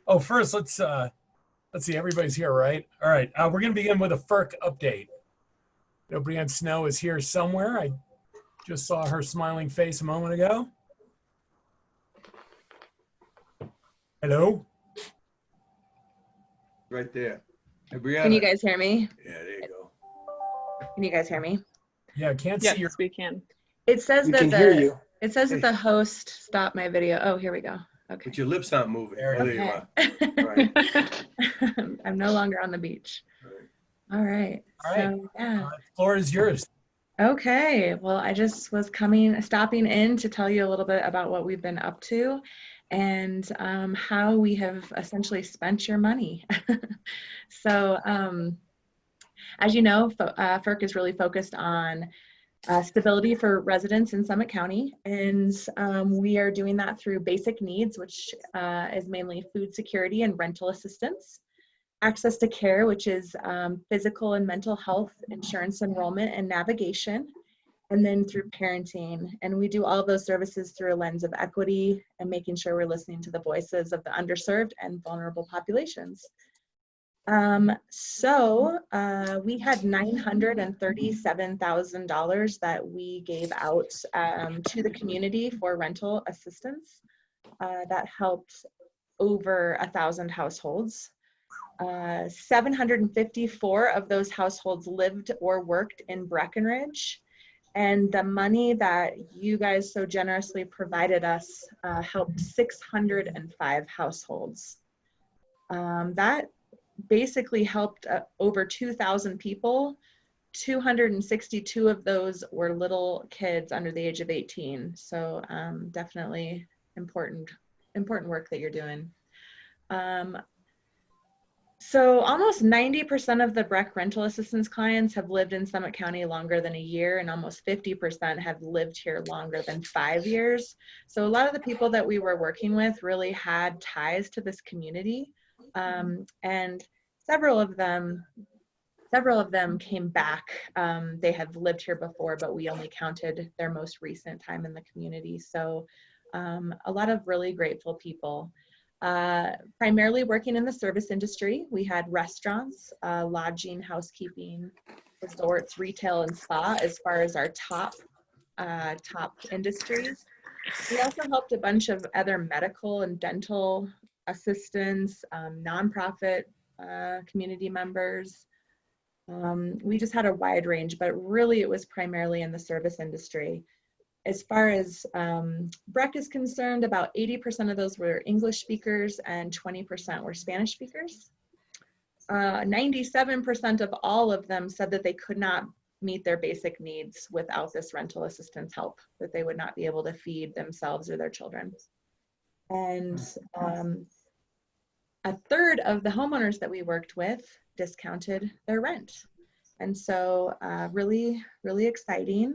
Oh, first let's see. Everybody's here, right? All right. We're gonna begin with a FERC update. Brianne Snow is here somewhere. I just saw her smiling face a moment ago. Hello. Right there. Hey, Brianna. Can you guys hear me? Yeah, there you go. Can you guys hear me? Yeah, I can't see your. Yes, we can. It says We that can hear you. It says Hey. that the host stopped my video. Oh, here we go. Okay. But your lips aren't moving. Oh, there you are. Okay. Right. I'm no longer on the beach. All right. All right. So yeah. The floor is yours. Okay. Well, I just was stopping in to tell you a little bit about what we've been up to and how we have essentially spent your money. So as you know, FERC is really focused on stability for residents in Summit County, and we are doing that through basic needs, which is mainly food security and rental assistance, access to care, which is physical and mental health, insurance enrollment and navigation, and then through parenting. And we do all of those services through a lens of equity and making sure we're listening to the voices of the underserved and vulnerable populations. We had $937,000 that we gave out to the community for rental assistance. That helped over 1,000 households. 754 of those households lived or worked in Breckenridge. And the money that you guys so generously provided us helped 605 households. That basically helped over 2,000 people. 262 of those were little kids under the age of 18. So definitely important work that you're doing. So almost 90% of the BREC rental assistance clients have lived in Summit County longer than a year, and almost 50% have lived here longer than 5 years. So a lot of the people that we were working with really had ties to this community. And several of them came back. They have lived here before, but we only counted their most recent time in the community. So a lot of really grateful people. Primarily working in the service industry. We had restaurants, lodging, housekeeping, resorts, retail, and spa as far as our top industries. We also helped a bunch of other medical and dental assistants, nonprofit community members. We just had a wide range, but really it was primarily in the service industry. As far as BREC is concerned, about 80% of those were English speakers and 20% were Spanish speakers. 97% of all of them said that they could not meet their basic needs without this rental assistance help, that they would not be able to feed themselves or their children. And a third of the homeowners that we worked with discounted their rent. And so really, really exciting.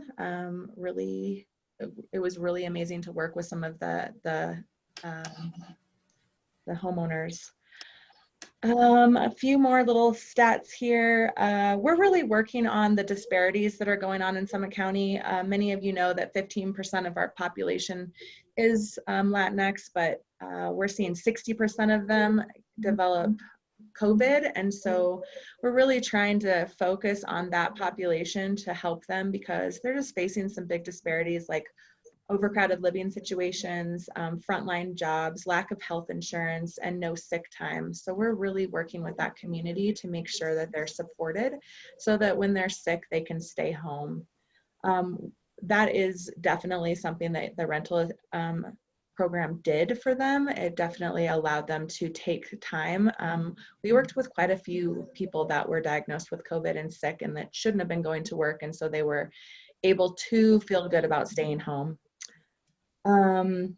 It was really amazing to work with some of the homeowners. A few more little stats here. We're really working on the disparities that are going on in Summit County. Many of you know that 15% of our population is Latinx, but we're seeing 60% of them develop COVID. And so we're really trying to focus on that population to help them because they're just facing some big disparities like overcrowded living situations, frontline jobs, lack of health insurance, and no sick time. So we're really working with that community to make sure that they're supported so that when they're sick, they can stay home. That is definitely something that the rental program did for them. It definitely allowed them to take time. We worked with quite a few people that were diagnosed with COVID and sick and that shouldn't have been going to work, and so they were able to feel good about staying home. For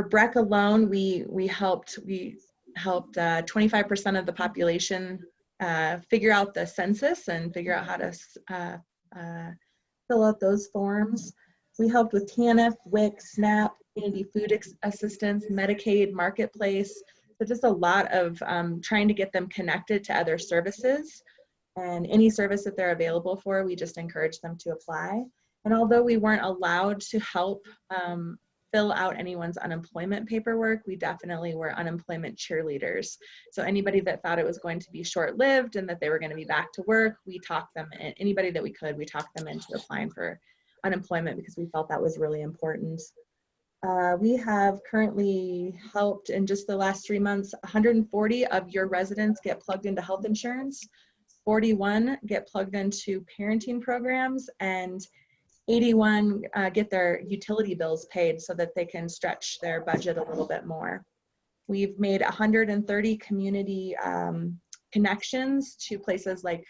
BREC alone, we helped 25% of the population figure out the census and figure out how to fill out those forms. We helped with TANF, WIC, SNAP, community food assistance, Medicaid, Marketplace. So just a lot of trying to get them connected to other services, and any service that they're available for, we just encourage them to apply. And although we weren't allowed to help fill out anyone's unemployment paperwork. We definitely were unemployment cheerleaders. So anybody that thought it was going to be short-lived and that they were going to be back to work, we talked them, and anybody that we could, we talked them into applying for unemployment because we felt that was really important. We have currently helped in just the last 3 months, 140 of your residents get plugged into health insurance, 41 get plugged into parenting programs, and 81 get their utility bills paid so that they can stretch their budget a little bit more. We've made 130 community connections to places like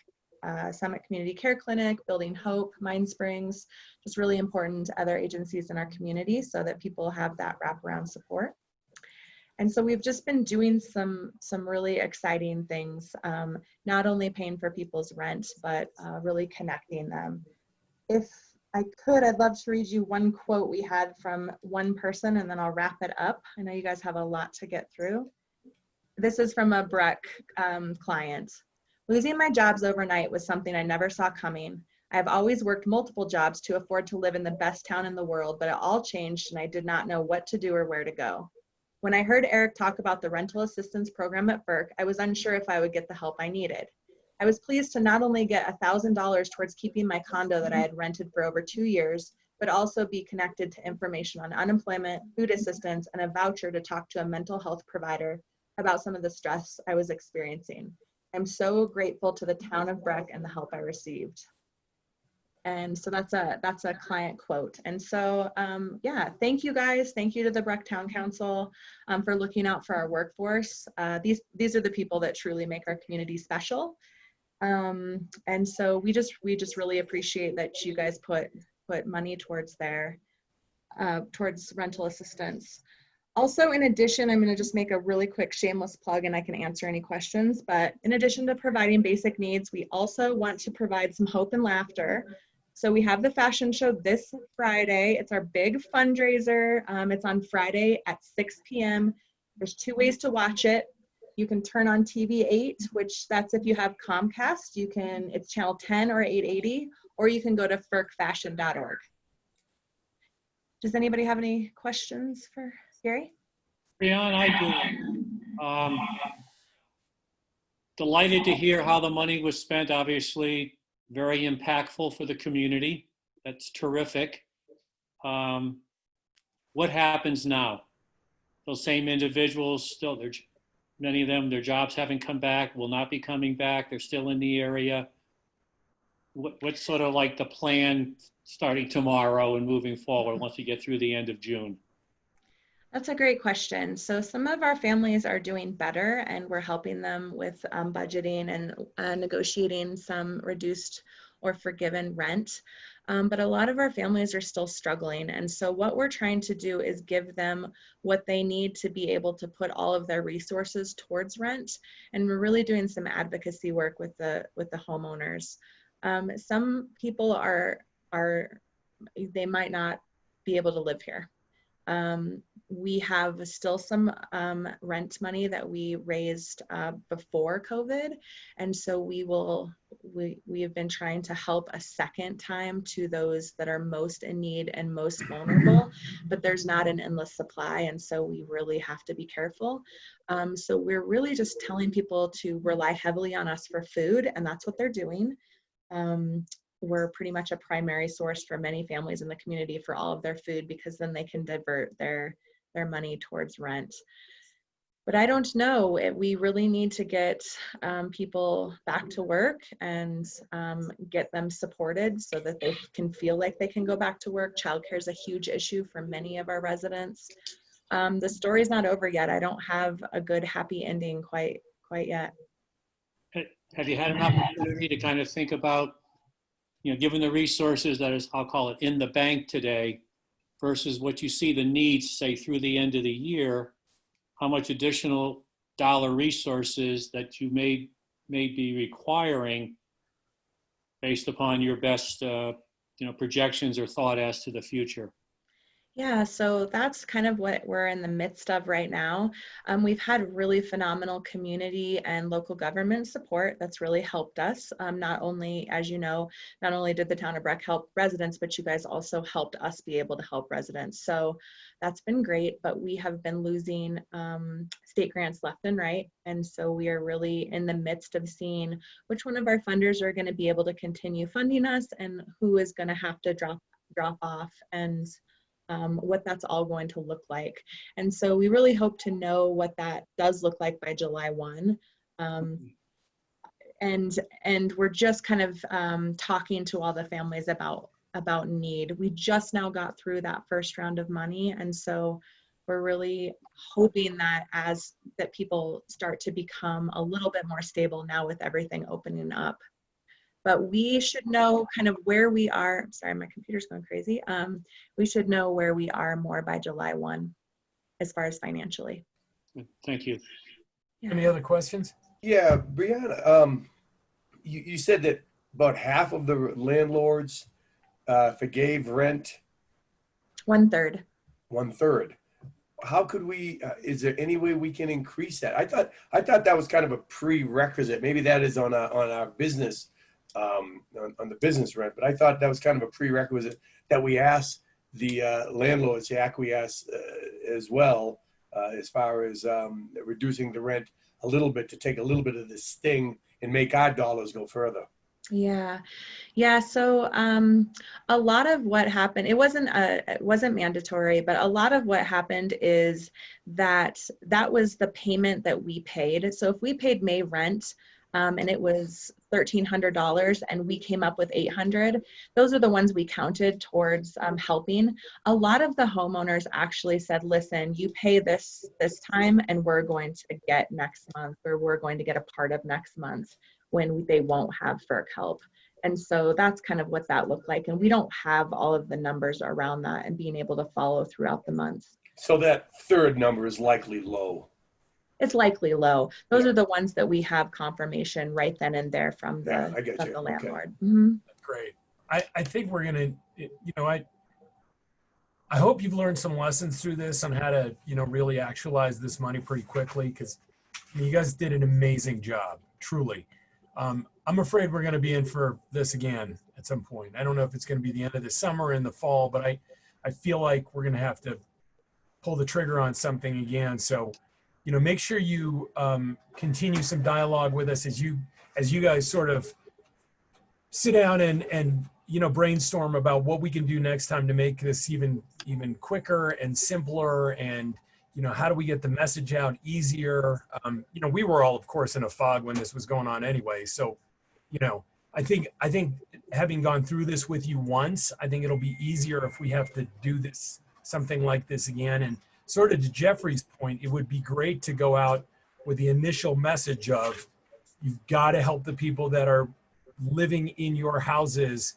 Summit Community Care Clinic, Building Hope, Mind Springs, just really important other agencies in our community so that people have that wraparound support. And so we've just been doing some really exciting things, not only paying for people's rent, but really connecting them. If I could, I'd love to read you one quote we had from one person, and then I'll wrap it up. I know you guys have a lot to get through. This is from a Breck client. Losing my jobs overnight was something I never saw coming. I have always worked multiple jobs to afford to live in the best town in the world, but it all changed and I did not know what to do or where to go. When I heard Eric talk about the rental assistance program at FERC, I was unsure if I would get the help I needed. I was pleased to not only get $1,000 towards keeping my condo that I had rented for over 2 years, but also be connected to information on unemployment, food assistance, and a voucher to talk to a mental health provider about some of the stress I was experiencing. I'm so grateful to the town of Breck and the help I received. And so that's a client quote. And so, yeah, thank you guys. Thank you to the Breck Town Council for looking out for our workforce. These are the people that truly make our community special. And so we just really appreciate that you guys put money towards towards rental assistance. Also, in addition, I'm going to just make a really quick shameless plug and I can answer any questions, but in addition to providing basic needs, we also want to provide some hope and laughter. So we have the fashion show this Friday. It's our big fundraiser. It's on Friday at 6 p.m. There's 2 ways to watch it. You can turn on TV8, which that's if you have Comcast, it's channel 10 or 880, or you can go to ferkfashion.org. Does anybody have any questions for Gary? Brianne, I do. Delighted to hear how the money was spent, obviously very impactful for the community. That's terrific. What happens now? Those same individuals still, many of them, their jobs haven't come back, will not be coming back. They're still in the area. What's sort of like the plan starting tomorrow and moving forward once we get through the end of June? That's a great question. So some of our families are doing better and we're helping them with budgeting and negotiating some reduced or forgiven rent. But a lot of our families are still struggling. And so what we're trying to do is give them what they need to be able to put all of their resources towards rent. And we're really doing some advocacy work with the homeowners. Some people they might not be able to live here. We have still some rent money that we raised before COVID. And so we have been trying to help a second time to those that are most in need and most vulnerable, but there's not an endless supply. And so we really have to be careful. So we're really just telling people to rely heavily on us for food, and that's what they're doing. We're pretty much a primary source for many families in the community for all of their food, because then they can divert their money towards rent. But I don't know, we really need to get people back to work and get them supported so that they can feel like they can go back to work. Childcare is a huge issue for many of our residents. The story's not over yet. I don't have a good happy ending quite yet. Have you had an opportunity to kind of think about, given the resources that is, I'll call it, in the bank today versus what you see the needs, say, through the end of the year, how much additional dollar resources that you may be requiring based upon your best projections or thought as to the future? Yeah, so that's kind of what we're in the midst of right now. We've had really phenomenal community and local government support that's really helped us. Not only, as you know, not only did the town of Breck help residents, but you guys also helped us be able to help residents. So that's been great, but we have been losing state grants left and right. And so we are really in the midst of seeing which one of our funders are going to be able to continue funding us and who is going to have to drop off, and what that's all going to look like. And so we really hope to know what that does look like by July 1. And we're just kind of talking to all the families about need. We just now got through that first round of money. And so we're really hoping that as that people start to become a little bit more stable now with everything opening up. But we should know kind of where we are. Sorry, my computer's going crazy. We should know where we are more by July 1 as far as financially. Thank you. Yeah. Any other questions? Yeah, Brianna, you said that about half of the landlords forgave rent, 1/3. 1/3. How could we, is there any way we can increase that? I thought that was kind of a prerequisite. Maybe that is on our business, on the business rent, but I thought that was kind of a prerequisite that we ask the landlords to acquiesce as well, as far as reducing the rent a little bit to take a little bit of the sting and make our dollars go further. Yeah. So a lot of what happened, it wasn't mandatory, but a lot of what happened is that was the payment that we paid. So if we paid May rent, and it was $1,300 and we came up with $800, those are the ones we counted towards helping. A lot of the homeowners actually said, listen, you pay this time and we're going to get next month, or we're going to get a part of next month when they won't have FERC help. And so that's kind of what that looked like. And we don't have all of the numbers around that and being able to follow throughout the months. So that third number is likely low. It's likely low. Those are the ones that we have confirmation right then and there from the, I get from you. the Okay. landlord. Mm-hmm. Great. I think we're gonna, I hope you've learned some lessons through this on how to, really actualize this money pretty quickly, because you guys did an amazing job, truly. I'm afraid we're gonna be in for this again at some point. I don't know if it's gonna be the end of the summer or in the fall, but I feel like we're gonna have to pull the trigger on something again. So, make sure you continue some dialogue with us as you guys sort of sit down and brainstorm about what we can do next time to make this even quicker and simpler, and how do we get the message out easier. We were all, of course, in a fog when this was going on anyway. So, I think having gone through this with you once, I think it'll be easier if we have to do something like this again. And sort of to Jeffrey's point, it would be great to go out with the initial message of, you've got to help the people that are living in your houses,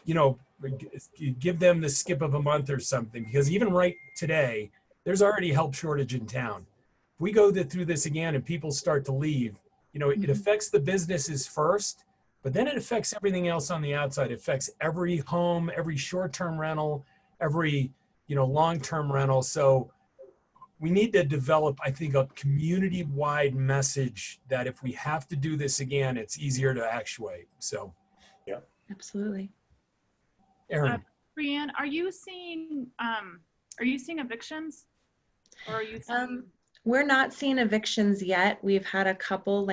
give them the skip of a month or something, because even right today, there's already help shortage in town. If we go through this again and people start to leave, it affects the businesses first, but then it affects everything else on the outside. It affects every home, every short-term rental, every long-term rental. So we need to develop, I think, a community-wide message that if we have to do this again, it's easier to actuate. So, yeah, Absolutely. Erin. Brianne, are you seeing evictions, or are you seeing? We're not seeing evictions yet. We've had a couple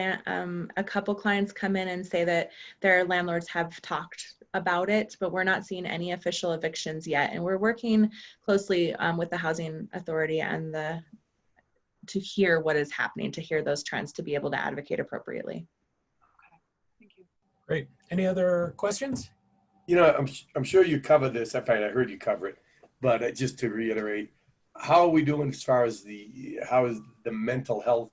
clients come in and say that their landlords have talked about it, but we're not seeing any official evictions yet. And we're working closely with the housing authority and to hear what is happening, to hear those trends, to be able to advocate appropriately. Okay, thank you. Great. Any other questions? I'm sure you covered this. In fact, I heard you cover it, but just to reiterate, how are we doing as far as how is the mental health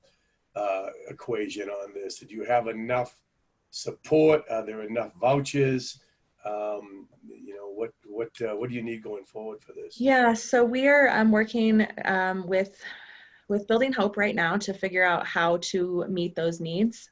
equation on this? Do you have enough support? Are there enough vouchers? What do you need going forward for this? Yeah, so we are working with Building Hope right now to figure out how to meet those needs.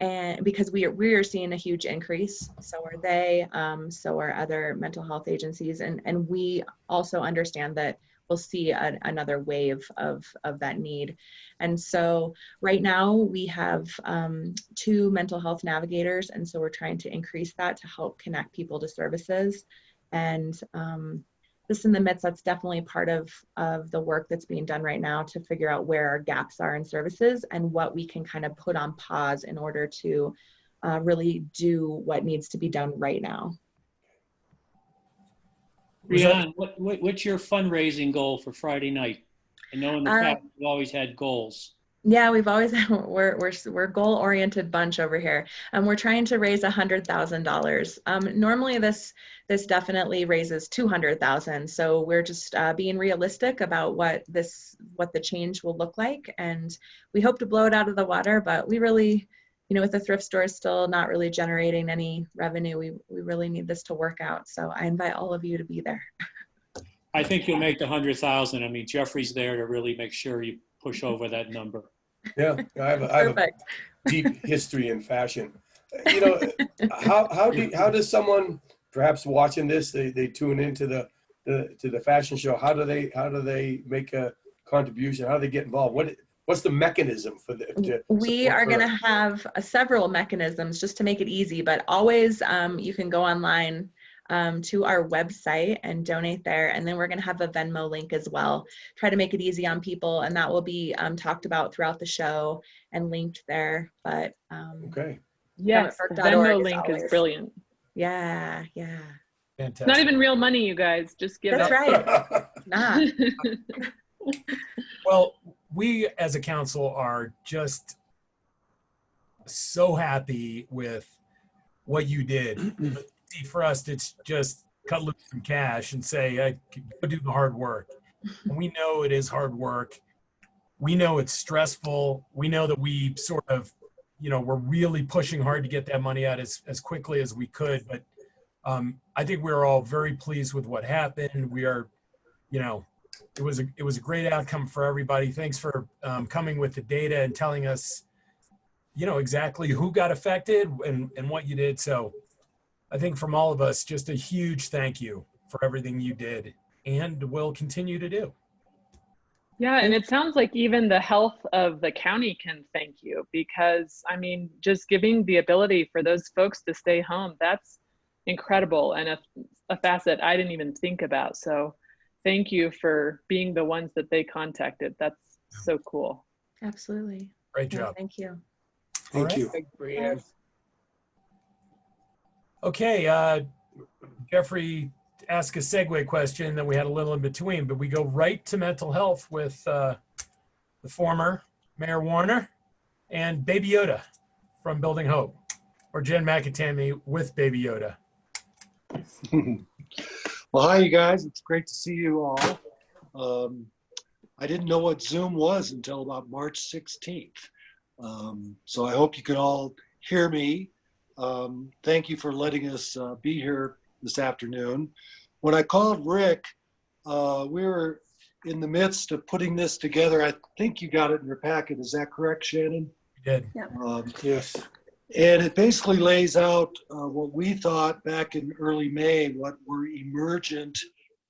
And because we are seeing a huge increase, so are they, so are other mental health agencies, and we also understand that we'll see another wave of that need. And so right now we have 2 mental health navigators, and so we're trying to increase that to help connect people to services. And this in the midst, that's definitely part of the work that's being done right now to figure out where our gaps are in services and what we can kind of put on pause in order to really do what needs to be done right now. Brianne, what's your fundraising goal for Friday night? I know in the past you've always had goals. Yeah, we've always we're goal-oriented bunch over here, and we're trying to raise $100,000. Normally, this definitely raises $200,000. So we're just being realistic about what the change will look like, and we hope to blow it out of the water. But we really, with the thrift store still not really generating any revenue, we really need this to work out. So I invite all of you to be there. I think you'll make the 100,000. I mean, Jeffrey's there to really make sure you push over that number. Yeah, I have a deep history in fashion. How does someone perhaps watching this, they tune into the fashion show? How do they make a contribution? How do they get involved? What's the mechanism for the? We are going to have several mechanisms just to make it easy, but always you can go online to our website and donate there. And then we're going to have a Venmo link as well. Try to make it easy on people, and that will be talked about throughout the show and linked there. But okay. Yes, the Venmo link is brilliant. Yeah. Fantastic. Not even real money, you guys. Just give That's it. right. Not. Well, we as a council are just so happy with what you did. For us, it's just cut loose some cash and say, hey, go do the hard work. And we know it is hard work. We know it's stressful. We know that we sort of, we're really pushing hard to get that money out as quickly as we could. But I think we're all very pleased with what happened. We are, it was a great outcome for everybody. Thanks for coming with the data and telling us, exactly who got affected and what you did. So I think from all of us, just a huge thank you for everything you did and will continue to do. Yeah, and it sounds like even the health of the county can thank you, because I mean, just giving the ability for those folks to stay home, that's incredible, and a facet I didn't even think about. So thank you for being the ones that they contacted. That's so cool. Absolutely. Great Yeah, job. thank you. Thank you. Thanks, Brianne. Okay, Jeffrey asked a segue question that we had a little in between, but we go right to mental health with the former Mayor Warner and Baby Yoda from Building Hope, or Jen McAtamney with Baby Yoda. Well, hi, you guys. It's great to see you all. I didn't know what Zoom was until about March 16th. So I hope you can all hear me. Thank you for letting us be here this afternoon. When I called Rick, we were in the midst of putting this together. I think you got it in your packet. Is that correct, Shannon? We did. Yes. And it basically lays out what we thought back in early May, what were emergent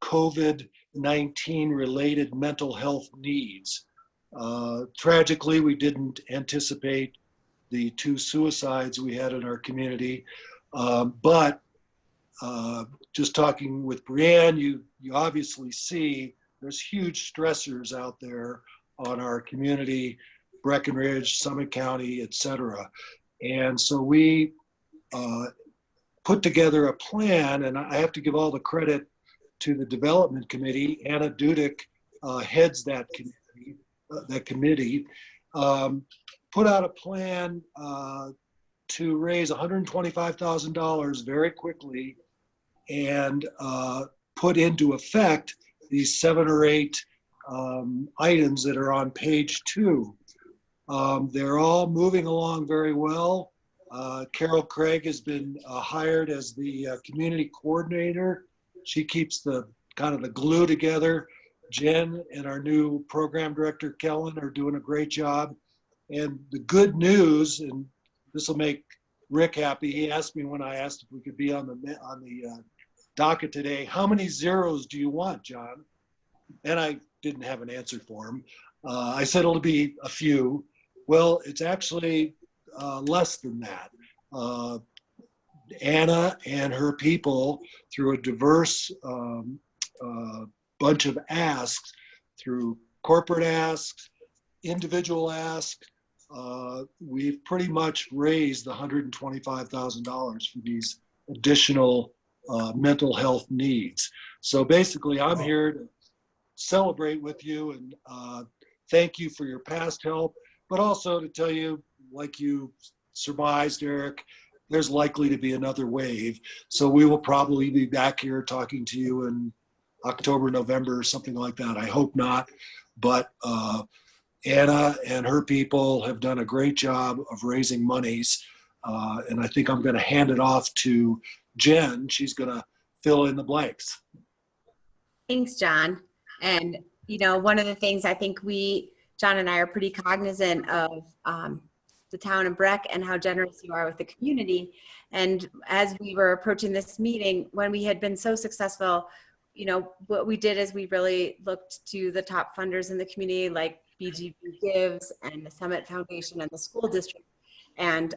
COVID-19 related mental health needs. Tragically, we didn't anticipate the 2 suicides we had in our community. But just talking with Brianne, you obviously see there's huge stressors out there on our community, Breckenridge, Summit County, et cetera. And so we put together a plan, and I have to give all the credit to the development committee. Anna Dudek heads that committee. Put out a plan to raise $125,000 very quickly and put into effect these 7 or 8 items that are on page 2. They're all moving along very well. Carol Craig has been hired as the community coordinator. She keeps the kind of the glue together. Jen and our new program director, Kellen, are doing a great job. And the good news, and this will make Rick happy. He asked me when I asked if we could be on the docket today, how many zeros do you want, John? And I didn't have an answer for him. I said it'll be a few. Well, it's actually less than that. Anna and her people, through a diverse bunch of asks, through corporate asks, individual asks, we've pretty much raised the $125,000 for these additional mental health needs. So basically, I'm here to celebrate with you and thank you for your past help, but also to tell you, like you surmised, Eric, there's likely to be another wave. So we will probably be back here talking to you in October, November, or something like that. I hope not. But Anna and her people have done a great job of raising monies. And I think I'm going to hand it off to Jen. She's going to fill in the blanks. Thanks, John. And, you know, one of the things I think John and I are pretty cognizant of the town of Breck and how generous you are with the community. And as we were approaching this meeting, when we had been so successful, you know, what we did is we really looked to the top funders in the community, like BGB Gives and the Summit Foundation and the school district, and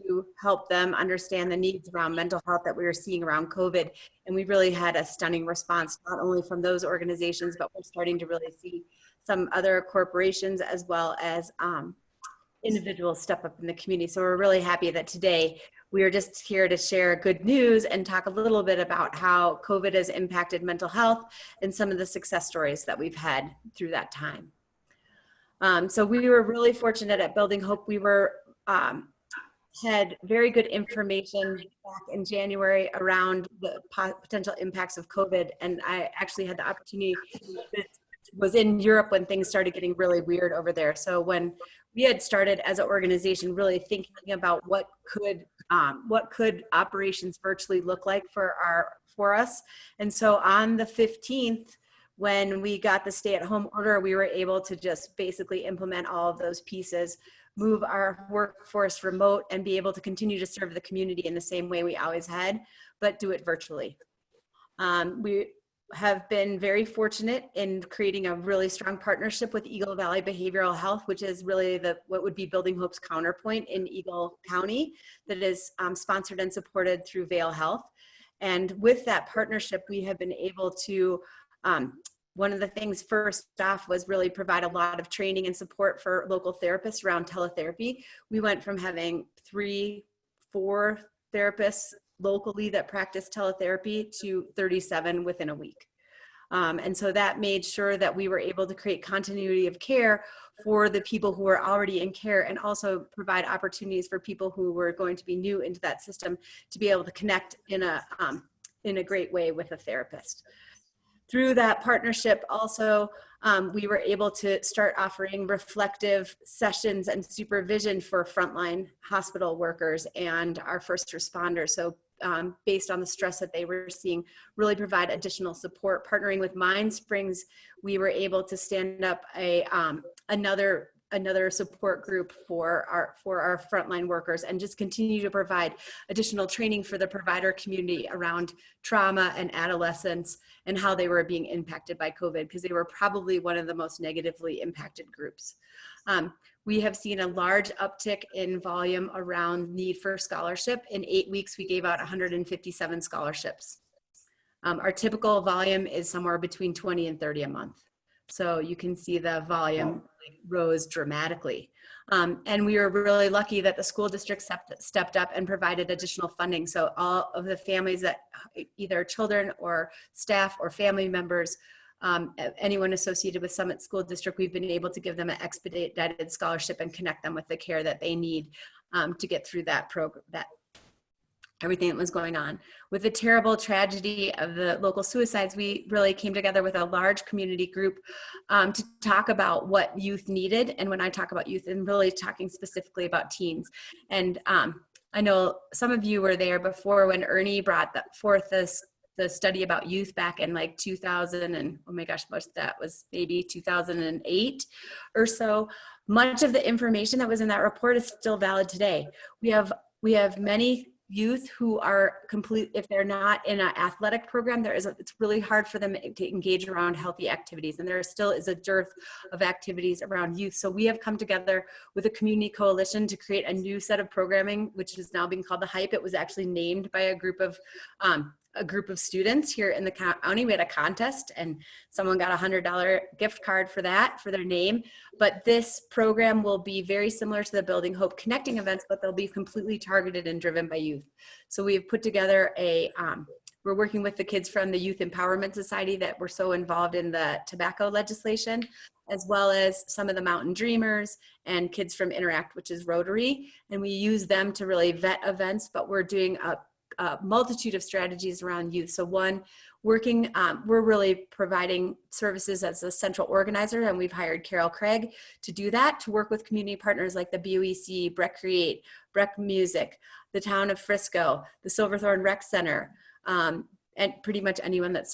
to help them understand the needs around mental health that we were seeing around COVID. And we really had a stunning response, not only from those organizations, but we're starting to really see some other corporations as well as individuals step up in the community. So we're really happy that today we are just here to share good news and talk a little bit about how COVID has impacted mental health and some of the success stories that we've had through that time. So we were really fortunate at Building Hope. We were had very good information back in January around the potential impacts of COVID. And I actually had the opportunity, was in Europe when things started getting really weird over there. So when we had started as an organization really thinking about what could operations virtually look like for us. And so on the 15th, when we got the stay-at-home order, we were able to just basically implement all of those pieces, move our workforce remote, and be able to continue to serve the community in the same way we always had, but do it virtually. We have been very fortunate in creating a really strong partnership with Eagle Valley Behavioral Health, which is really what would be Building Hope's counterpoint in Eagle County, that is sponsored and supported through Vail Health. And with that partnership, we have been able to, one of the things first off was really provide a lot of training and support for local therapists around teletherapy. We went from having 3-4 therapists locally that practice teletherapy to 37 within a week. And so that made sure that we were able to create continuity of care for the people who were already in care, and also provide opportunities for people who were going to be new into that system to be able to connect in a great way with a therapist. Through that partnership also, we were able to start offering reflective sessions and supervision for frontline hospital workers and our first responders. So based on the stress that they were seeing, really provide additional support. Partnering with Mind Springs, we were able to stand up another support group for our frontline workers, and just continue to provide additional training for the provider community around trauma and adolescence and how they were being impacted by COVID, because they were probably one of the most negatively impacted groups. We have seen a large uptick in volume around need for scholarship. In 8 weeks, we gave out 157 scholarships. Our typical volume is somewhere between 20 and 30 a month. So you can see the volume rose dramatically. And we were really lucky that the school district stepped up and provided additional funding. So all of the families that either children or staff or family members, anyone associated with Summit School District, we've been able to give them an expedited scholarship and connect them with the care that they need to get through that program, everything that was going on. With the terrible tragedy of the local suicides, we really came together with a large community group to talk about what youth needed. And when I talk about youth, I'm really talking specifically about teens. And I know some of you were there before when Ernie brought forth this the study about youth back in like 2000 and oh my gosh, most of that was maybe 2008 or so. Much of the information that was in that report is still valid today. We have many youth who are if they're not in an athletic program, it's really hard for them to engage around healthy activities. And there still is a dearth of activities around youth. So we have come together with a community coalition to create a new set of programming, which is now being called the HYPE. It was actually named by a group of students here in the county. We had a contest and someone got a $100 gift card for that, for their name. But this program will be very similar to the Building Hope Connecting events, but they'll be completely targeted and driven by youth. So we've put together we're working with the kids from the Youth Empowerment Society that were so involved in the tobacco legislation, as well as some of the Mountain Dreamers and kids from Interact, which is Rotary. And we use them to really vet events, but we're doing a multitude of strategies around youth. So one, we're really providing services as a central organizer, and we've hired Carol Craig to do that, to work with community partners like the BOEC, Breck Create, Breck Music, the town of Frisco, the Silverthorne Rec Center, and pretty much anyone that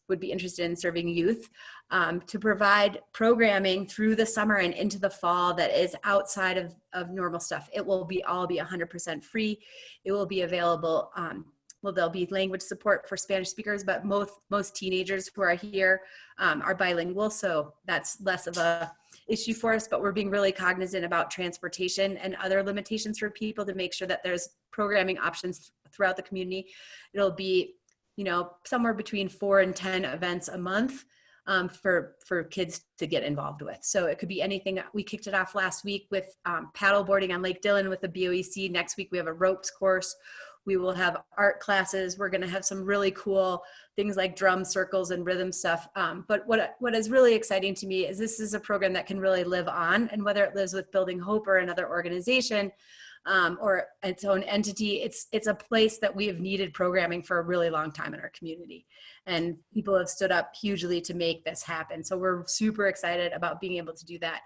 would be interested in serving youth, to provide programming through the summer and into the fall that is outside of normal stuff. It will all be 100% free. It will be available. There'll be language support for Spanish speakers, but most teenagers who are here are bilingual, so that's less of a issue for us, but we're being really cognizant about transportation and other limitations for people to make sure that there's programming options throughout the community. It'll be, somewhere between 4 and 10 events a month for kids to get involved with. So it could be anything. We kicked it off last week with paddle boarding on Lake Dillon with the BOEC. Next week we have a ropes course. We will have art classes. We're going to have some really cool things like drum circles and rhythm stuff. But what is really exciting to me is this is a program that can really live on, and whether it lives with Building Hope or another organization, or its own entity, it's a place that we have needed programming for a really long time in our community. And people have stood up hugely to make this happen. So we're super excited about being able to do that.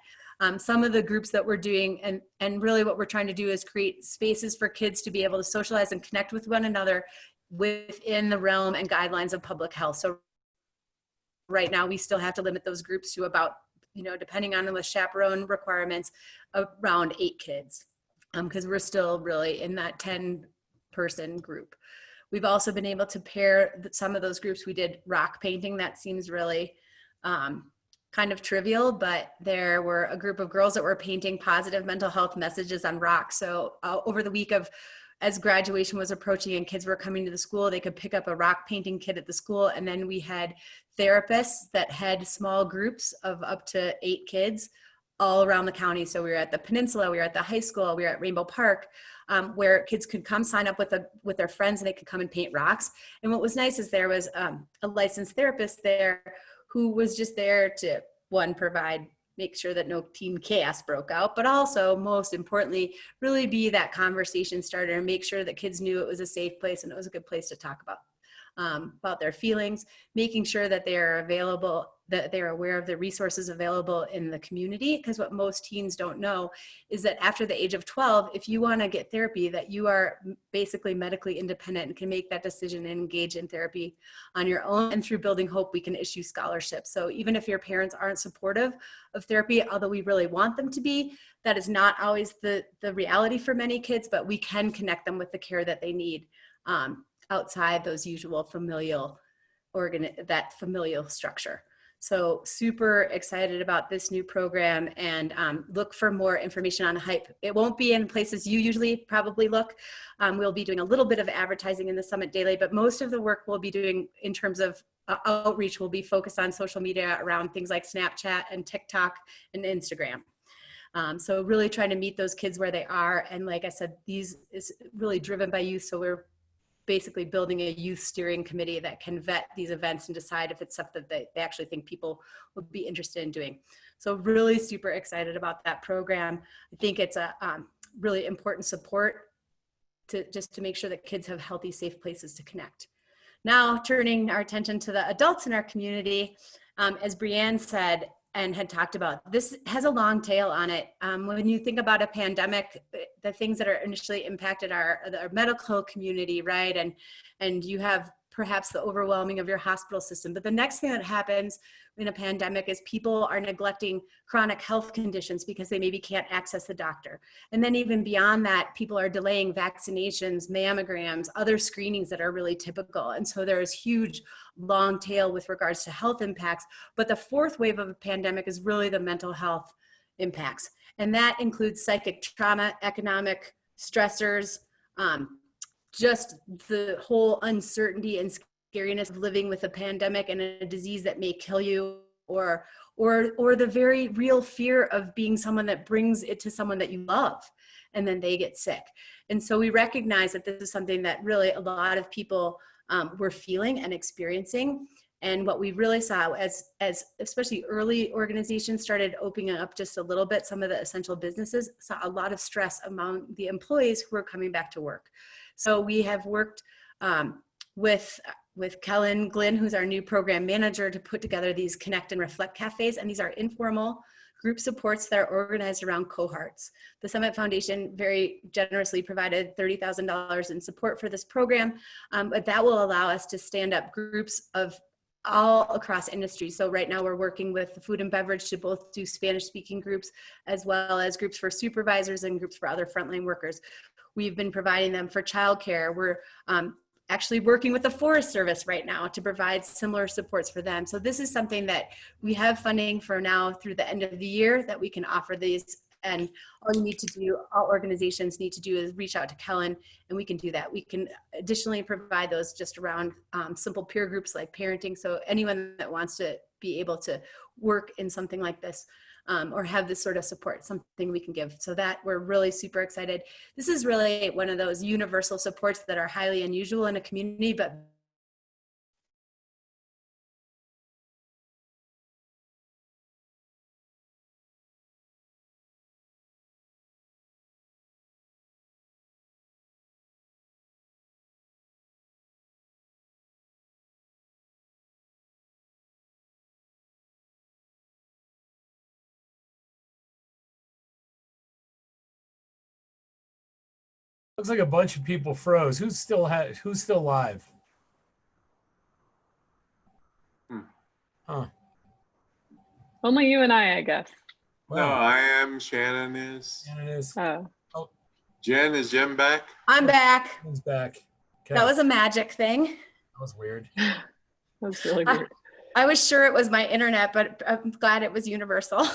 Some of the groups that we're doing, and really what we're trying to do is create spaces for kids to be able to socialize and connect with one another within the realm and guidelines of public health. So right now we still have to limit those groups to about, depending on the chaperone requirements, around 8 kids. Because we're still really in that 10-person group. We've also been able to pair some of those groups. We did rock painting. That seems really kind of trivial, but there were a group of girls that were painting positive mental health messages on rocks. So over the week as graduation was approaching and kids were coming to the school, they could pick up a rock painting kit at the school. And then we had therapists that had small groups of up to 8 kids all around the county. So we were at the Peninsula, we were at the high school, we were at Rainbow Park, where kids could come sign up with their friends and they could come and paint rocks. And what was nice is there was a licensed therapist there who was just there to, one, make sure that no teen chaos broke out, but also, most importantly, really be that conversation starter and make sure that kids knew it was a safe place and it was a good place to talk about their feelings, making sure that they are available, that they're aware of the resources available in the community. Because what most teens don't know is that after the age of 12, if you want to get therapy, that you are basically medically independent and can make that decision and engage in therapy on your own. And through Building Hope, we can issue scholarships. So even if your parents aren't supportive of therapy, although we really want them to be, that is not always the reality for many kids, but we can connect them with the care that they need outside those usual familial structure. So super excited about this new program, and look for more information on HYPE. It won't be in places you usually probably look. We'll be doing a little bit of advertising in the Summit Daily, but most of the work we'll be doing in terms of outreach will be focused on social media around things like Snapchat and TikTok and Instagram. So really trying to meet those kids where they are. And like I said, these is really driven by youth. So we're basically building a youth steering committee that can vet these events and decide if it's something that they actually think people would be interested in doing. So really super excited about that program. I think it's a really important support to make sure that kids have healthy, safe places to connect. Now turning our attention to the adults in our community, as Brianne said, and had talked about, this has a long tail on it. When you think about a pandemic, the things that are initially impacted are the medical community, right? And you have perhaps the overwhelming of your hospital system. But the next thing that happens in a pandemic is people are neglecting chronic health conditions because they maybe can't access the doctor. And then even beyond that, people are delaying vaccinations, mammograms, other screenings that are really typical. And so there is huge long tail with regards to health impacts. But the fourth wave of a pandemic is really the mental health impacts. And that includes psychic trauma, economic stressors, just the whole uncertainty and scariness of living with a pandemic and a disease that may kill you, or the very real fear of being someone that brings it to someone that you love and then they get sick. And so we recognize that this is something that really a lot of people were feeling and experiencing. And what we really saw as especially early organizations started opening up just a little bit, some of the essential businesses saw a lot of stress among the employees who were coming back to work. So we have worked with Kellen Glynn, who's our new program manager, to put together these Connect and Reflect cafes. And these are informal group supports that are organized around cohorts. The Summit Foundation very generously provided $30,000 in support for this program, but that will allow us to stand up groups of all across industry. So right now we're working with the food and beverage to both do Spanish speaking groups, as well as groups for supervisors and groups for other frontline workers. We've been providing them for childcare. We're actually working with the Forest Service right now to provide similar supports for them. So this is something that we have funding for now through the end of the year that we can offer these. And all you need to do, all organizations need to do, is reach out to Kellen and we can do that. We can additionally provide those just around simple peer groups like parenting. So anyone that wants to be able to work in something like this or have this sort of support, something we can give. So that we're really super excited. This is really one of those universal supports that are highly unusual in a community, but Looks like a bunch of people froze. Who's still live? Huh. Only you and I guess. No, Well, I am. Shannon is. Shannon is. Oh, Jen, is Jen back? I'm back. Shannon's back. Okay. That was a magic thing. That was weird. that's really weird. I was sure it was my internet, but I'm glad it was universal.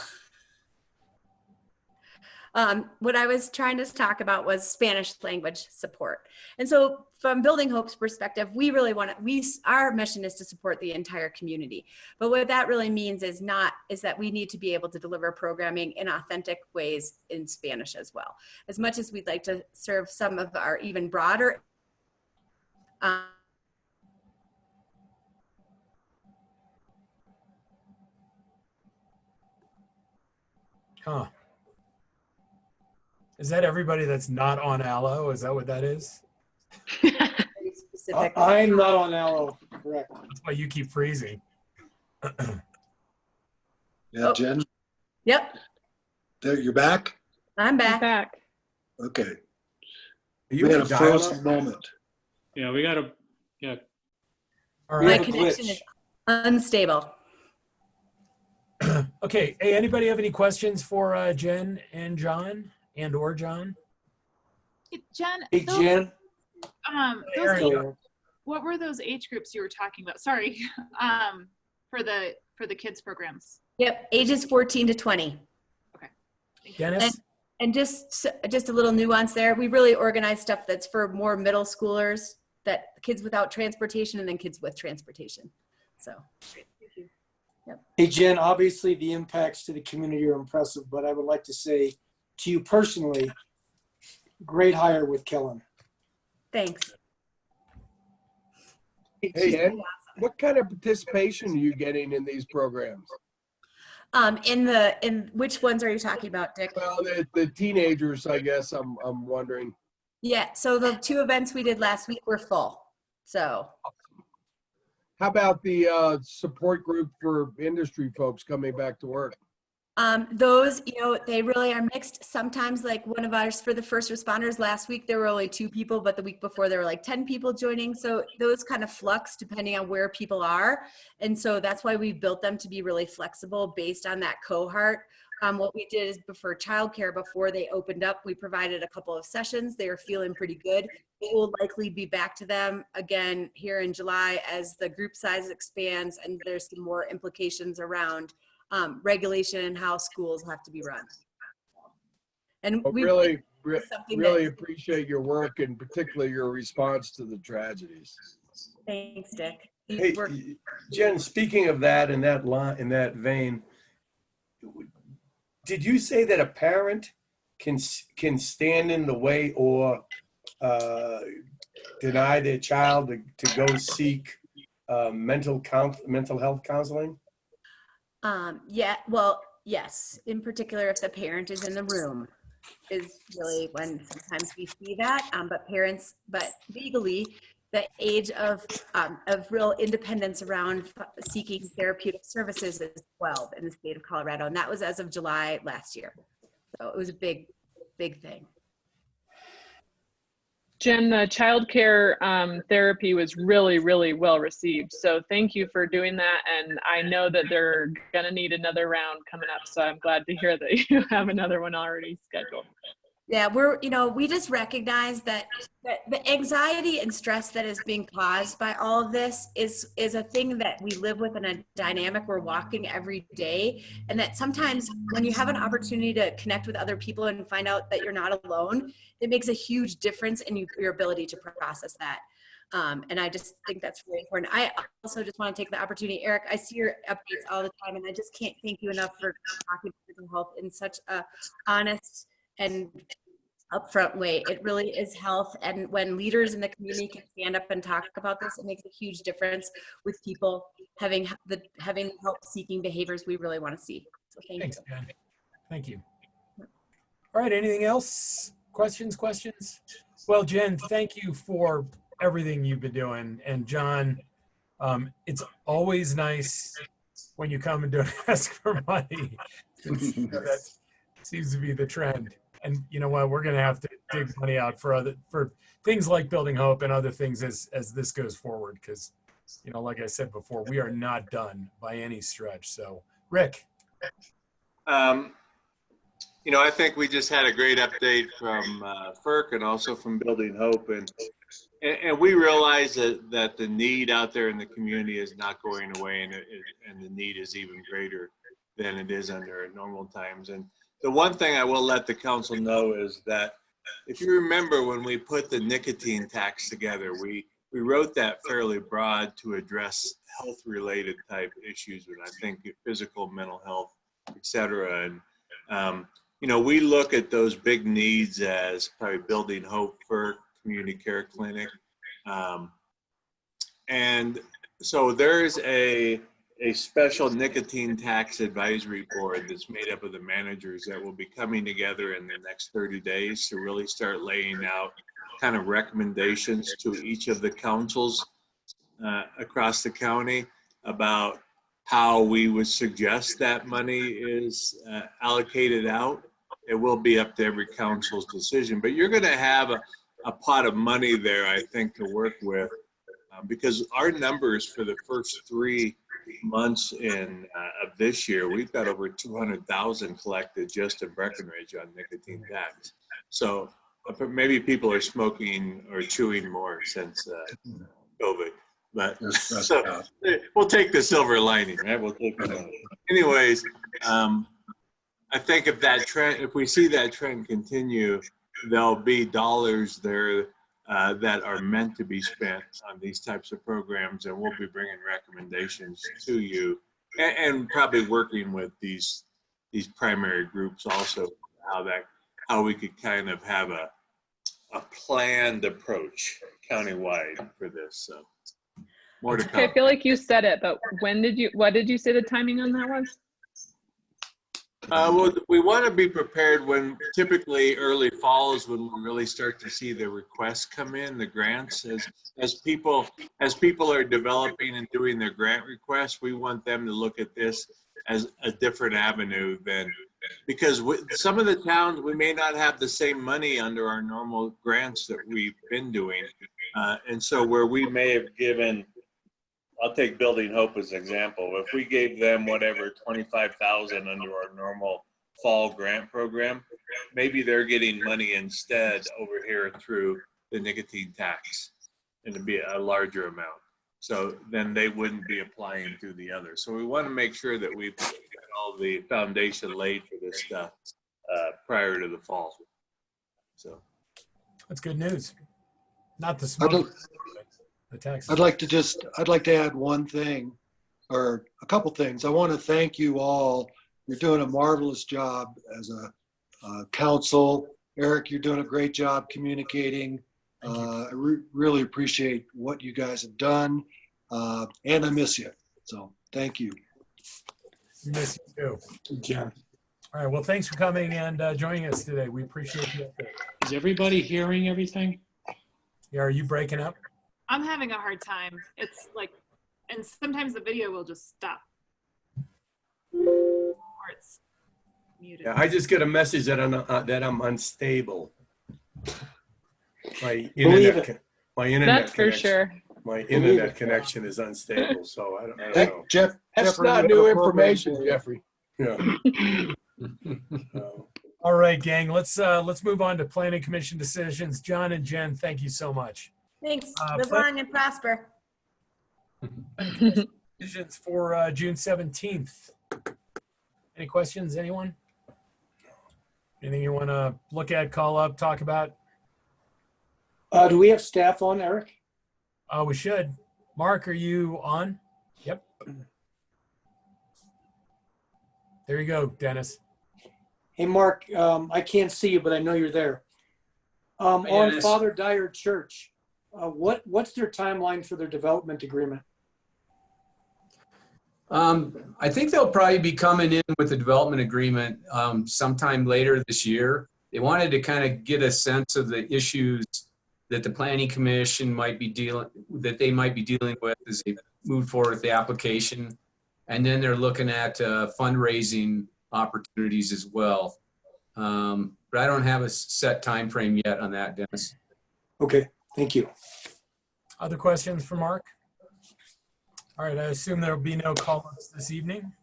What I was trying to talk about was Spanish language support. And so from Building Hope's perspective, we really want to, our mission is to support the entire community. But what that really means is that we need to be able to deliver programming in authentic ways in Spanish as well. As much as we'd like to serve some of our even broader Huh. Is that everybody that's not on Allo? Is that what that is? very specific. I'm not on Allo, correct. That's why you keep freezing. Yeah, Oh. Jen, Yep, there, you're back? I'm He's back. back. Okay. Are We you had in a dial-up? frozen moment. Yeah, we got to, yeah. All We My have right. a connection glitch. is unstable. Okay. Hey, anybody have any questions for Jen and John or John? Jen, Hey, Jen. those Aaron. age, what were those age groups you were talking about? Sorry, for the kids programs. Yep, ages 14 to 20. Dennis? And just a little nuance there. We really organize stuff that's for more middle schoolers, that kids without transportation, and then kids with transportation. So, Hey, Jen, obviously the impacts to the community are impressive, but I would like to say to you personally, great hire with Kellen. thanks. Hey, Ed, what kind of participation are you getting in these programs? In which ones are you talking about, Dick? Well, the teenagers, I guess, I'm wondering. Yeah, so the 2 events we did last week were full. So, How about the support group for industry folks coming back to work? Those, they really are mixed. Sometimes, like one of ours for the first responders last week, there were only 2 people, but the week before there were like 10 people joining. So those kind of flux depending on where people are. And so that's why we built them to be really flexible based on that cohort. What we did is for childcare, before they opened up, we provided a couple of sessions. They were feeling pretty good. We'll likely be back to them again here in July as the group size expands and there's some more implications around regulation and how schools have to be run. And But we really something appreciate your work and particularly your response to the tragedies. thanks, Dick. Hey, Jen, speaking of that, in that vein, did you say that a parent can stand in the way or deny their child to go seek mental health counseling? Yeah, well, yes. In particular, if the parent is in the room, is really when sometimes we see that. But legally, the age of real independence around seeking therapeutic services is 12 in the state of Colorado, and that was as of July last year. So it was a big thing. Jen, the childcare therapy was really, really well received. So thank you for doing that. And I know that they're going to need another round coming up. So I'm glad to hear that you have another one already scheduled. Yeah, we just recognize that the anxiety and stress that is being caused by all of this is a thing that we live with in a dynamic we're walking every day. And that sometimes when you have an opportunity to connect with other people and find out that you're not alone, it makes a huge difference in your ability to process that. And I just think that's really important. I also just want to take the opportunity, Eric, I see your updates all the time, and I just can't thank you enough for talking about mental health in such a honest and upfront way. It really is health. And when leaders in the community can stand up and talk about this, it makes a huge difference with people having help seeking behaviors we really want to see. So Thanks, Jen. Thank you. All right, anything else? Questions? Well, Jen, thank you for everything you've been doing. And John, it's always nice when you come and don't ask for money. That seems to be the trend. And you know what? We're going to have to dig money out for things like Building Hope and other things as this goes forward. Because, like I said before, we are not done by any stretch. So, Rick. I think we just had a great update from FERC and also from Building Hope. And we realize that the need out there in the community is not going away, and the need is even greater than it is under normal times. And the one thing I will let the council know is that if you remember when we put the nicotine tax together, we wrote that fairly broad to address health-related type issues, and I think physical, mental health, et cetera. And, we look at those big needs as probably Building Hope for Community Care Clinic. And so there's a special nicotine tax advisory board that's made up of the managers that will be coming together in the next 30 days to really start laying out kind of recommendations to each of the councils across the county about how we would suggest that money is allocated out. It will be up to every council's decision, but you're going to have a pot of money there, I think, to work with, because our numbers for the first 3 months of this year, we've got over 200,000 collected just in Breckenridge on nicotine tax. So maybe people are smoking or chewing more since COVID. But so we'll take the silver lining, right? We'll take it. Anyways, I think if we see that trend continue, there'll be dollars there that are meant to be spent on these types of programs, and we'll be bringing recommendations to you, and probably working with these primary groups also, how we could kind of have a planned approach countywide for this. So more to come. Okay, I feel like you said it, but what did you say the timing on that was? Well, we want to be prepared when typically early fall is when we really start to see the requests come in, the grants. As people are developing and doing their grant requests, we want them to look at this as a different avenue than, because some of the towns, we may not have the same money under our normal grants that we've been doing. And so where we may have given, I'll take Building Hope as an example. If we gave them whatever, 25,000 under our normal fall grant program, maybe they're getting money instead over here through the nicotine tax, and it'd be a larger amount. So then they wouldn't be applying to the other. So we want to make sure that we've got all the foundation laid for this stuff prior to the fall. So That's good news. Not the smoke, the tax. I'd like to add one thing, or a couple things. I want to thank you all. You're doing a marvelous job as a council. Eric, you're doing a great job communicating. I really appreciate what you guys have done, and I miss you. So thank you. Miss you too. John. All right. Well, thanks for coming and joining us today. We appreciate you. Is everybody hearing everything? Yeah, are you breaking up? I'm having a hard time. It's like, and sometimes the video will just stop. Or it's muted. Yeah, I just get a message that I'm unstable. My Believe internet, my internet That's for connection, sure. my internet connection is unstable, so I don't know. That's Jeffrey, not we have new a program information, for you. Jeffrey. Yeah. All right, gang. Let's move on to planning commission decisions. John and Jen, thank you so much. Thanks. Uh, Live but- long and prosper. Decisions for June 17th. Any questions, anyone? Anything you want to look at, call up, talk about? Do we have staff on, Eric? We should. Mark, are you on? Yep. There you go, Dennis. Hey, Mark, I can't see you, but I know you're there. On Dennis. Father Dyer Church, what's their timeline for their development agreement? I think they'll probably be coming in with the development agreement sometime later this year. They wanted to kind of get a sense of the issues that the planning commission might be dealing with as they move forward with the application. And then they're looking at fundraising opportunities as well. But I don't have a set time frame yet on that, Dennis. Okay, thank you. Other questions for Mark? All right, I assume there will be no call-ups this evening.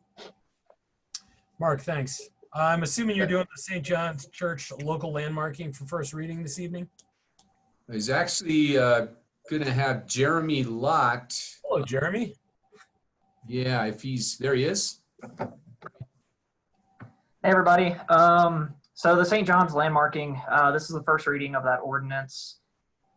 Mark, thanks. I'm assuming you're doing the St. John's Church local landmarking for first reading this evening? I was actually going to have Jeremy Lott. Hello, Jeremy. Yeah, if he's, there he is. Hey everybody. So the St. John's landmarking, this is the first reading of that ordinance.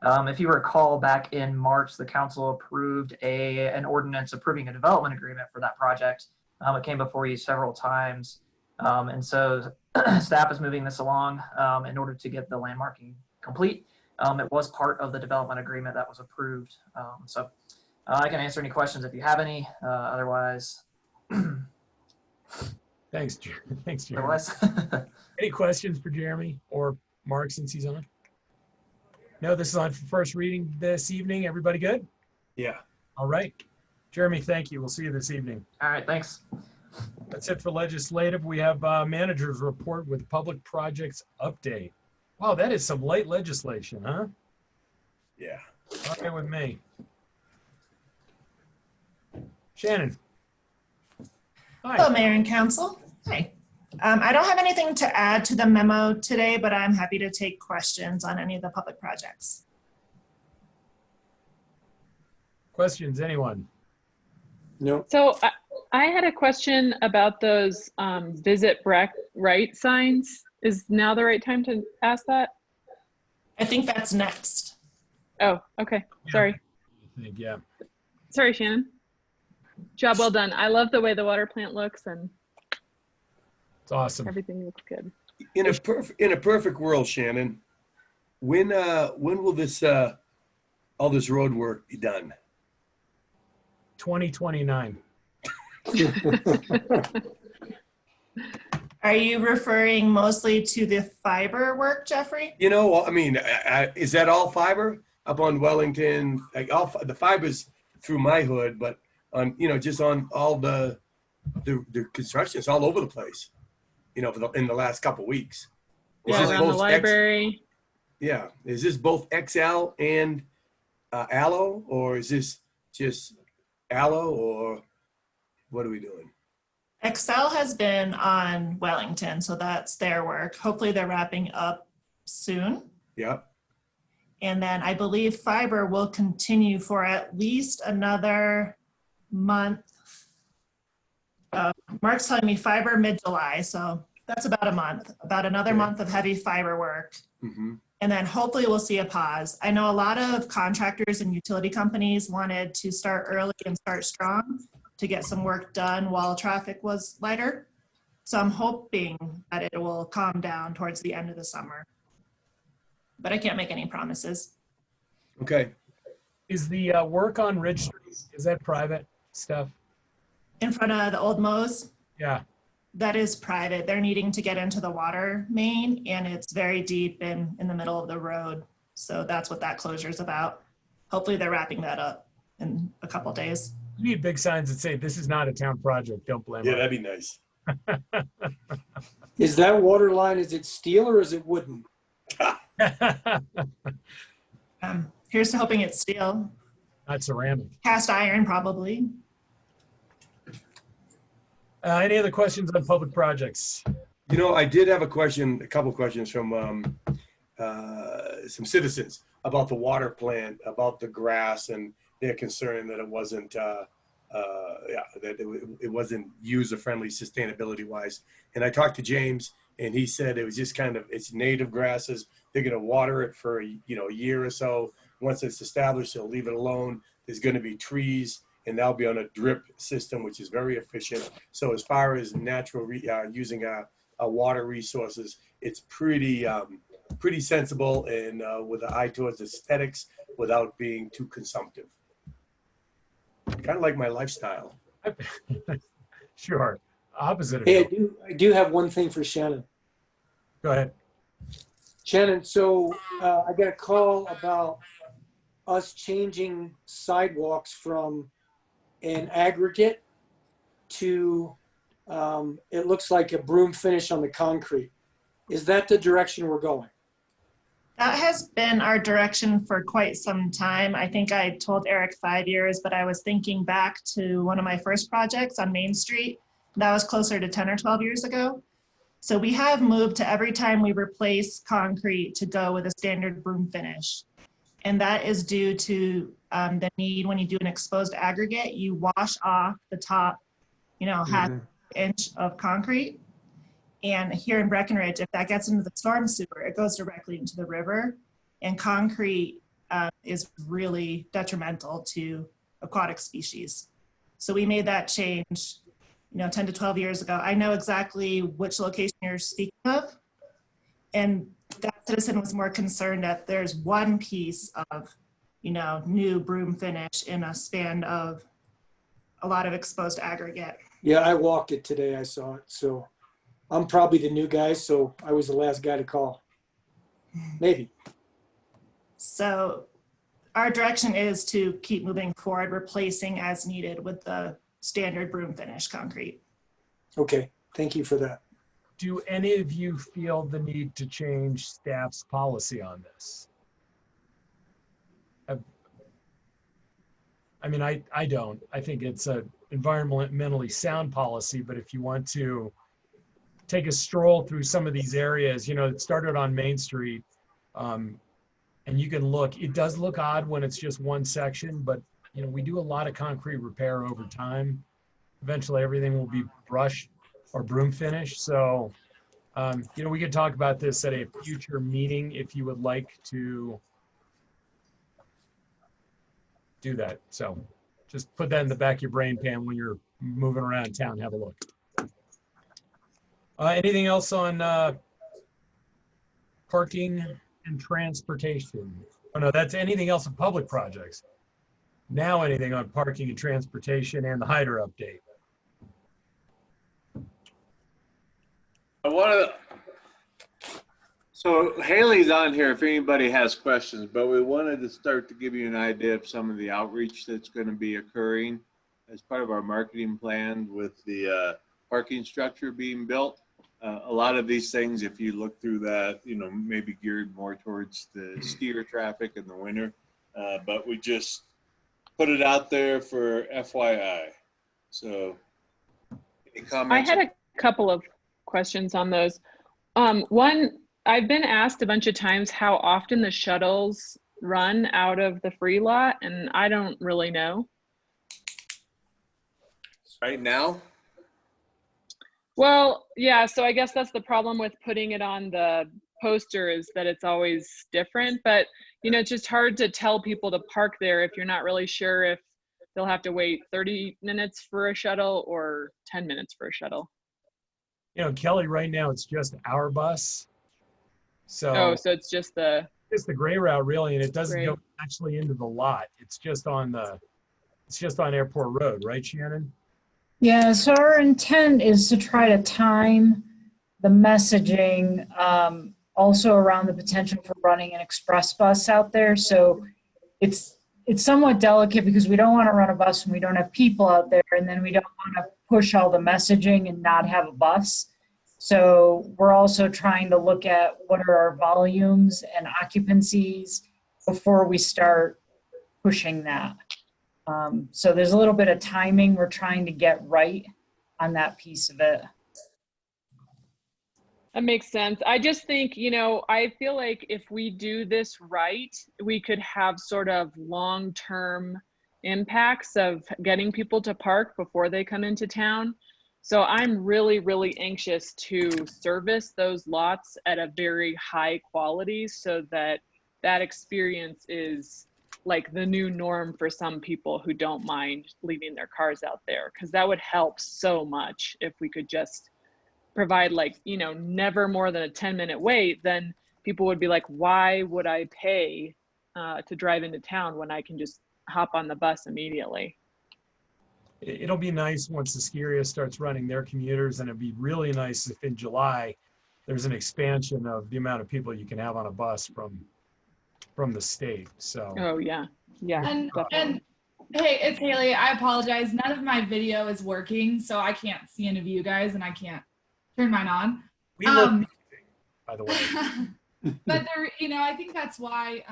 If you recall, back in March, the council approved an ordinance approving a development agreement for that project. It came before you several times. And so staff is moving this along in order to get the landmarking complete. It was part of the development agreement that was approved. So I can answer any questions if you have any. Otherwise, Thanks, Jeremy. Thanks, Jeremy. otherwise. Any questions for Jeremy or Mark since he's on? No, this is on for first reading this evening. Everybody good? Yeah. All right. Jeremy, thank you. We'll see you this evening. All right, thanks. That's it for legislative. We have manager's report with public projects update. Wow, that is some light legislation, huh? Yeah. All right with me. Shannon. Hi. Hello, Mayor and Council. Hi. I don't have anything to add to the memo today, but I'm happy to take questions on any of the public projects. Questions, anyone? No. So I had a question about those Visit Breck right signs. Is now the right time to ask that? I think that's next. Oh, okay. Sorry. I think, yeah. Sorry, Shannon. Job well done. I love the way the water plant looks and It's awesome. everything looks good. In a perfect world, Shannon, when will this all this road work be done? 2029. Are you referring mostly to the fiber work, Jeffrey? You know, I mean, is that all fiber up on Wellington? Like the fibers through my hood, but on just on all the the construction is all over the place, you know, in the last couple weeks. Is Yeah, this around the both library. Yeah. Is this both XL and Allo, or is this just Allo, or what are we doing? Excel has been on Wellington, so that's their work. Hopefully they're wrapping up soon. Yep. And then I believe fiber will continue for at least another month. Mark's telling me fiber mid-July, so that's about a month, about another Okay. month of heavy fiber work. Mm-hmm. And then hopefully we'll see a pause. I know a lot of contractors and utility companies wanted to start early and start strong to get some work done while traffic was lighter. So I'm hoping that it will calm down towards the end of the summer. But I can't make any promises. Okay. Is the work on Ridge Street, is that private stuff? In front of the old Moe's, Yeah. that is private. They're needing to get into the water main and it's very deep in the middle of the road. So that's what that closure is about. Hopefully they're wrapping that up in a couple days. You need big signs that say, this is not a town project, don't blame Yeah, us. that'd be nice. Is that water line, is it steel or is it wooden? Here's to hoping it's steel. Not ceramic. Cast iron, probably. Any other questions on public projects? You know, I did have a couple questions from some citizens about the water plant, about the grass, and their concern that it wasn't, it wasn't user-friendly sustainability-wise. And I talked to James, and he said it was just it's native grasses. They're going to water it for a year or so. Once it's established, they'll leave it alone. There's going to be trees, and that'll be on a drip system, which is very efficient. So as far as natural using our water resources, it's pretty sensible and with an eye towards aesthetics without being too consumptive. Kind of like my lifestyle. Sure. Opposite of Hey, you. I do have one thing for Shannon. Go ahead. Shannon, so I got a call about us changing sidewalks from an aggregate to, it looks like a broom finish on the concrete. Is that the direction we're going? That has been our direction for quite some time. I think I told Eric 5 years, but I was thinking back to one of my first projects on Main Street. That was closer to 10 or 12 years ago. So we have moved to every time we replace concrete to go with a standard broom finish. And that is due to the need when you do an exposed aggregate, you wash off the top, half inch of concrete. And here in Breckenridge, if that gets into the storm sewer, it goes directly into the river. And concrete is really detrimental to aquatic species. So we made that change, 10 to 12 years ago. I know exactly which location you're speaking of. And that citizen was more concerned that there's one piece of, new broom finish in a span of a lot of exposed aggregate. Yeah, I walked it today. I saw it. So I'm probably the new guy, so I was the last guy to call. Maybe. So our direction is to keep moving forward, replacing as needed with the standard broom finish concrete. Okay, thank you for that. Do any of you feel the need to change staff's policy on this? I mean, I don't. I think it's a environmentally sound policy, but if you want to take a stroll through some of these areas, it started on Main Street, and you can look, it does look odd when it's just one section, but we do a lot of concrete repair over time. Eventually everything will be brush or broom finish. So, we could talk about this at a future meeting if you would like to do that. So just put that in the back of your brain pan when you're moving around town, have a look. Anything else on parking and transportation? Oh no, that's anything else on public projects. Now anything on parking and transportation and the Hyder update. So Haley's on here if anybody has questions, but we wanted to start to give you an idea of some of the outreach that's going to be occurring as part of our marketing plan with the parking structure being built. A lot of these things, if you look through that, you know, maybe geared more towards the skier traffic in the winter. But we just put it out there for FYI. So any comments? I had a couple of questions on those. One, I've been asked a bunch of times how often the shuttles run out of the free lot, and I don't really know. Right now? Well, yeah, so I guess that's the problem with putting it on the poster, is that it's always different. But, you know, it's just hard to tell people to park there if you're not really sure if they'll have to wait 30 minutes for a shuttle or 10 minutes for a shuttle. You know, Kelly, right now it's just our bus. So, Oh, so it's just the gray route really, and it doesn't Gray. go actually into the lot. It's just on Airport Road, right, Shannon? Yeah, so our intent is to try to time the messaging also around the potential for running an express bus out there. So it's somewhat delicate because we don't want to run a bus when we don't have people out there, and then we don't want to push all the messaging and not have a bus. So we're also trying to look at what are our volumes and occupancies before we start pushing that. So there's a little bit of timing we're trying to get right on that piece of it. That makes sense. I just think, you know, I feel like if we do this right, we could have sort of long-term impacts of getting people to park before they come into town. So I'm really, really anxious to service those lots at a very high quality so that that experience is like the new norm for some people who don't mind leaving their cars out there, because that would help so much if we could just provide, like, you know, never more than a 10-minute wait. Then people would be like, why would I pay to drive into town when I can just hop on the bus immediately? It'll be nice once the ski area starts running their commuters, and it'd be really nice if in July there's an expansion of the amount of people you can have on a bus from the state. So. Oh yeah, yeah. And definitely. hey, it's Haley. I apologize. None of my video is working, so I can't see any of you guys, and I can't turn mine on. We look amazing, by the way. But there, you know, I think that's why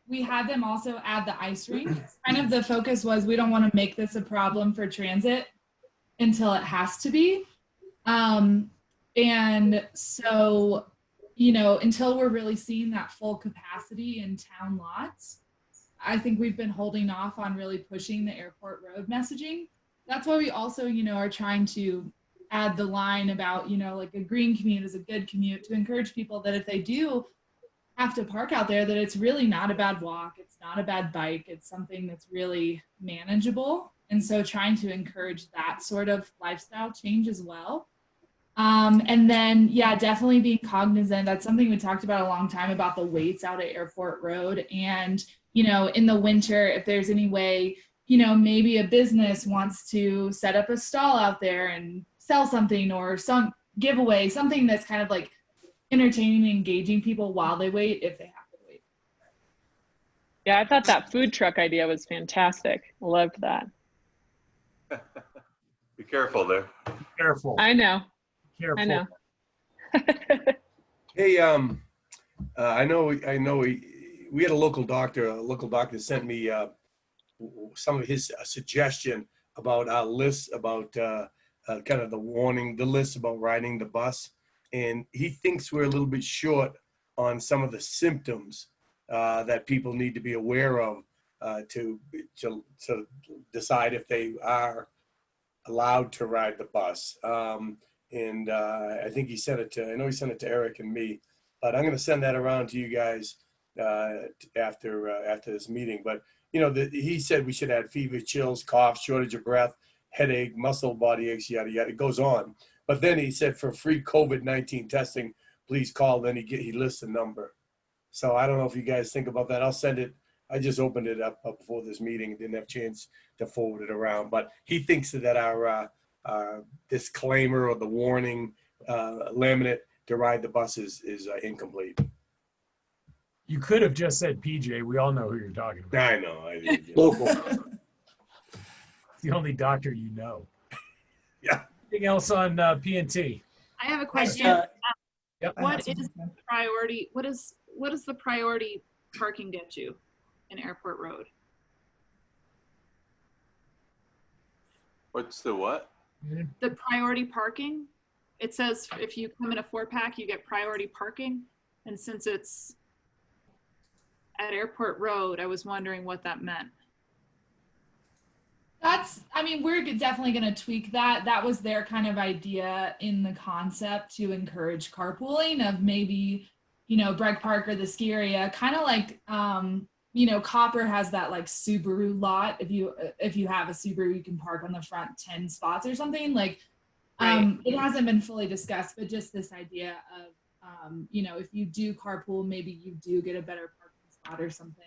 we had them also add the ice rink. Kind of the focus was we don't want to make this a problem for transit until it has to be. And so, you know, until we're really seeing that full capacity in town lots, I think we've been holding off on really pushing the airport road messaging. That's why we also, you know, are trying to add the line about, you know, like a green commute is a good commute, to encourage people that if they do have to park out there, that it's really not a bad walk, it's not a bad bike, it's something that's really manageable. And so trying to encourage that sort of lifestyle change as well. And then, yeah, definitely being cognizant. That's something we talked about a long time, about the waits out at Airport Road. And, you know, in the winter, if there's any way, you know, maybe a business wants to set up a stall out there and sell something, or some giveaway, something that's kind of like entertaining and engaging people while they wait, if they have to wait. Yeah, I thought that food truck idea was fantastic. Loved that. Be careful there. Careful. I know. Careful. I know. Hey, I know we had a local doctor sent me some of his suggestion about our list about kind of the list about riding the bus. And he thinks we're a little bit short on some of the symptoms that people need to be aware of to decide if they are allowed to ride the bus. And I think he sent it to, I know he sent it to Eric and me, but I'm going to send that around to you guys after this meeting. But, you know, he said we should add fever, chills, cough, shortage of breath, headache, muscle, body aches, yada, yada. It goes on. But then he said for free COVID-19 testing, please call. Then he lists a number. So I don't know if you guys think about that. I'll send it. I just opened it up before this meeting and didn't have a chance to forward it around. But he thinks that our disclaimer or the warning laminate to ride the bus is incomplete. You could have just said PJ. We all know who you're talking about. I know. Local. the only doctor you know. Yeah. Anything else on PNT? I have a question. Yep. What is priority? What is the priority parking get you in Airport Road? What's the what? The priority parking. It says if you come in a 4-pack, you get priority parking. And since it's at Airport Road, I was wondering what that meant. I mean, we're definitely going to tweak that. That was their kind of idea in the concept to encourage carpooling of maybe, you know, Breck Park or the ski area, kind of like, you know, Copper has that like Subaru lot. If you have a Subaru, you can park on the front 10 spots or something. Like, it hasn't been fully discussed, but just this idea of, you know, if you do carpool, maybe you do get a better parking spot or something.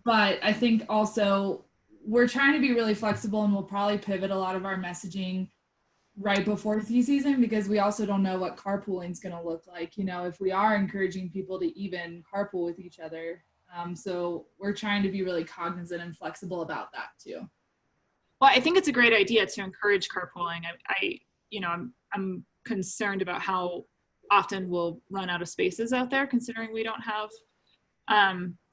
But I think also we're trying to be really flexible, and we'll probably pivot a lot of our messaging right before ski season, because we also don't know what carpooling is going to look like. You know, if we are encouraging people to even carpool with each other. So we're trying to be really cognizant and flexible about that too. Well, I think it's a great idea to encourage carpooling. I'm concerned about how often we'll run out of spaces out there, considering we don't have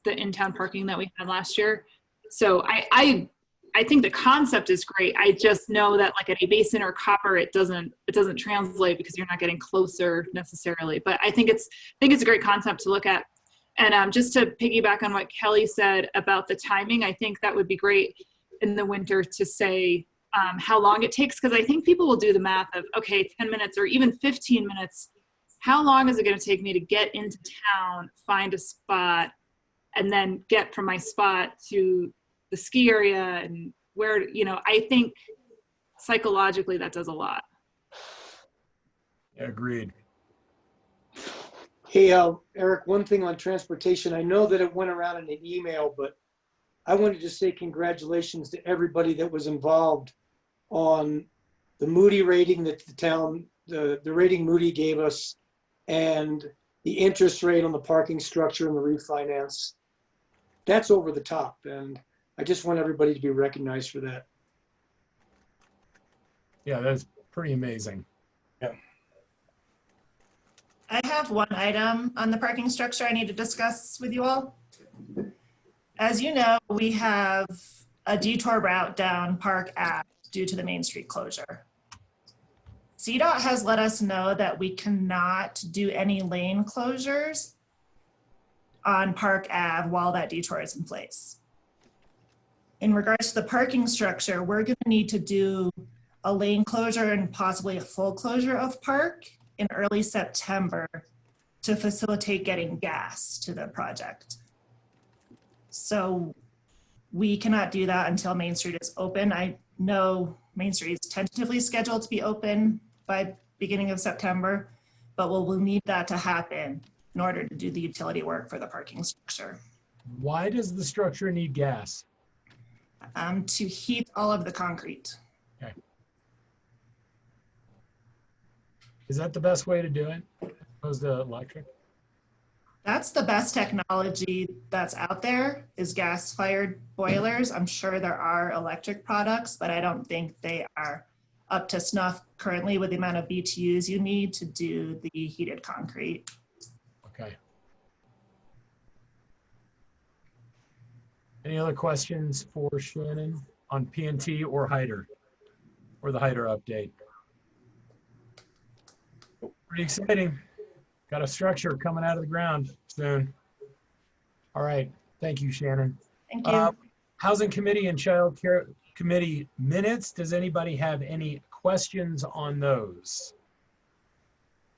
the in-town parking that we had last year. So I think the concept is great. I just know that like at a Basin or Copper, it doesn't translate because you're not getting closer necessarily. But I think it's a great concept to look at. And just to piggyback on what Kelly said about the timing, I think that would be great in the winter to say how long it takes, because I think people will do the math of, okay, 10 minutes or even 15 minutes. How long is it going to take me to get into town, find a spot, and then get from my spot to the ski area? And where, you know, I think psychologically that does a lot. Yeah, agreed. Hey, Eric, one thing on transportation. I know that it went around in an email, but I wanted to say congratulations to everybody that was involved on the Moody rating that the town, the rating Moody gave us, and the interest rate on the parking structure and the refinance. That's over the top, and I just want everybody to be recognized for that. Yeah, that's pretty amazing. Yeah. I have one item on the parking structure I need to discuss with you all. As you know, we have a detour route down Park Ave due to the Main Street closure. CDOT has let us know that we cannot do any lane closures on Park Ave while that detour is in place. In regards to the parking structure, we're going to need to do a lane closure and possibly a full closure of Park in early September to facilitate getting gas to the project. So we cannot do that until Main Street is open. I know Main Street is tentatively scheduled to be open by beginning of September, but we'll need that to happen in order to do the utility work for the parking structure. Why does the structure need gas? To heat all of the concrete. Okay. Is that the best way to do it, opposed to electric? That's the best technology that's out there, is gas-fired boilers. I'm sure there are electric products, but I don't think they are up to snuff currently with the amount of BTUs you need to do the heated concrete. Okay. Any other questions for Shannon on PNT or Hyder, or the Hyder update? Pretty exciting. Got a structure coming out of the ground soon. All right. Thank you, Shannon. Thank you. Housing Committee and Child Care Committee minutes. Does anybody have any questions on those?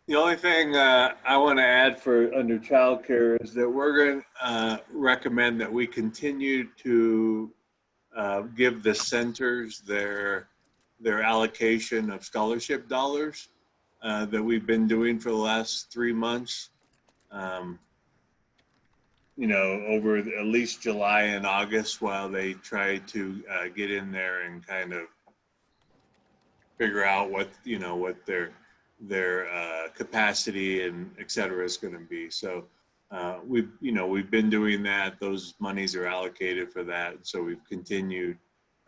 The only thing I want to add for under childcare is that we're going to recommend that we continue to give the centers their allocation of scholarship dollars that we've been doing for the last 3 months. You know, over at least July and August, while they try to get in there and kind of figure out what, you know, what their capacity and et cetera is going to be. So we've been doing that. Those monies are allocated for that. So we've continued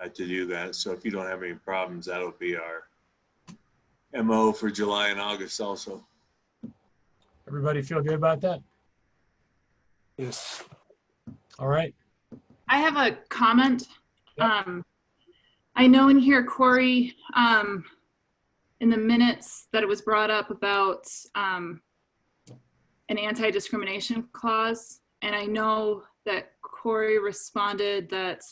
to do that. So if you don't have any problems, that'll be our MO for July and August also. Everybody feel good about that? Yes. All right. I have a comment. Yep. I know in here, Corey, in the minutes that it was brought up about an anti-discrimination clause. And I know that Corey responded that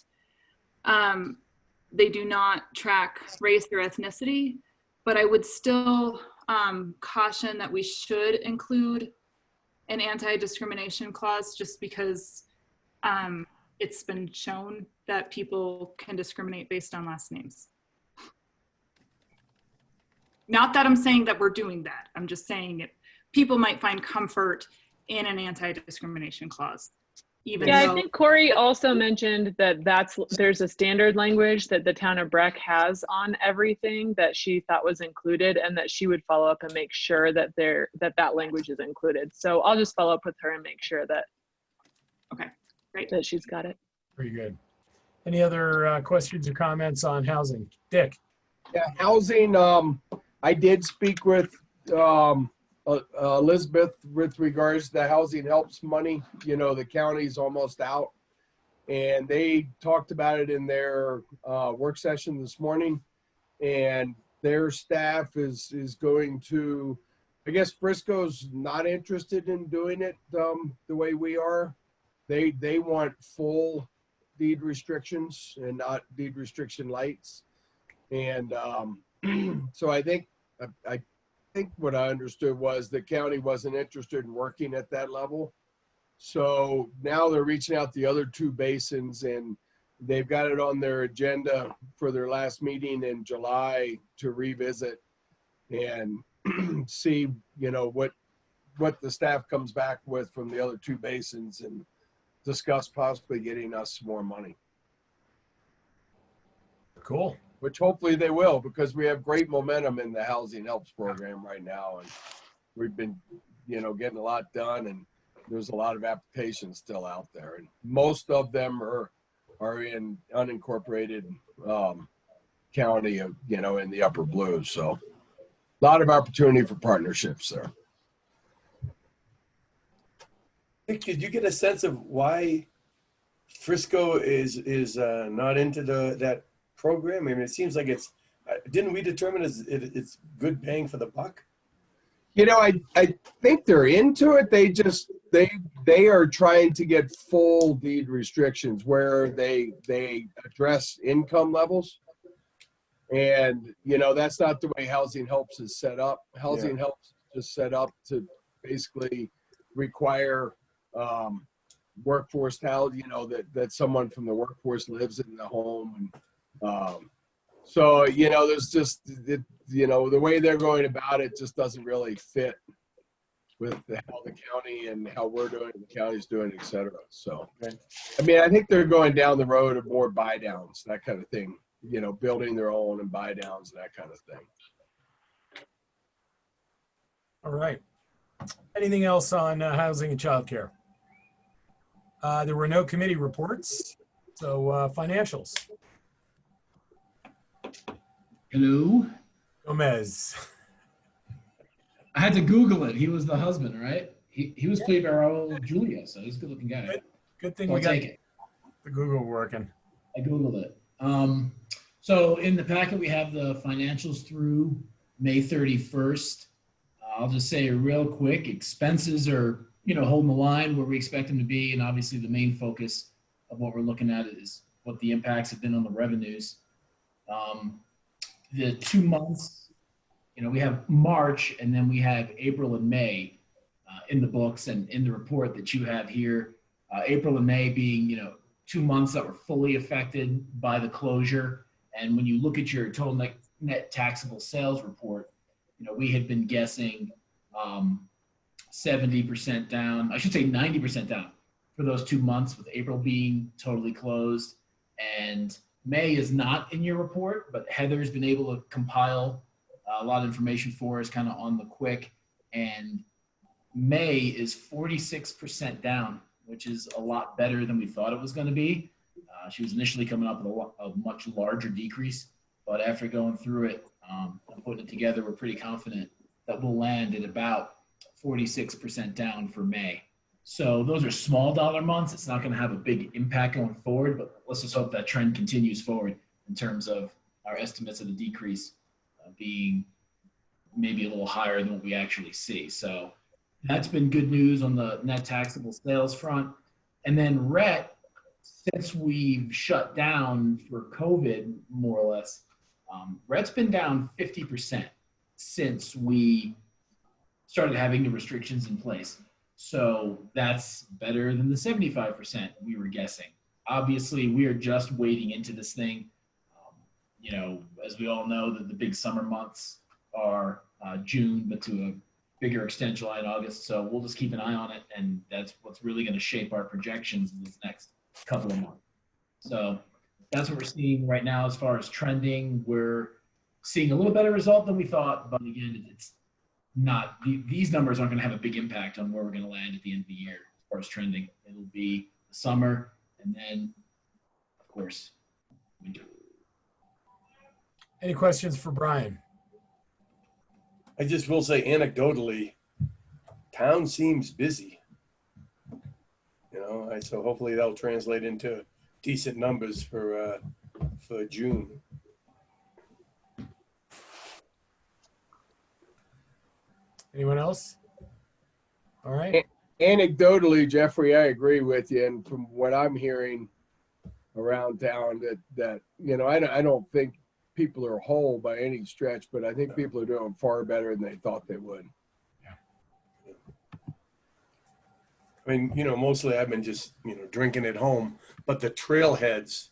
they do not track race or ethnicity, but I would still caution that we should include an anti-discrimination clause just because it's been shown that people can discriminate based on last names. Not that I'm saying that we're doing that. I'm just saying it. People might find comfort in an anti-discrimination clause. Even Yeah, though, I think Corey also mentioned that there's a standard language that the town of Breck has on everything that she thought was included, and that she would follow up and make sure that that language is included. So I'll just follow up with her and make sure that okay, great, that she's got it. Pretty good. Any other questions or comments on housing? Dick? Yeah, housing, I did speak with Elizabeth with regards to the housing helps money. You know, the county's almost out. And they talked about it in their work session this morning. And their staff is going to, I guess Frisco's not interested in doing it the way we are. They want full deed restrictions and not deed restriction lights. And so I think what I understood was the county wasn't interested in working at that level. So now they're reaching out the other two basins, and they've got it on their agenda for their last meeting in July to revisit and see, you know, what the staff comes back with from the other two basins and discuss possibly getting us more money. Cool. Which hopefully they will, because we have great momentum in the Housing Helps program right now. And we've been, you know, getting a lot done, and there's a lot of applications still out there. And most of them are in unincorporated county, you know, in the upper blues. So a lot of opportunity for partnerships there. Did you get a sense of why Frisco is not into that program? I mean, it seems like didn't we determine it's good bang for the buck? You know, I think they're into it. They are trying to get full deed restrictions where they address income levels. And, you know, that's not the way Housing Helps is set up. Housing Helps is set up to basically require workforce talent, you know, that someone from the workforce lives in the home. And so, you know, there's just, you know, the way they're going about it just doesn't really fit with how the county and how we're doing, the county's doing, et cetera. So, I mean, I think they're going down the road of more buy downs, that kind of thing, you know, building their own and buy downs, that kind of thing. All right. Anything else on housing and childcare? There were no committee reports, so financials. Hello. Gomez. I had to Google it. He was the husband, right? He was played by Raul Julia, so he's a good-looking guy. Good thing I'll we got take it. the Google working. I Googled it. So in the packet, we have the financials through May 31st. I'll just say real quick, expenses are, you know, holding the line where we expect them to be. And obviously the main focus of what we're looking at is what the impacts have been on the revenues. The 2 months, you know, we have March and then we have April and May in the books and in the report that you have here. April and May being, you know, 2 months that were fully affected by the closure. And when you look at your total net taxable sales report, you know, we had been guessing 70% down, I should say 90% down for those 2 months, with April being totally closed. And May is not in your report, but Heather's been able to compile a lot of information for us kind of on the quick. And May is 46% down, which is a lot better than we thought it was going to be. She was initially coming up with a much larger decrease, but after going through it and putting it together, we're pretty confident that we'll land at about 46% down for May. So those are small dollar months. It's not going to have a big impact going forward, but let's just hope that trend continues forward in terms of our estimates of the decrease being maybe a little higher than what we actually see. So that's been good news on the net taxable sales front. And then RET, since we've shut down for COVID, more or less, RET's been down 50% since we started having the restrictions in place. So that's better than the 75% we were guessing. Obviously, we are just wading into this thing. You know, as we all know, that the big summer months are June, but to a bigger extent, July and August. So we'll just keep an eye on it, and that's what's really going to shape our projections in this next couple of months. So that's what we're seeing right now as far as trending. We're seeing a little better result than we thought, but again, it's not, these numbers aren't going to have a big impact on where we're going to land at the end of the year as far as trending. It'll be the summer, and then, of course, winter. Any questions for Brian? I just will say anecdotally, town seems busy. You know, so hopefully that'll translate into decent numbers for June. Anyone else? All right. Anecdotally, Jeffrey, I agree with you. And from what I'm hearing around town, that you know, I don't think people are whole by any stretch, but I think people are doing far better than they thought they would. I mean, you know, mostly I've been just, you know, drinking at home, but the trailheads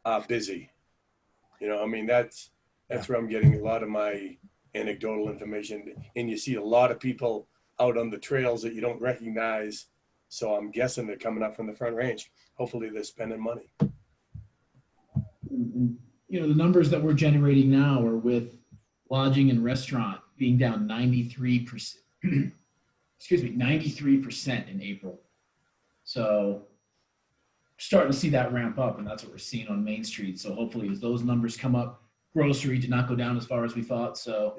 are busy. You know, I mean, that's where I'm getting a lot of my anecdotal information. And you see a lot of people out on the trails that you don't recognize. So I'm guessing they're coming up from the Front Range. Hopefully they're spending money. You know, the numbers that we're generating now are with lodging and restaurant being down 93%, excuse me, 93% in April. So starting to see that ramp up, and that's what we're seeing on Main Street. So hopefully as those numbers come up, grocery did not go down as far as we thought. So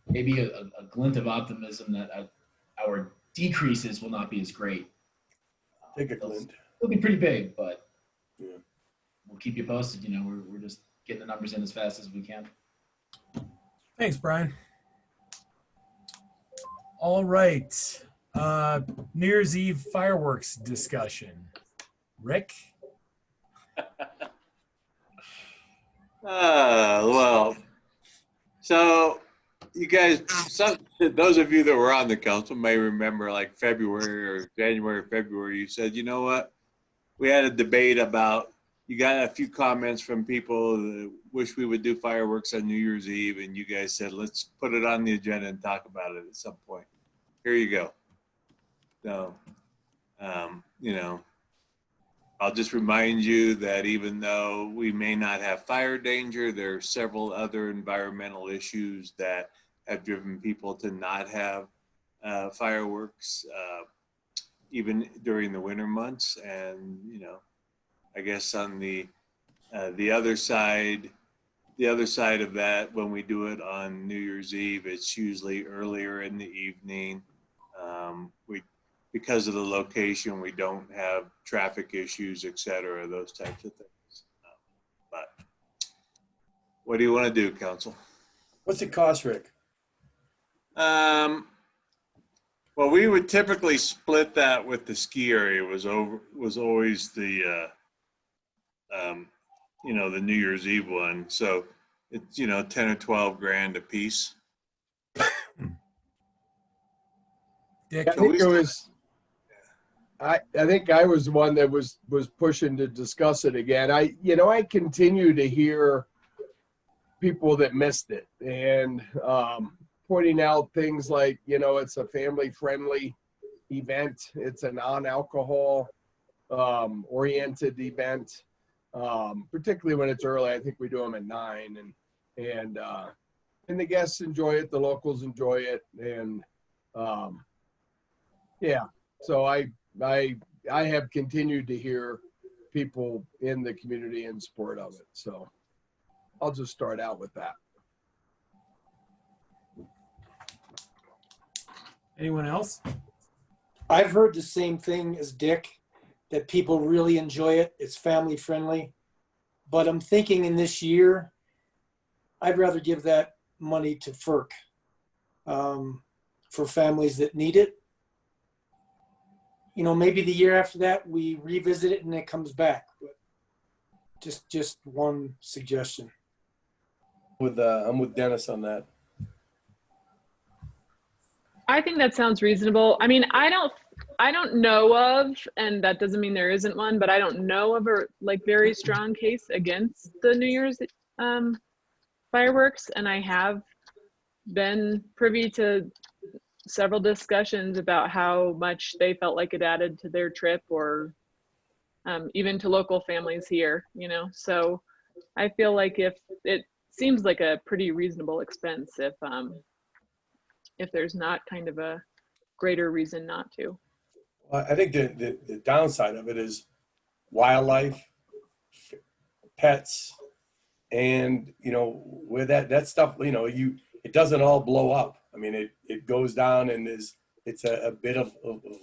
maybe a glint of optimism that our decreases will not be as great. Take a glint. It'll be pretty big, but we'll keep you posted. You know, we're just getting the numbers in as fast as we can. Thanks, Brian. All right. New Year's Eve fireworks discussion. Rick? Well, so you guys, those of you that were on the council may remember like February or January, February, you said, you know what? We had a debate about, you got a few comments from people that wish we would do fireworks on New Year's Eve, and you guys said, let's put it on the agenda and talk about it at some point. Here you go. So, you know, I'll just remind you that even though we may not have fire danger, there are several other environmental issues that have driven people to not have fireworks, even during the winter months. And, you know, I guess on the other side of that, when we do it on New Year's Eve, it's usually earlier in the evening. Because of the location, we don't have traffic issues, et cetera, those types of things. But what do you want to do, council? What's it cost, Rick? Well, we would typically split that with the ski area. Was always the you know, the New Year's Eve one. So it's, you know, 10 or 12 grand a piece. Dick, I think it was. I think I was the one that was pushing to discuss it again. I continue to hear people that missed it and pointing out things like, you know, it's a family-friendly event. It's a non-alcohol oriented event, particularly when it's early. I think we do them at 9, and the guests enjoy it, the locals enjoy it, and yeah. So I have continued to hear people in the community in support of it. So I'll just start out with that. Anyone else? I've heard the same thing as Dick, that people really enjoy it. It's family friendly. But I'm thinking in this year, I'd rather give that money to FERC for families that need it. You know, maybe the year after that, we revisit it and it comes back. But just one suggestion. I'm with Dennis on that. I think that sounds reasonable. I mean, I don't know of, and that doesn't mean there isn't one, but I don't know of a like very strong case against the New Year's fireworks. And I have been privy to several discussions about how much they felt like it added to their trip, or even to local families here, you know. So I feel like if it seems like a pretty reasonable expense, if there's not kind of a greater reason not to. Well, I think the downside of it is wildlife, pets, and you know, where that stuff, you know, it doesn't all blow up. I mean, it goes down and it's a bit of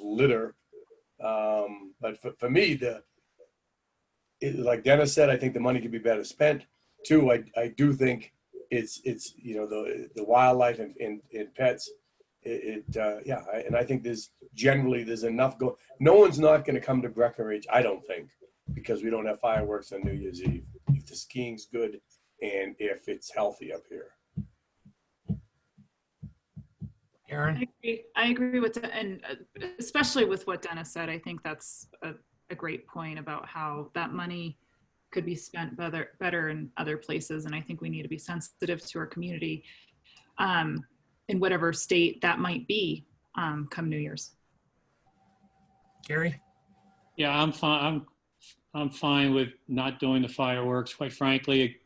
litter. But for me, like Dennis said, I think the money could be better spent. Two, I do think it's you know, the wildlife and pets. And I think there's enough no one's not going to come to Breckenridge, I don't think, because we don't have fireworks on New Year's Eve. If the skiing's good and if it's healthy up here. Aaron? I agree with that, and especially with what Dennis said. I think that's a great point about how that money could be spent better in other places. And I think we need to be sensitive to our community in whatever state that might be come New Year's. Gary? Yeah, I'm fine. I'm fine with not doing the fireworks. Quite frankly,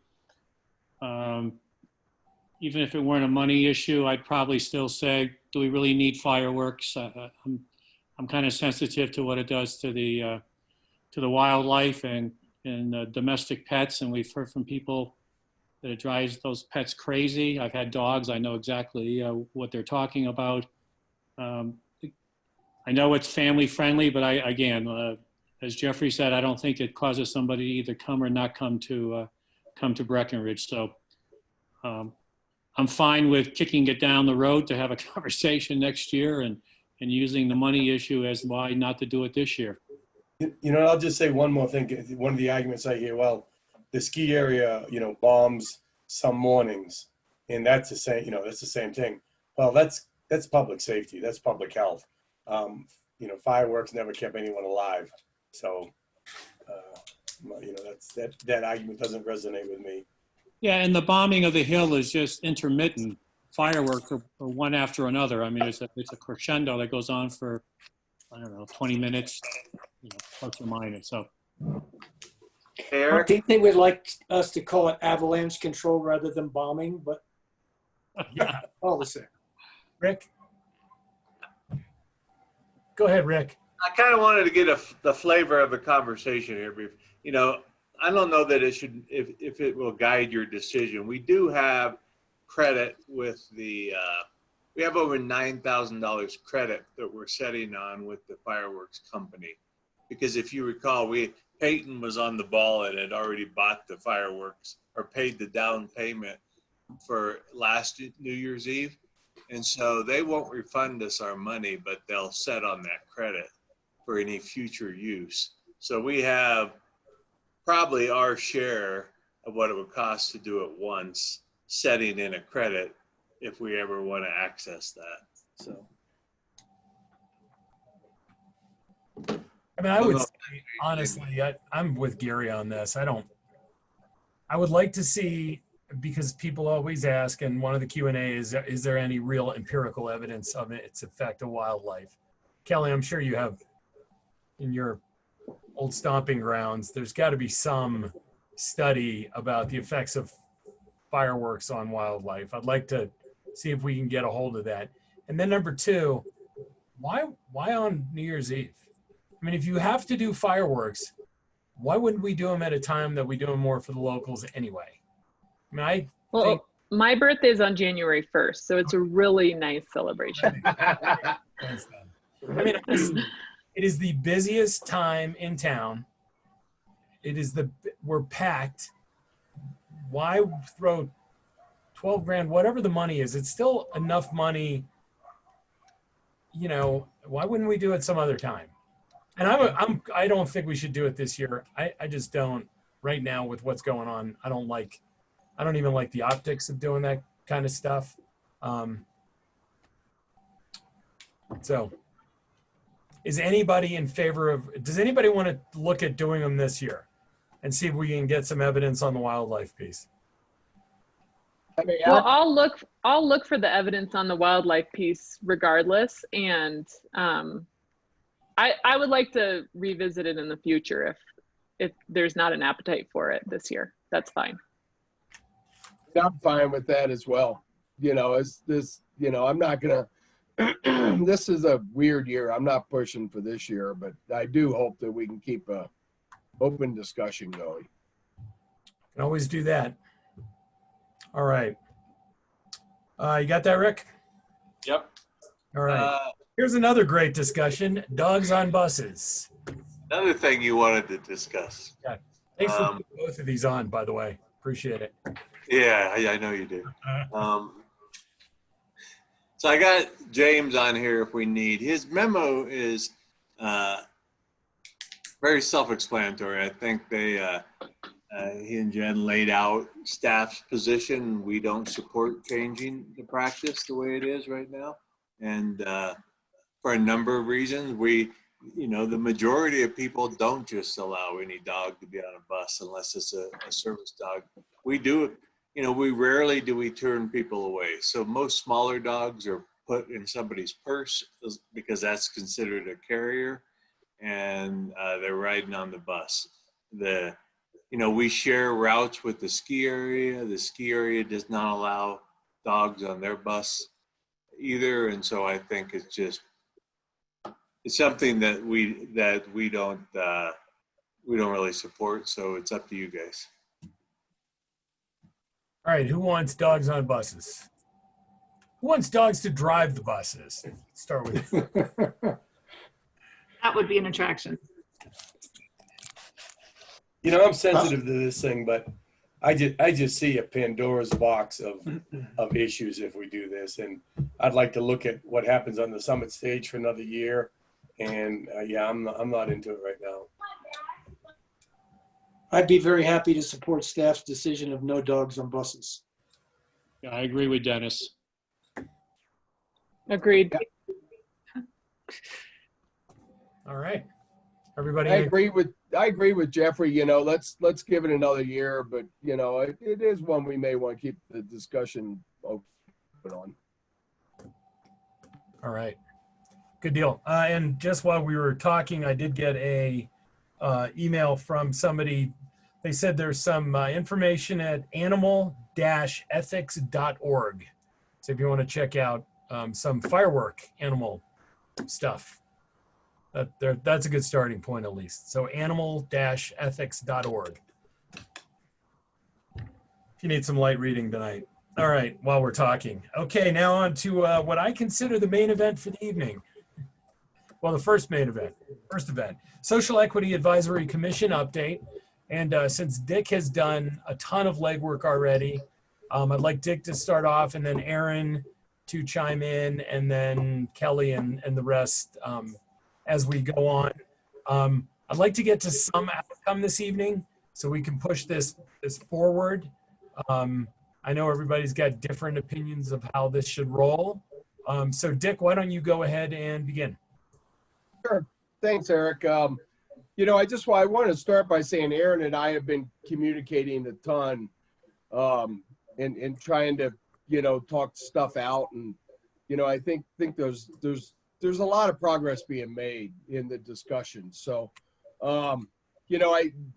even if it weren't a money issue, I'd probably still say, do we really need fireworks? I'm kind of sensitive to what it does to the wildlife and domestic pets, and we've heard from people that it drives those pets crazy. I've had dogs. I know exactly what they're talking about. I know it's family friendly, but again, as Jeffrey said, I don't think it causes somebody to either come or not come to Breckenridge. So I'm fine with kicking it down the road to have a conversation next year and using the money issue as why not to do it this year. You know, I'll just say one more thing. One of the arguments I hear, well, the ski area, you know, bombs some mornings, and that's the same. You know, that's the same thing. Well, that's public safety. That's public health. You know, fireworks never kept anyone alive. So, you know, that argument doesn't resonate with me. Yeah, and the bombing of the Hill is just intermittent. Fireworks are one after another. I mean, it's a crescendo that goes on for, I don't know, 20 minutes, you know, plus or minus. So, I think they would like us to call it avalanche control rather than bombing, but yeah, all the same. Rick? Go ahead, Rick. I kind of wanted to get the flavor of the conversation here. You know, I don't know that it should, if it will guide your decision. We do have credit with we have over $9,000 credit that we're setting on with the fireworks company. Because if you recall, Peyton was on the ball and had already bought the fireworks or paid the down payment for last New Year's Eve. And so they won't refund us our money, but they'll set on that credit for any future use. So we have probably our share of what it would cost to do it once, setting in a credit if we ever want to access that. So. I mean, I would say, honestly, I'm with Gary on this. I would like to see, because people always ask, and one of the Q&A is there any real empirical evidence of its effect on wildlife? Kelly, I'm sure you have in your old stomping grounds, there's got to be some study about the effects of fireworks on wildlife. I'd like to see if we can get a hold of that. And then number two, why on New Year's Eve? I mean, if you have to do fireworks, why wouldn't we do them at a time that we do them more for the locals anyway? I mean, I Well, think my birthday is on January 1st, so it's a really nice celebration. I mean, it is the busiest time in town. We're packed. Why throw 12 grand, whatever the money is? It's still enough money. You know, why wouldn't we do it some other time? And I don't think we should do it this year. I just don't right now with what's going on. I don't even like the optics of doing that kind of stuff. So is anybody in favor of, does anybody want to look at doing them this year and see if we can get some evidence on the wildlife piece? I mean, Well, I'll look for the evidence on the wildlife piece regardless, and I would like to revisit it in the future if there's not an appetite for it this year. That's fine. I'm fine with that as well. You know, I'm not gonna, this is a weird year. I'm not pushing for this year, but I do hope that we can keep a open discussion going. Can always do that. All right. You got that, Rick? Yep. All right. Here's another great discussion, dogs on buses. Another thing you wanted to discuss. Yeah. Thanks for putting both of these on, by the way. Appreciate it. Yeah, I know you do. So I got James on here if we need. His memo is very self-explanatory. I think he and Jen laid out staff's position. We don't support changing the practice the way it is right now. And for a number of reasons, the majority of people don't just allow any dog to be on a bus unless it's a service dog. We do, we rarely do we turn people away. So most smaller dogs are put in somebody's purse because that's considered a carrier, and they're riding on the bus. We share routes with the ski area. The ski area does not allow dogs on their bus either, and so I think it's something that we don't really support. So it's up to you guys. All right, who wants dogs on buses? Who wants dogs to drive the buses? Let's start with you. That would be an attraction. I'm sensitive to this thing, but I just see a Pandora's box of issues if we do this, and I'd like to look at what happens on the summit stage for another year. And I'm not into it right now. I'd be very happy to support staff's decision of no dogs on buses. Yeah, I agree with Dennis. Agreed. All right. Everybody. I agree with Jeffrey. Let's give it another year, but it is one we may want to keep the discussion open on. All right. Good deal. And just while we were talking, I did get a email from somebody. They said there's some information at animal-ethics.org. So if you want to check out some firework animal stuff, that's a good starting point at least. So animal-ethics.org. If you need some light reading tonight. All right, while we're talking. Okay, now on to what I consider the main event for the evening. Well, the first event, Social Equity Advisory Commission update. And since Dick has done a ton of legwork already, I'd like Dick to start off and then Aaron to chime in and then Kelly and the rest as we go on. I'd like to get to some outcome this evening so we can push this forward. I know everybody's got different opinions of how this should roll. So Dick, why don't you go ahead and begin? Sure. Thanks, Eric. I want to start by saying Aaron and I have been communicating a ton and trying to, talk stuff out. And, I think there's a lot of progress being made in the discussion. So,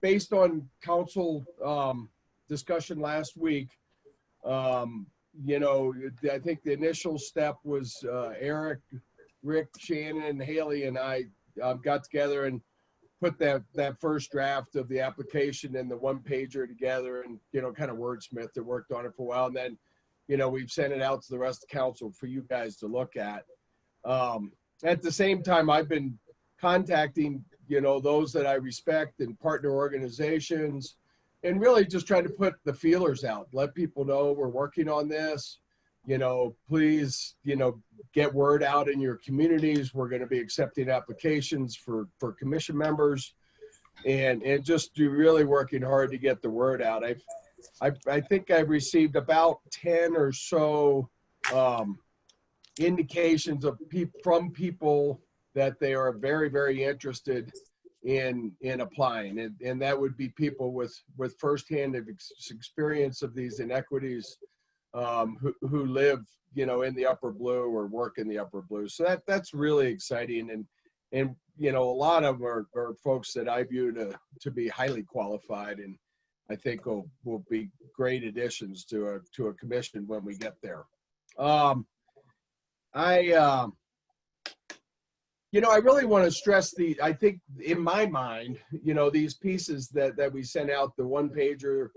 based on council discussion last week, I think the initial step was Eric, Rick, Shannon, Haley, and I got together and put that first draft of the application and the one pager together and, kind of wordsmith and worked on it for a while. And then, we've sent it out to the rest of the council for you guys to look at. At the same time, I've been contacting, those that I respect and partner organizations, and really just trying to put the feelers out, let people know we're working on this. Please, get word out in your communities. We're going to be accepting applications for commission members, and just really working hard to get the word out. I think I've received about 10 or so indications from people that they are very, very interested in applying, and that would be people with firsthand experience of these inequities, who live, in the Upper Blue or work in the Upper Blue. So that's really exciting, and a lot of them are folks that I view to be highly qualified, and I think will be great additions to a commission when we get there. I really want to stress I think in my mind, these pieces that we sent out, the one pager,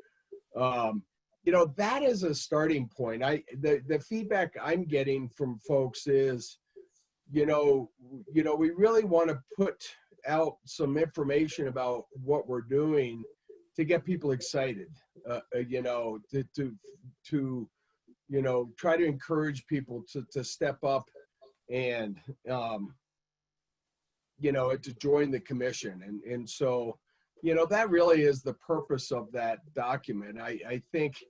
that is a starting point. The feedback I'm getting from folks is, we really want to put out some information about what we're doing to get people excited, to try to encourage people to step up and, to join the commission. And so, that really is the purpose of that document. I think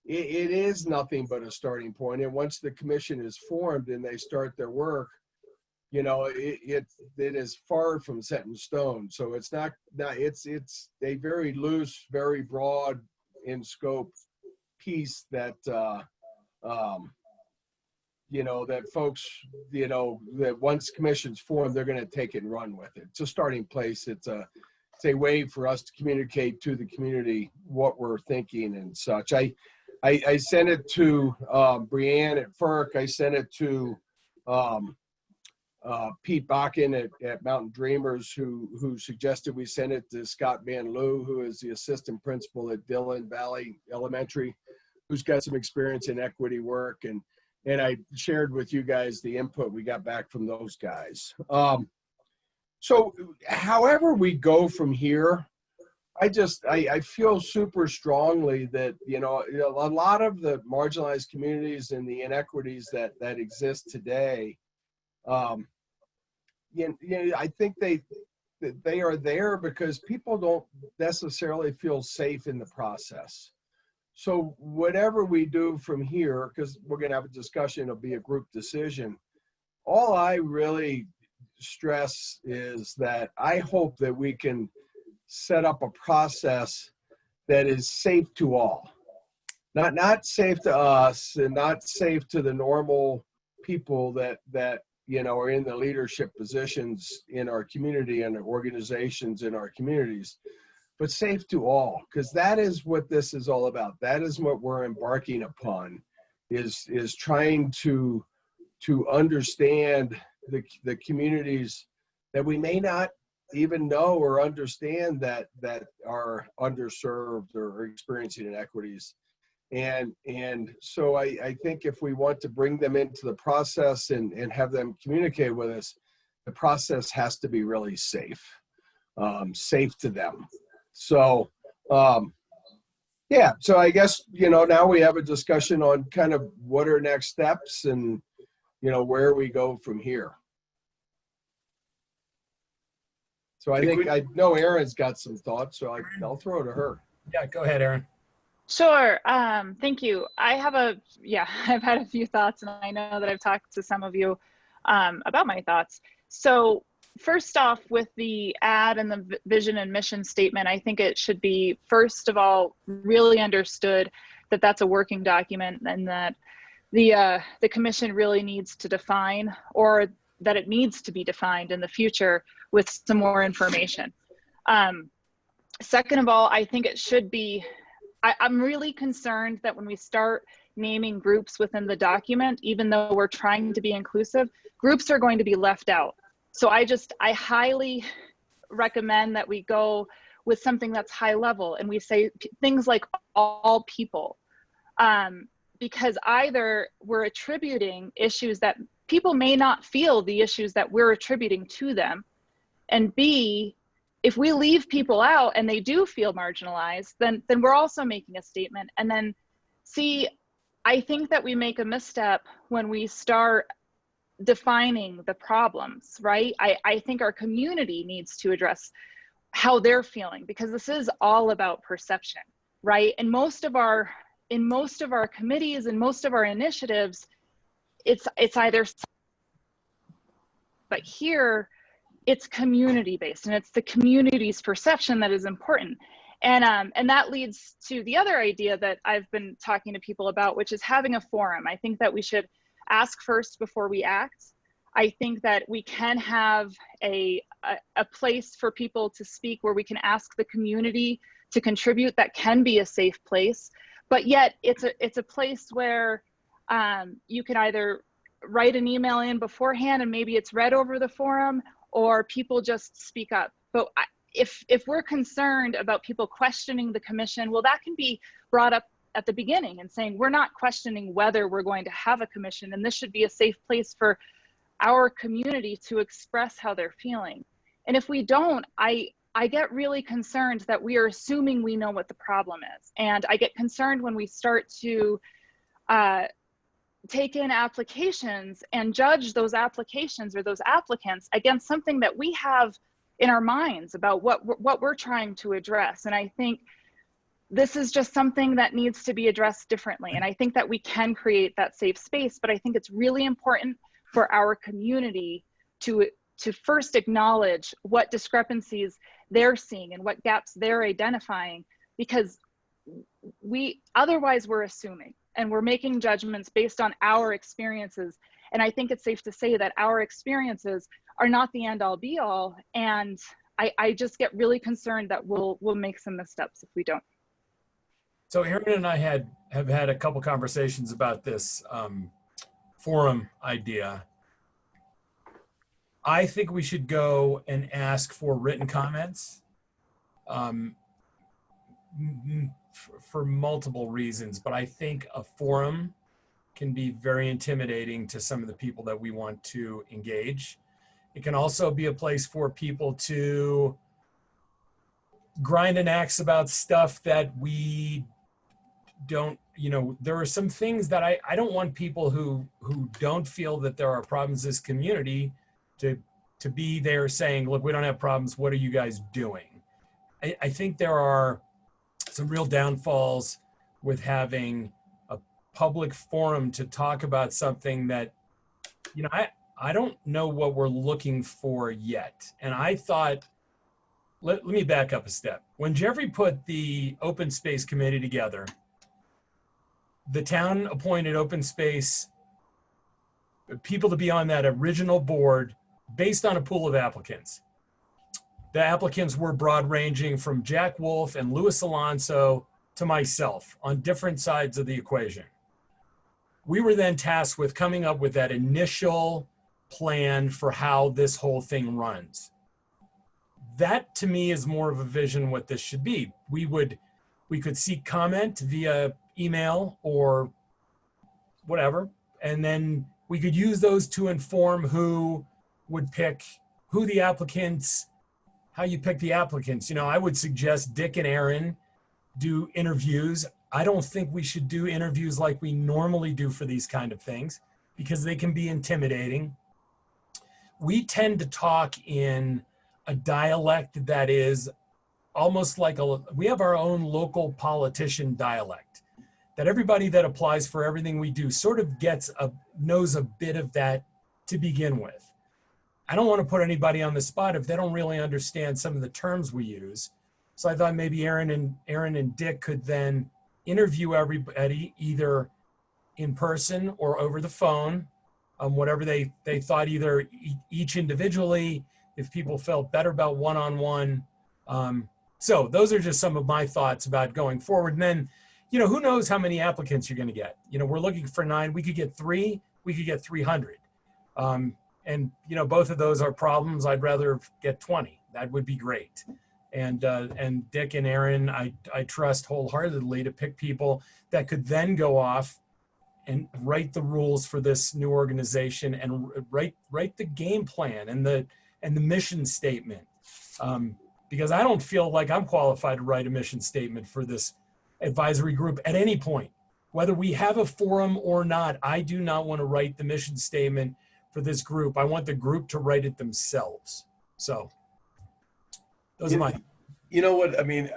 it is nothing but a starting point. And once the commission is formed and they start their work, it is far from set in stone. So it's not it's a very loose, very broad in scope piece that, that folks, that once commission's formed, they're going to take it and run with it. It's a starting place. It's a way for us to communicate to the community what we're thinking and such. I sent it to Brianne at FERC. I sent it to Pete Bakken at Mountain Dreamers, who suggested we send it to Scott Van Loo, who is the assistant principal at Dillon Valley Elementary, who's got some experience in equity work. And I shared with you guys the input we got back from those guys. So however we go from here, I feel super strongly that, a lot of the marginalized communities and the inequities that exist today, I think they are there because people don't necessarily feel safe in the process. So whatever we do from here, because we're going to have a discussion, it'll be a group decision. All I really stress is that I hope that we can set up a process that is safe to all, not safe to us and not safe to the normal people that are in the leadership positions in our community and organizations in our communities, but safe to all, because that is what this is all about. That is what we're embarking upon, is trying to understand the communities that we may not even know or understand that are underserved or experiencing inequities. And so I think if we want to bring them into the process and have them communicate with us, the process has to be really safe to them. So, yeah, so I guess, now we have a discussion on kind of what are next steps and, where we go from here. So I know Erin's got some thoughts, so I'll throw it to her. Yeah, go ahead, Erin. Sure. Thank you. I've had a few thoughts, and I know that I've talked to some of you about my thoughts. So first off, with the ad and the vision and mission statement, I think it should be, first of all, really understood that that's a working document and that the commission really needs to define, or that it needs to be defined in the future with some more information. Second of all, I think it should be, I'm really concerned that when we start naming groups within the document, even though we're trying to be inclusive, groups are going to be left out. So I highly recommend that we go with something that's high level and we say things like all people, because either we're attributing issues that people may not feel the issues that we're attributing to them, and B, if we leave people out and they do feel marginalized, then we're also making a statement. And then C, I think that we make a misstep when we start defining the problems, right? I think our community needs to address how they're feeling, because this is all about perception, right? In most of our committees and most of our initiatives, it's either, but here it's community based, and it's the community's perception that is important. And that leads to the other idea that I've been talking to people about, which is having a forum. I think that we should ask first before we act. I think that we can have a place for people to speak where we can ask the community to contribute. That can be a safe place, but yet it's a place where you can either write an email in beforehand and maybe it's read over the forum, or people just speak up. But if we're concerned about people questioning the commission, well, that can be brought up at the beginning and saying, we're not questioning whether we're going to have a commission, and this should be a safe place for our community to express how they're feeling. And if we don't, I get really concerned that we are assuming we know what the problem is. And I get concerned when we start to take in applications and judge those applications or those applicants against something that we have in our minds about what we're trying to address. And I think this is just something that needs to be addressed differently. And I think that we can create that safe space, but I think it's really important for our community to first acknowledge what discrepancies they're seeing and what gaps they're identifying, because otherwise we're assuming and we're making judgments based on our experiences. And I think it's safe to say that our experiences are not the end all be all. And I just get really concerned that we'll make some missteps if we don't. So Aaron and I have had a couple conversations about this forum idea. I think we should go and ask for written comments for multiple reasons, but I think a forum can be very intimidating to some of the people that we want to engage. It can also be a place for people to grind an axe about stuff that we don't, there are some things that I don't want people who don't feel that there are problems in this community to be there saying, look, we don't have problems. What are you guys doing? I think there are some real downfalls with having a public forum to talk about something that, I don't know what we're looking for yet. And I thought, let me back up a step. When Jeffrey put the open space committee together, the town appointed open space people to be on that original board based on a pool of applicants. The applicants were broad ranging from Jack Wolf and Luis Alonso to myself on different sides of the equation. We were then tasked with coming up with that initial plan for how this whole thing runs. That to me is more of a vision what this should be. We could seek comment via email or whatever, and then we could use those to inform who would pick who the applicants, how you pick the applicants. I would suggest Dick and Aaron do interviews. I don't think we should do interviews like we normally do for these kind of things because they can be intimidating. We tend to talk in a dialect that is almost like we have our own local politician dialect that everybody that applies for everything we do sort of knows a bit of that to begin with. I don't want to put anybody on the spot if they don't really understand some of the terms we use. So I thought maybe Aaron and Dick could then interview everybody either in person or over the phone, whatever they thought, either each individually, if people felt better about one-on-one. So those are just some of my thoughts about going forward. And then, who knows how many applicants you're going to get. We're looking for 9. We could get 3. We could get 300. And both of those are problems. I'd rather get 20. That would be great. And Dick and Aaron, I trust wholeheartedly to pick people that could then go off and write the rules for this new organization and write the game plan and the mission statement. Because I don't feel like I'm qualified to write a mission statement for this advisory group at any point. Whether we have a forum or not, I do not want to write the mission statement for this group. I want the group to write it themselves. So those are my. You know what? I mean,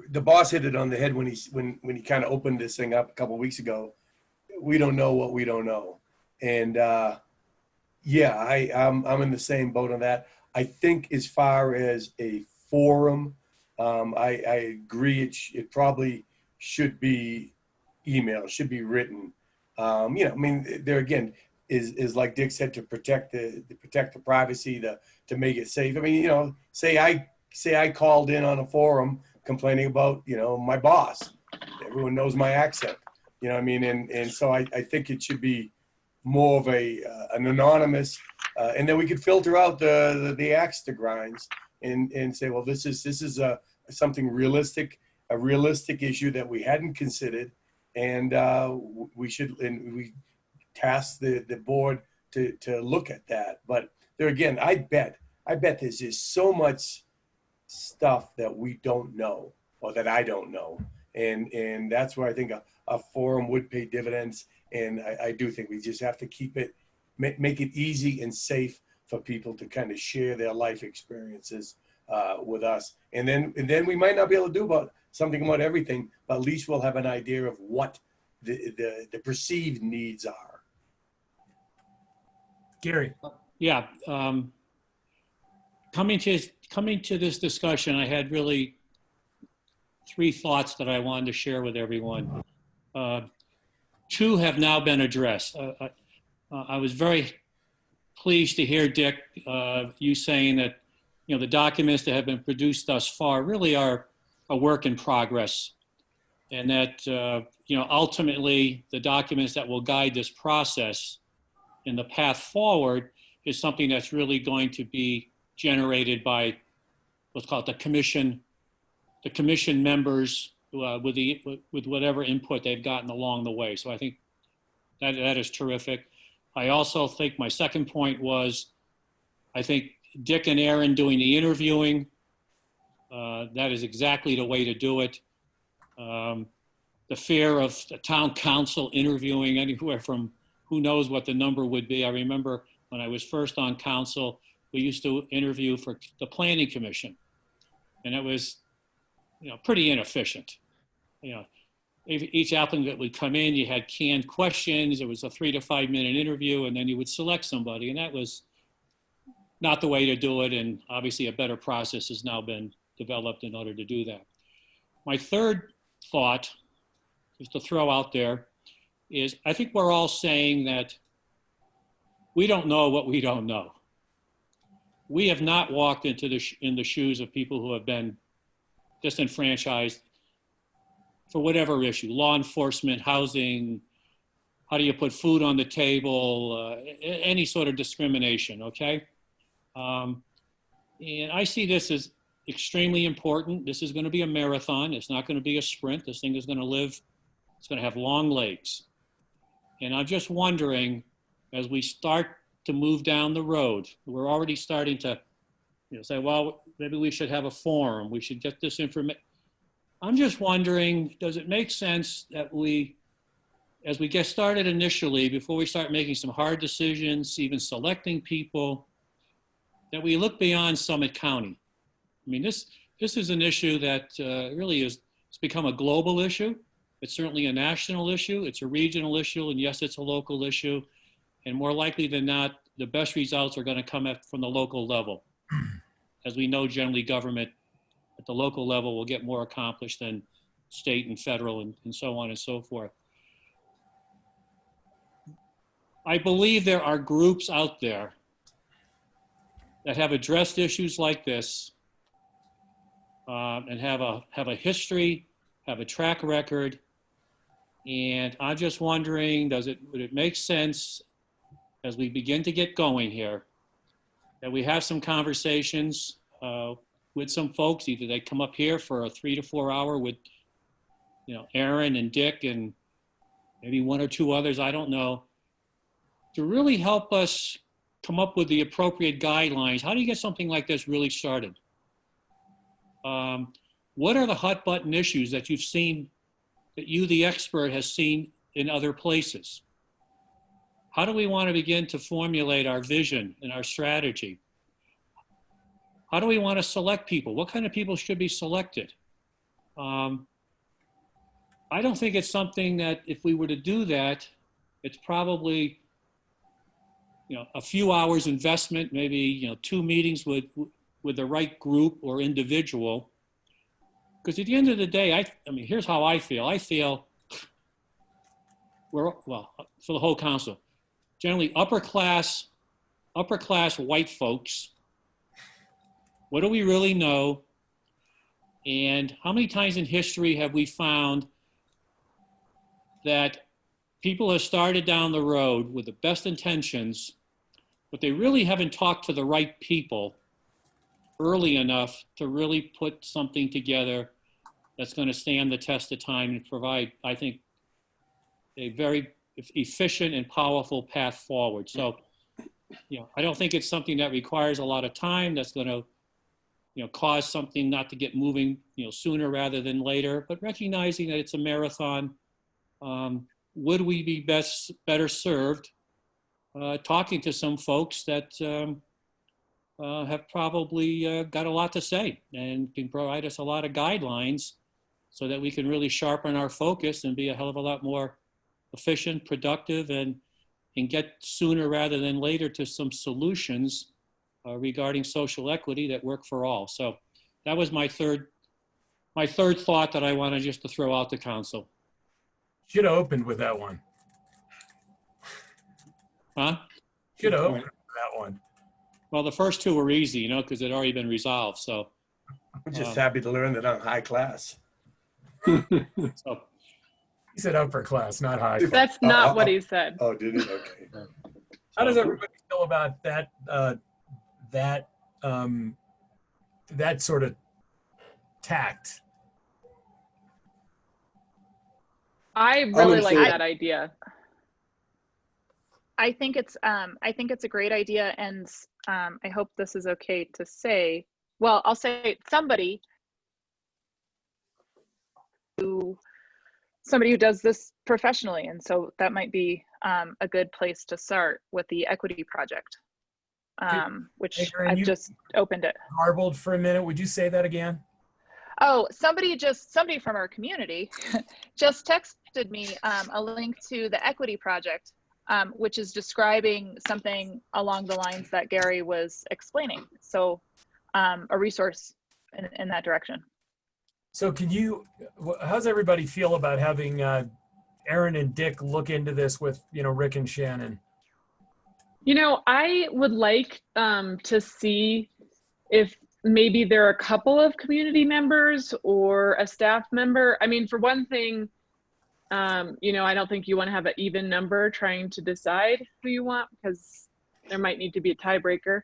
the boss hit it on the head when he kind of opened this thing up a couple of weeks ago. We don't know what we don't know, and yeah, I'm in the same boat on that. I think as far as a forum, I agree. It probably should be email, should be written. I mean, there again is like Dick said, to protect the privacy, to make it safe. I mean, say I called in on a forum complaining about my boss. Everyone knows my accent. You know what I mean? And so I think it should be more of an anonymous, and then we could filter out the axe to grinds and say, well, this is something realistic, a realistic issue that we hadn't considered, and we task the board to look at that. But there again, I bet there's just so much stuff that we don't know, or that I don't know, and that's where I think a forum would pay dividends. And I do think we just have to keep it, make it easy and safe for people to kind of share their life experiences with us. And then we might not be able to do something about everything, but at least we'll have an idea of what the perceived needs are. Gary. Yeah. Coming to this discussion, I had really 3 thoughts that I wanted to share with everyone. 2 have now been addressed. I was very pleased to hear, Dick, you saying that the documents that have been produced thus far really are a work in progress, and that ultimately the documents that will guide this process in the path forward is something that's really going to be generated by what's called the commission members with whatever input they've gotten along the way. So I think that is terrific. I also think my second point was, I think Dick and Aaron doing the interviewing, that is exactly the way to do it. The fear of the town council interviewing anywhere from who knows what the number would be. I remember when I was first on council, we used to interview for the planning commission, and it was pretty inefficient. Each applicant would come in, you had canned questions, it was a 3 to 5 minute interview, and then you would select somebody, and that was not the way to do it, and obviously a better process has now been developed in order to do that. My third thought, just to throw out there, is I think we're all saying that we don't know what we don't know. We have not walked in the shoes of people who have been disenfranchised for whatever issue, law enforcement, housing, how do you put food on the table, any sort of discrimination, okay? And I see this as extremely important. This is going to be a marathon. It's not going to be a sprint. This thing is going to live, it's going to have long legs. And I'm just wondering, as we start to move down the road, we're already starting to say, well, maybe we should have a forum. We should get this information. I'm just wondering, does it make sense that we, as we get started initially, before we start making some hard decisions, even selecting people, that we look beyond Summit County? I mean, this is an issue that really it's become a global issue. It's certainly a national issue. It's a regional issue, and yes, it's a local issue. And more likely than not, the best results are going to come from the local level. As we know, generally government at the local level will get more accomplished than state and federal and so on and so forth. I believe there are groups out there that have addressed issues like this and have a history, have a track record. And I'm just wondering, would it make sense as we begin to get going here that we have some conversations with some folks. Either they come up here for a 3 to 4 hour with, Aaron and Dick and maybe one or two others, I don't know, to really help us come up with the appropriate guidelines. How do you get something like this really started? What are the hot button issues that you've seen, that you, the expert, has seen in other places? How do we want to begin to formulate our vision and our strategy? How do we want to select people? What kind of people should be selected? I don't think it's something that if we were to do that, it's probably, a few hours investment, maybe, 2 meetings with the right group or individual. Because at the end of the day, I mean, here's how I feel. I feel for the whole council, generally upper class white folks. What do we really know? And how many times in history have we found that people have started down the road with the best intentions, but they really haven't talked to the right people early enough to really put something together that's going to stand the test of time and provide, I think, a very efficient and powerful path forward. So, I don't think it's something that requires a lot of time that's going to, cause something not to get moving, sooner rather than later, but recognizing that it's a marathon. Would we be better served talking to some folks that have probably got a lot to say and can provide us a lot of guidelines so that we can really sharpen our focus and be a hell of a lot more efficient, productive, and get sooner rather than later to some solutions regarding social equity that work for all. So that was my third thought that I wanted just to throw out to council. Should have opened with that one. Huh? Should have opened with that one. Well, the first two were easy, because they'd already been resolved. So I'm just happy to learn that I'm high class. so, He said upper class, not high class. That's not what he said. Oh, did he? Okay. How does everybody feel about that? That sort of tact. I really like that idea. I think it's a great idea, and I hope this is okay to say. Well, I'll say somebody who does this professionally, and so that might be a good place to start with the equity project, which Adrian, I've just opened it. Garbled for a minute. Would you say that again? Oh, somebody from our community just texted me a link to the equity project, which is describing something along the lines that Gary was explaining. So a resource in that direction. So how's everybody feel about having Aaron and Dick look into this with, Rick and Shannon? I would like to see if maybe there are a couple of community members or a staff member. I mean, for one thing, I don't think you want to have an even number trying to decide who you want, because there might need to be a tiebreaker.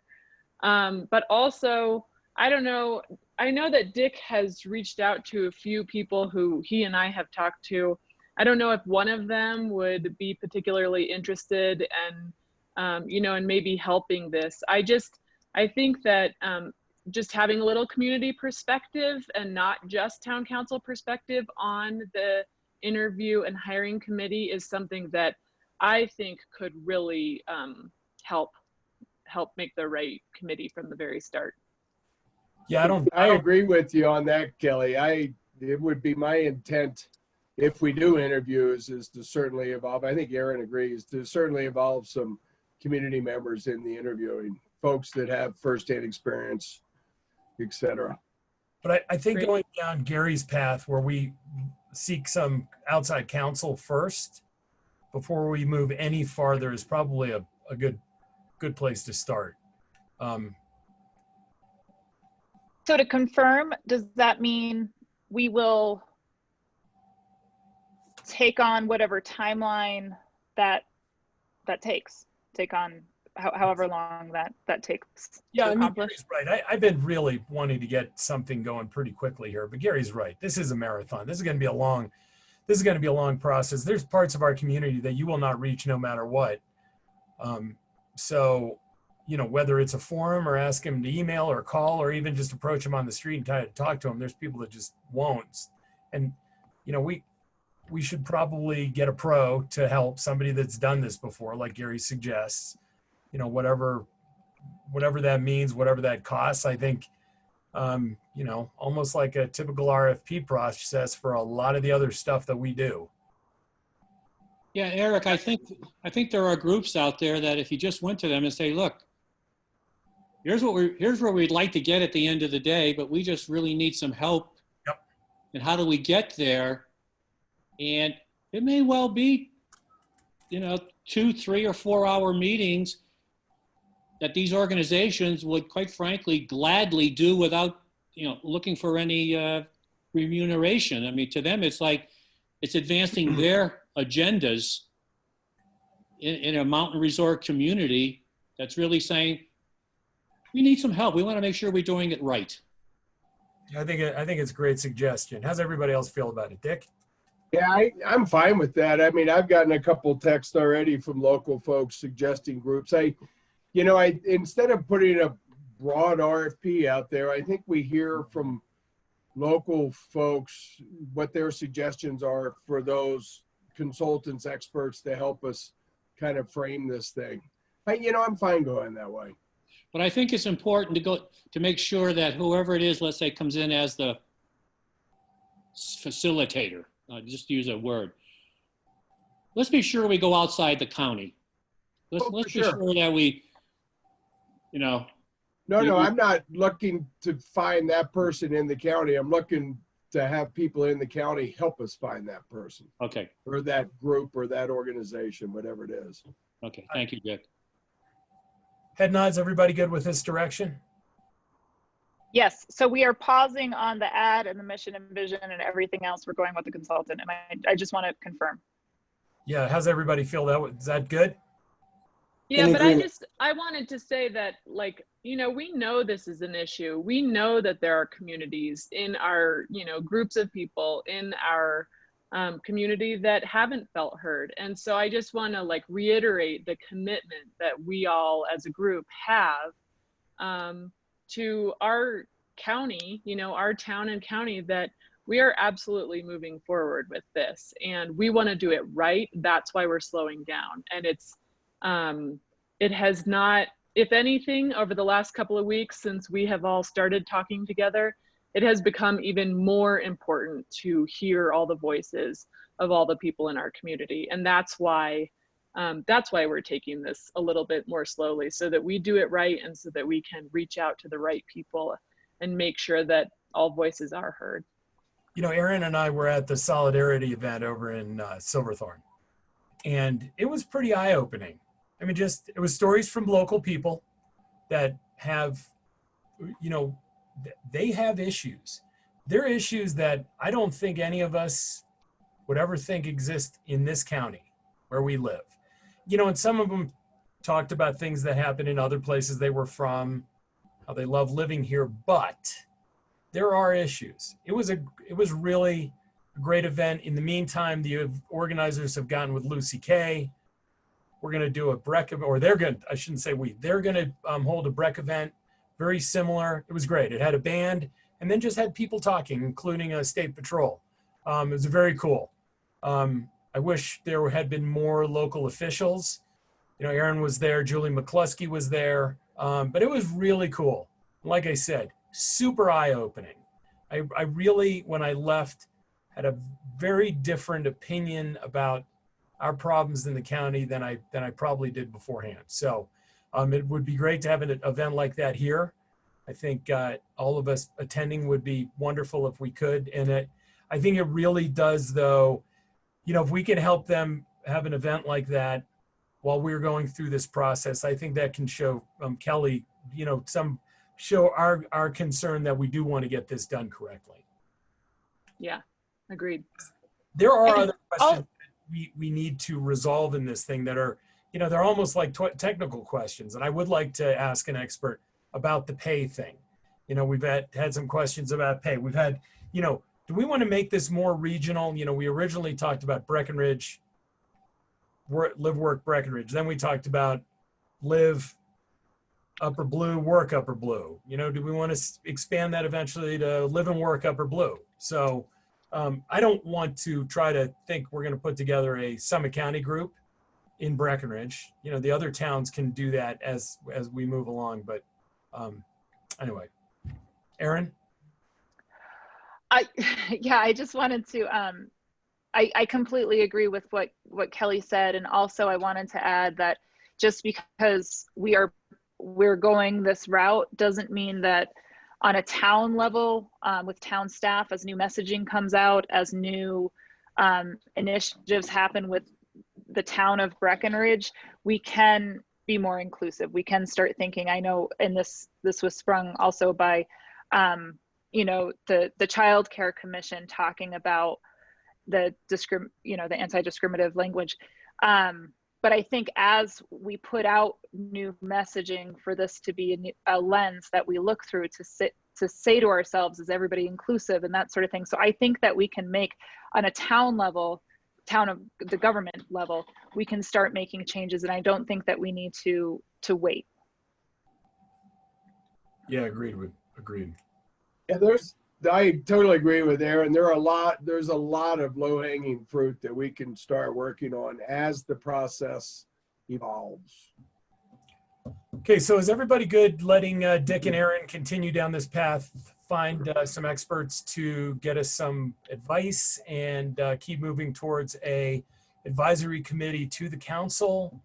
But also, I don't know, I know that Dick has reached out to a few people who he and I have talked to. I don't know if one of them would be particularly interested in maybe helping this. I think that just having a little community perspective and not just town council perspective on the interview and hiring committee is something that I think could really help make the right committee from the very start. Yeah, I agree with you on that, Kelly. It would be my intent, if we do interviews, is to certainly involve, I think Aaron agrees, to certainly involve some community members in the interviewing, folks that have firsthand experience, etc. But I think going down Gary's path where we seek some outside counsel first before we move any farther is probably a good place to start. So to confirm, does that mean we will take on whatever timeline that takes? Take on however long that takes Yeah, to I mean, accomplish. Gary's right. I've been really wanting to get something going pretty quickly here, but Gary's right. This is a marathon. This is going to be a long process. There's parts of our community that you will not reach no matter what. So, whether it's a forum or ask them to email or call or even just approach them on the street and try to talk to them, there's people that just won't. And, we should probably get a pro to help somebody that's done this before, like Gary suggests, whatever that means, whatever that costs. I think, almost like a typical RFP process for a lot of the other stuff that we do. Yeah, Eric, I think there are groups out there that if you just went to them and say, look, here's where we'd like to get at the end of the day, but we just really need some help. Yep. And how do we get there? And it may well be, 2, 3, or 4 hour meetings that these organizations would, quite frankly, gladly do without, looking for any remuneration. I mean, to them, it's like it's advancing their agendas in a mountain resort community that's really saying, we need some help. We want to make sure we're doing it right. I think it's a great suggestion. How's everybody else feel about it, Dick? Yeah, I'm fine with that. I mean, I've gotten a couple texts already from local folks suggesting groups. Instead of putting a broad RFP out there, I think we hear from local folks what their suggestions are for those consultants, experts to help us kind of frame this thing. I'm fine going that way. But I think it's important to make sure that whoever it is, let's say, comes in as the facilitator, just use a word. Let's be sure we go outside the county. Let's be sure that we, No, I'm not looking to find that person in the county. I'm looking to have people in the county help us find that person. Okay. Or that group or that organization, whatever it is. Okay, thank you, Dick. Head nods, everybody good with this direction? Yes, so we are pausing on the ad and the mission and vision and everything else. We're going with the consultant. And I just want to confirm. Yeah, how's everybody feel? Is that good? Yeah, but I wanted to say that, we know this is an issue. We know that there are communities in our, groups of people in our community that haven't felt heard. And so I just want to reiterate the commitment that we all as a group have to our county, our town and county, that we are absolutely moving forward with this and we want to do it right. That's why we're slowing down. And it has not, if anything, over the last couple of weeks since we have all started talking together, it has become even more important to hear all the voices of all the people in our community. And that's why we're taking this a little bit more slowly, so that we do it right and so that we can reach out to the right people and make sure that all voices are heard. Aaron and I were at the Solidarity event over in Silverthorne, and it was pretty eye-opening. I mean, it was stories from local people that have, they have issues. They're issues that I don't think any of us would ever think exist in this county where we live. And some of them talked about things that happened in other places they were from, how they love living here, but there are issues. It was really a great event. In the meantime, the organizers have gotten with Lucy Kay. We're going to do a BREC event, or they're going to hold a BREC event, very similar. It was great. It had a band and then just had people talking, including a state patrol. It was very cool. I wish there had been more local officials. Aaron was there, Julie McCluskey was there, but it was really cool. Like I said, super eye-opening. I really, when I left, had a very different opinion about our problems in the county than I probably did beforehand. So it would be great to have an event like that here. I think all of us attending would be wonderful if we could. And I think it really does, though, if we can help them have an event like that while we're going through this process, I think that can show Kelly, show our concern that we do want to get this done correctly. Yeah, agreed. There are other questions we need to resolve in this thing that are you know, they're almost like technical questions. And I would like to ask an expert about the pay thing. You know, we've had some questions about pay. We've had, you know, do we want to make this more regional? You know, we originally talked about Breckenridge, live, work Breckenridge. Then we talked about live Upper Blue, work Upper Blue. You know, do we want to expand that eventually to live and work Upper Blue? So I don't want to try to think we're going to put together a Summit County group in Breckenridge. You know, the other towns can do that as we move along. But anyway, Erin? I just wanted to, I completely agree with what Kelly said. And also I wanted to add that just because we're going this route doesn't mean that on a town level, with town staff, as new messaging comes out, as new initiatives happen with the town of Breckenridge, we can be more inclusive. We can start thinking, I know, and this was sprung also by, you know, the Child Care Commission talking about the anti-discriminative language. But I think as we put out new messaging for this to be a lens that we look through to say to ourselves, is everybody inclusive and that sort of thing. So I think that we can make on a town level, town of the government level, we can start making changes. And I don't think that we need to wait. Yeah, agreed. Yeah, I totally agree with Erin. There's a lot of low-hanging fruit that we can start working on as the process evolves. Okay, so is everybody good letting Dick and Erin continue down this path, find some experts to get us some advice, and keep moving towards a advisory committee to the council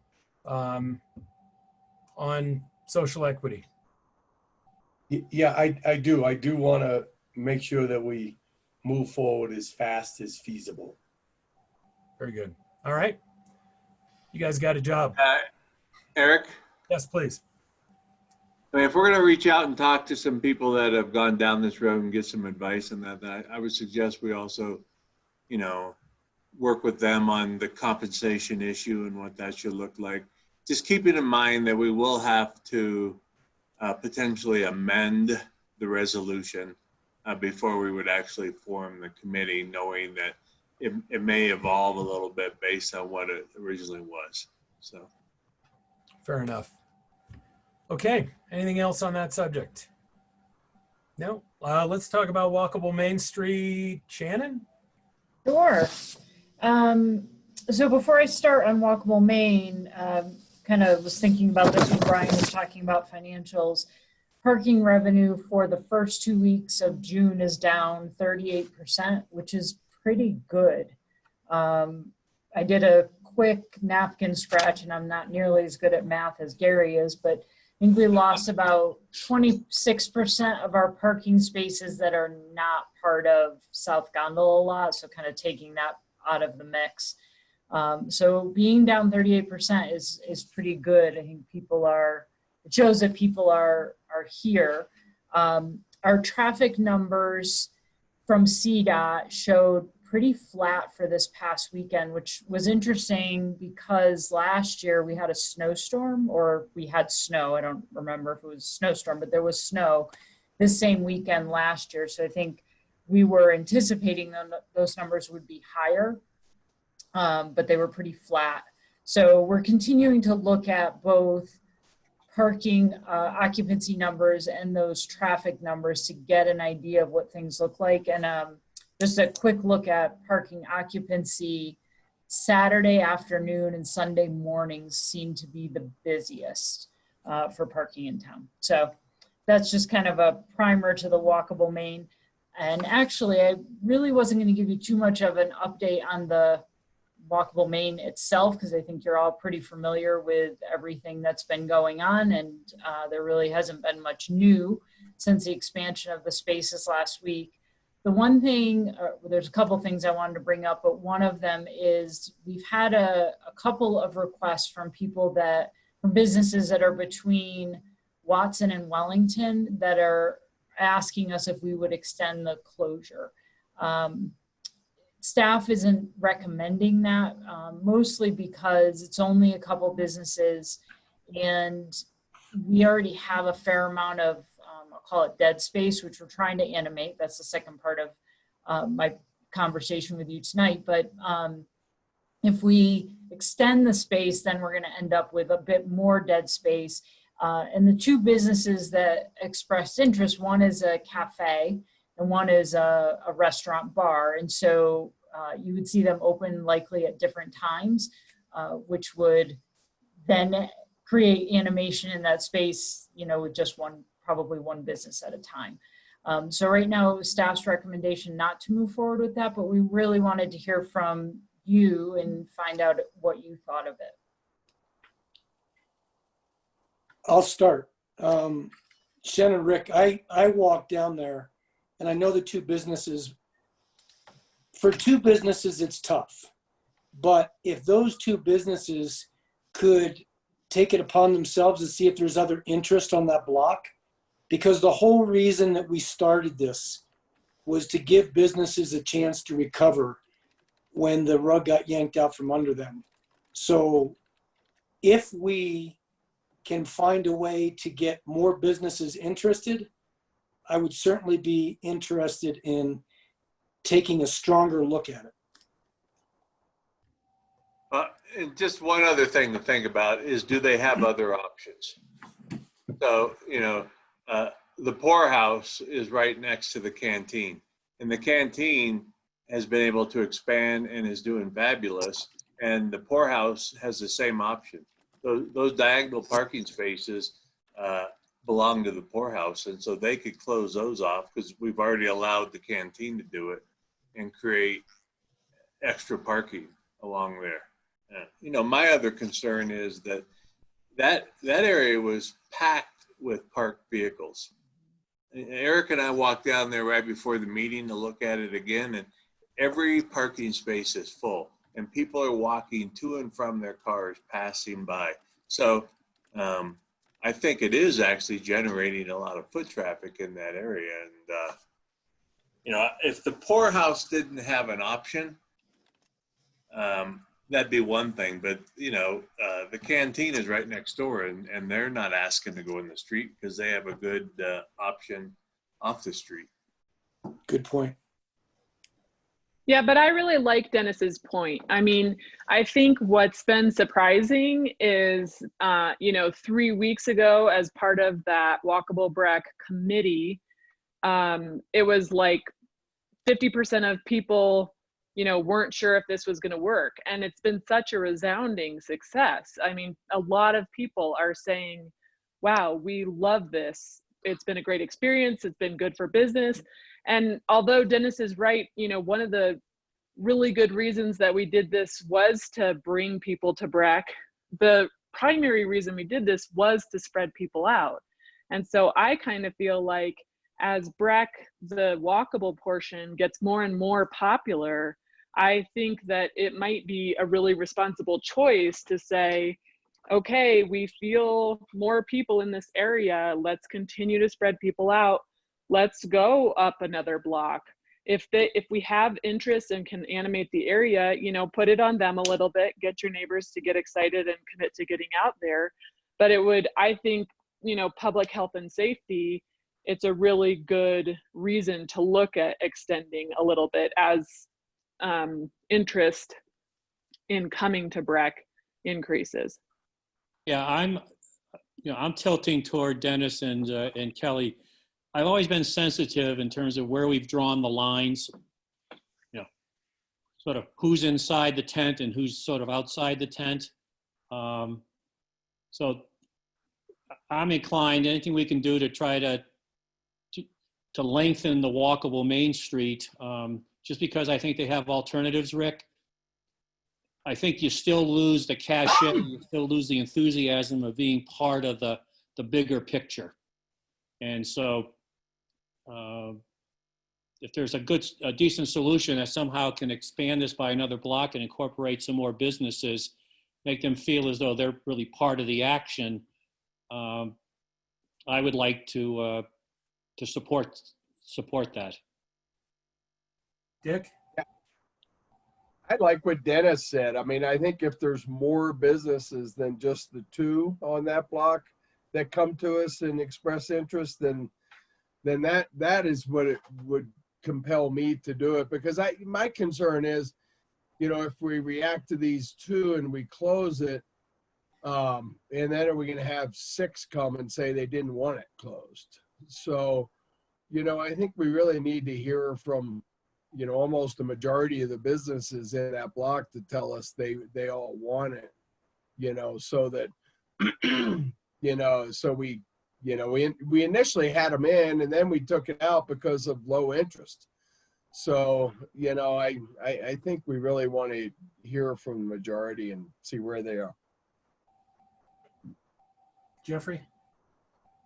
on social equity? Yeah, I do. I do want to make sure that we move forward as fast as feasible. Very good. All right. You guys got a job. Eric? Yes, please. I mean, if we're going to reach out and talk to some people that have gone down this road and get some advice on that, I would suggest we also, you know, work with them on the compensation issue and what that should look like. Just keeping in mind that we will have to potentially amend the resolution before we would actually form the committee, knowing that it may evolve a little bit based on what it originally was. So, fair enough. Okay, anything else on that subject? No? Let's talk about walkable Main Street. Shannon? Sure. So before I start on walkable Main, kind of was thinking about this when Brian was talking about financials. Parking revenue for the first 2 weeks of June is down 38%, which is pretty good. I did a quick napkin scratch, and I'm not nearly as good at math as Gary is, but I think we lost about 26% of our parking spaces that are not part of South Gondola lot, so kind of taking that out of the mix. So being down 38% is pretty good. I think it shows that people are here. Our traffic numbers from CDOT showed pretty flat for this past weekend, which was interesting because last year we had a snowstorm, or we had snow. I don't remember if it was a snowstorm, but there was snow this same weekend last year. So I think we were anticipating those numbers would be higher, but they were pretty flat. So we're continuing to look at both parking occupancy numbers and those traffic numbers to get an idea of what things look like. And just a quick look at parking occupancy, Saturday afternoon and Sunday mornings seem to be the busiest for parking in town. So that's just kind of a primer to the walkable Main. And actually, I really wasn't going to give you too much of an update on the walkable Main itself, because I think you're all pretty familiar with everything that's been going on, and there really hasn't been much new since the expansion of the spaces last week. The one thing, there's a couple things I wanted to bring up, but one of them is we've had a couple of requests from businesses that are between Watson and Wellington that are asking us if we would extend the closure. staff isn't recommending that, mostly because it's only a couple businesses and we already have a fair amount of, I'll call it dead space, which we're trying to animate. That's the second part of my conversation with you tonight. But if we extend the space, then we're going to end up with a bit more dead space. And the two businesses that expressed interest, one is a cafe and one is a restaurant bar. And so you would see them open likely at different times, which would then create animation in that space, you know, with just probably one business at a time. So right now, staff's recommendation not to move forward with that, but we really wanted to hear from you and find out what you thought of it. I'll start. Shannon, Rick, I walked down there and I know the two businesses. For two businesses, it's tough. But if those two businesses could take it upon themselves to see if there's other interest on that block, because the whole reason that we started this was to give businesses a chance to recover when the rug got yanked out from under them. So if we can find a way to get more businesses interested, I would certainly be interested in taking a stronger look at it. And just one other thing to think about is, do they have other options? So, you know, the poorhouse is right next to the canteen, and the canteen has been able to expand and is doing fabulous, and the poorhouse has the same option. Those diagonal parking spaces belong to the poorhouse, and so they could close those off because we've already allowed the canteen to do it and create extra parking along there. You know, my other concern is that area was packed with parked vehicles. Eric and I walked down there right before the meeting to look at it again, and every parking space is full, and people are walking to and from their cars, passing by. So I think it is actually generating a lot of foot traffic in that area. And, you know, if the poorhouse didn't have an option, that'd be one thing. But, you know, the canteen is right next door, and they're not asking to go in the street because they have a good option off the street. Good point. Yeah, but I really like Dennis's point. I mean, I think what's been surprising is, you know, 3 weeks ago, as part of that Walkable Breck committee, it was like 50% of people, you know, weren't sure if this was going to work. And it's been such a resounding success. I mean, a lot of people are saying, wow, we love this. It's been a great experience. It's been good for business. And although Dennis is right, you know, one of the really good reasons that we did this was to bring people to Breck. The primary reason we did this was to spread people out. And so I kind of feel like as Breck, the walkable portion gets more and more popular, I think that it might be a really responsible choice to say, okay, we feel more people in this area. Let's continue to spread people out. Let's go up another block. If we have interest and can animate the area, you know, put it on them a little bit, get your neighbors to get excited and commit to getting out there. But it would, I think, you know, public health and safety, it's a really good reason to look at extending a little bit as interest in coming to Breck increases. Yeah, I'm tilting toward Dennis and Kelly. I've always been sensitive in terms of where we've drawn the lines, you know, sort of who's inside the tent and who's sort of outside the tent. So I'm inclined, anything we can do to try to lengthen the walkable Main Street, just because I think they have alternatives, Rick. I think you still lose the cachet, you still lose the enthusiasm of being part of the bigger picture. And so if there's a decent solution that somehow can expand this by another block and incorporate some more businesses, make them feel as though they're really part of the action, I would like to support that. Dick? I like what Dennis said. I mean, I think if there's more businesses than just the two on that block that come to us and express interest, then that is what it would compel me to do it. Because my concern is, you know, if we react to these two and we close it, and then are we going to have 6 come and say they didn't want it closed? So, you know, I think we really need to hear from, you know, almost the majority of the businesses in that block to tell us they all want it, you know, so that, you know, so we initially had them in and then we took it out because of low interest. So, you know, I think we really want to hear from the majority and see where they are. Jeffrey?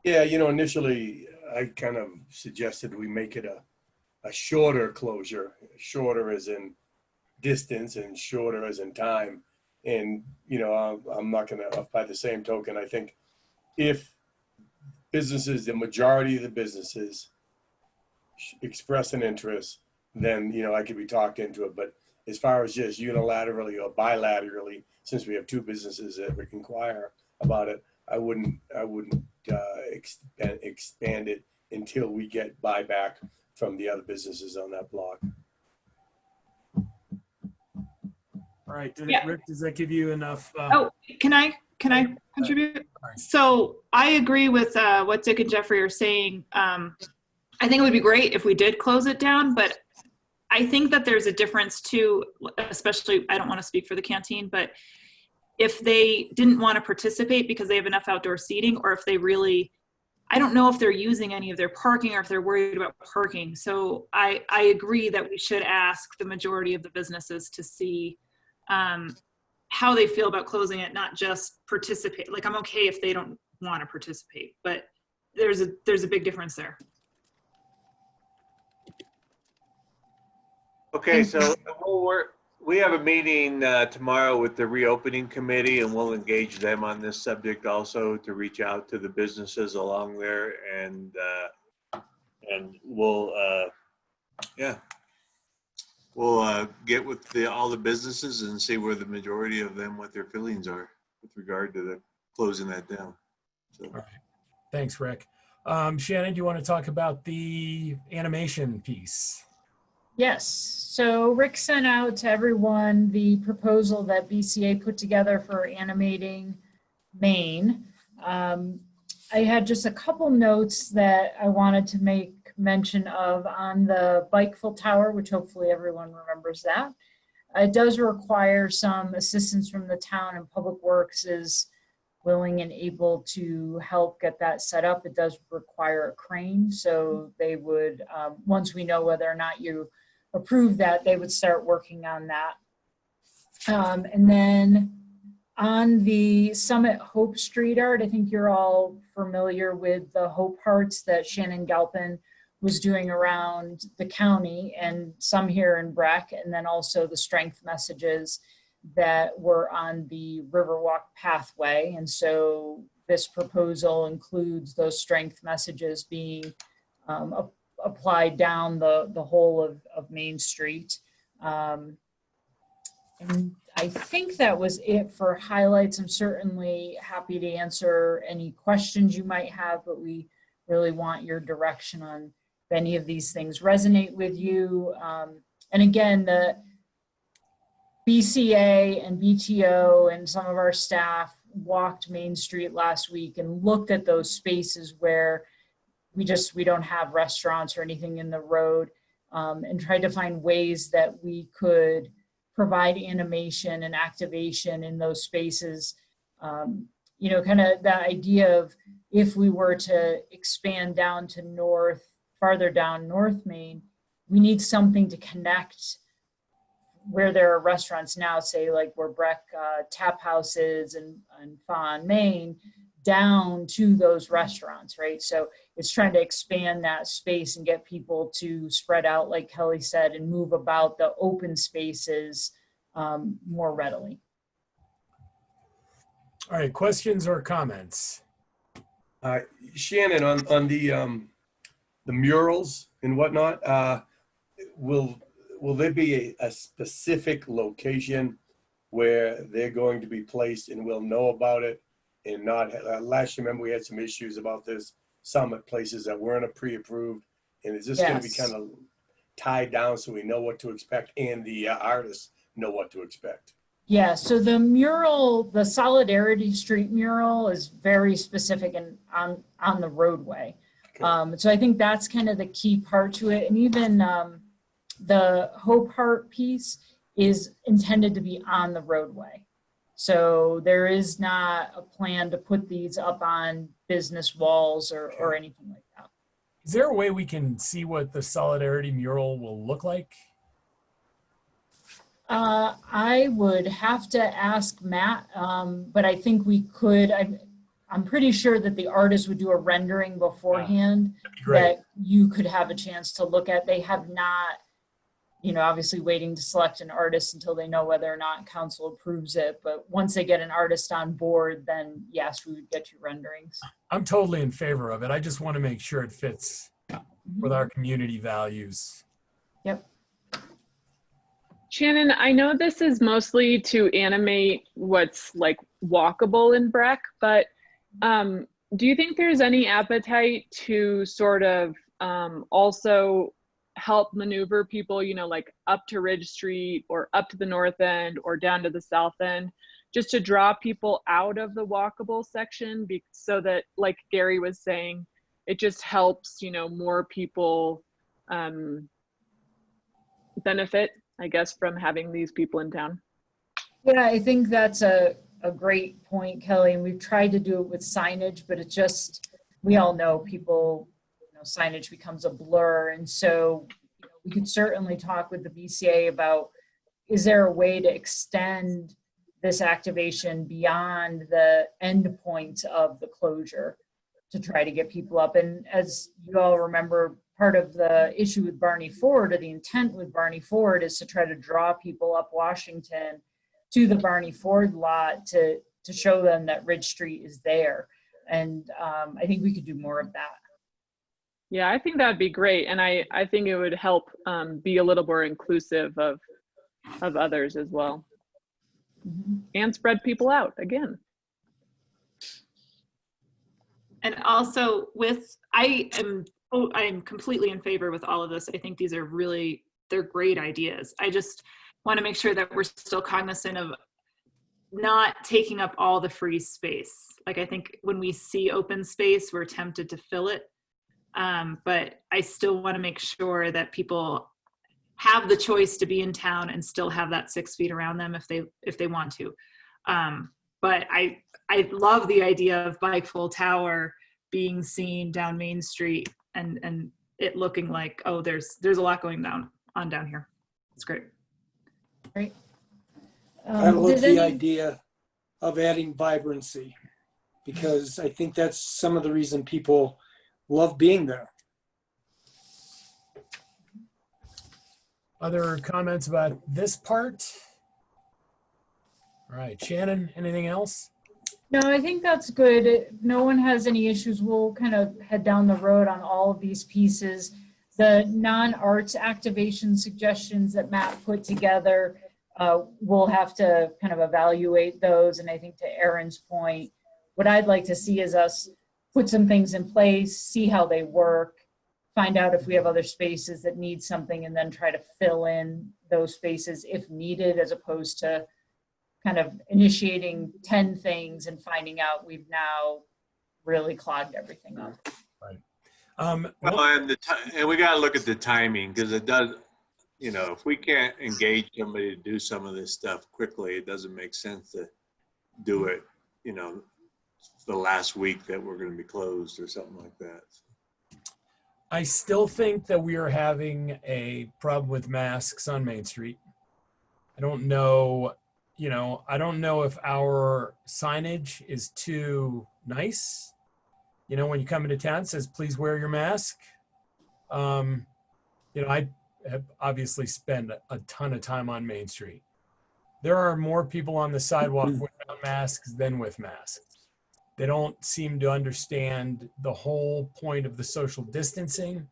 Yeah, you know, initially I kind of suggested we make it a shorter closure, shorter as in distance and shorter as in time. And, you know, I'm not going to, by the same token, I think if businesses, the majority of the businesses express an interest, then, you know, I could be talked into it. But as far as just unilaterally or bilaterally, since we have 2 businesses that would inquire about it, I wouldn't expand it until we get buyback from the other businesses on that block. All right, Yeah. Rick, does that give you enough? Oh, can I contribute? So I agree with what Dick and Jeffrey are saying. I think it would be great if we did close it down, but I think that there's a difference too, especially, I don't want to speak for the canteen, but if they didn't want to participate because they have enough outdoor seating, or if they really, I don't know if they're using any of their parking or if they're worried about parking. So I agree that we should ask the majority of the businesses to see how they feel about closing it, not just participate. Like, I'm okay if they don't want to participate, but there's a big difference there. Okay, so we have a meeting tomorrow with the reopening committee, and we'll engage them on this subject also to reach out to the businesses along there, and we'll get with all the businesses and see where the majority of them, what their feelings are with regard to the closing that down. So. All right. Thanks, Rick. Shannon, do you want to talk about the animation piece? Yes, so Rick sent out to everyone the proposal that BCA put together for animating Maine. I had just a couple notes that I wanted to make mention of on the Bikeville Tower, which hopefully everyone remembers that. It does require some assistance from the town, and Public Works is willing and able to help get that set up. It does require a crane, so they would, once we know whether or not you approve that, they would start working on that. And then on the Summit Hope Street art, I think you're all familiar with the Hope Hearts that Shannon Galpin was doing around the county, and some here in Breck, and then also the strength messages that were on the Riverwalk pathway. And so this proposal includes those strength messages being applied down the whole of Main Street. And I think that was it for highlights. I'm certainly happy to answer any questions you might have, but we really want your direction on if any of these things resonate with you. And again, the BCA and BTO and some of our staff walked Main Street last week and looked at those spaces where we don't have restaurants or anything in the road, and tried to find ways that we could provide animation and activation in those spaces. You know, kind of the idea of if we were to expand down to farther down North Main, we need something to connect where there are restaurants now, say like where Breck Tap House is and Fawn, Maine, down to those restaurants, right? So it's trying to expand that space and get people to spread out, like Kelly said, and move about the open spaces more readily. All right, questions or comments? Shannon, on the murals and whatnot, will will there be a specific location where they're going to be placed and we'll know about it and not, last year, remember we had some issues about this, some at places that weren't pre-approved. And is this going to be Yes. kind of tied down so we know what to expect and the artists know what to expect? Yeah, so the mural, the Solidarity Street mural is very specific and on the roadway. So I think that's kind of the key part to it. And even the Hope Heart piece is intended to be on the roadway. So there is not a plan to put these up on business walls or anything like that. Is there a way we can see what the Solidarity mural will look like? I would have to ask Matt, but I think we could. I'm pretty sure that the artist would do a rendering beforehand that you could have a chance to look at. They have not, obviously waiting to select an artist until they know whether or not council approves it. But once they get an artist on board, then yes, we would get you renderings. I'm totally in favor of it. I just want to make sure it fits with our community values. Yep. Shannon, I know this is mostly to animate what's like walkable in Breck, but do you think there's any appetite to sort of also help maneuver people, like up to Ridge Street or up to the north end or down to the south end, just to draw people out of the walkable section so that, like Gary was saying, it just helps, more people benefit, I guess, from having these people in town? Yeah, I think that's a great point, Kelly. And we've tried to do it with signage, but it just, we all know people, signage becomes a blur. And so we could certainly talk with the BCA about, is there a way to extend this activation beyond the end point of the closure to try to get people up? And as you all remember, part of the issue with Barney Ford, or the intent with Barney Ford, is to try to draw people up Washington to the Barney Ford lot to show them that Ridge Street is there. And I think we could do more of that. Yeah, I think that'd be great. And I think it would help be a little more inclusive of others as well. And spread people out again. And also I am completely in favor with all of this. I think these are they're great ideas. I just want to make sure that we're still cognizant of not taking up all the free space. Like, I think when we see open space, we're tempted to fill it. But I still want to make sure that people have the choice to be in town and still have that 6 feet around them if they want to. But I love the idea of Bike Full Tower being seen down Main Street and it looking like, oh, there's a lot going on down here. It's great. Great. I love the idea of adding vibrancy, because I think that's some of the reason people love being there. Other comments about this part? All right, Shannon, anything else? No, I think that's good. If no one has any issues, we'll kind of head down the road on all of these pieces. The non-arts activation suggestions that Matt put together, we'll have to kind of evaluate those. And I think to Aaron's point, what I'd like to see is us put some things in place, see how they work, find out if we have other spaces that need something, and then try to fill in those spaces if needed, as opposed to kind of initiating 10 things and finding out we've now really clogged everything up. Right. Well, and we got to look at the timing, because it does, if we can't engage somebody to do some of this stuff quickly, it doesn't make sense to do it, the last week that we're going to be closed or something like that. I still think that we are having a problem with masks on Main Street. I don't know, I don't know if our signage is too nice. When you come into town, it says, please wear your mask. I have obviously spent a ton of time on Main Street. There are more people on the sidewalk without masks than with masks. They don't seem to understand the whole point of the social distancing.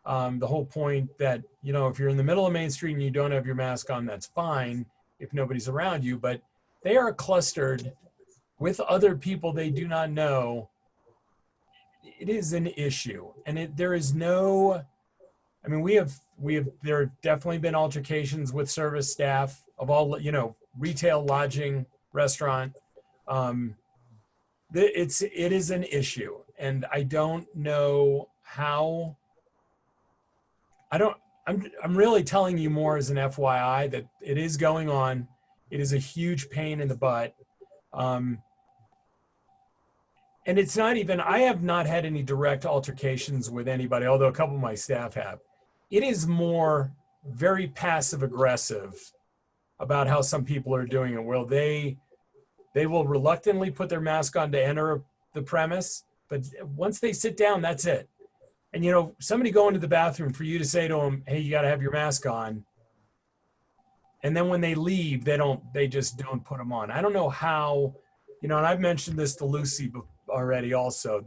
The whole point that, you know, if you're in the middle of Main Street and you don't have your mask on, that's fine if nobody's around you, but they are clustered with other people they do not know. It is an issue. And there is no, I mean, there have definitely been altercations with service staff of all, you know, retail, lodging, restaurant. It is an issue. And I don't know how, I'm really telling you more as an FYI that it is going on. It is a huge pain in the butt. And it's not even, I have not had any direct altercations with anybody, although a couple of my staff have. It is more very passive aggressive about how some people are doing it. Well, they will reluctantly put their mask on to enter the premise, but once they sit down, that's it. And, you know, somebody going to the bathroom for you to say to them, hey, you got to have your mask on. And then when they leave, they just don't put them on. I don't know how, you know, and I've mentioned this to Lucy already also.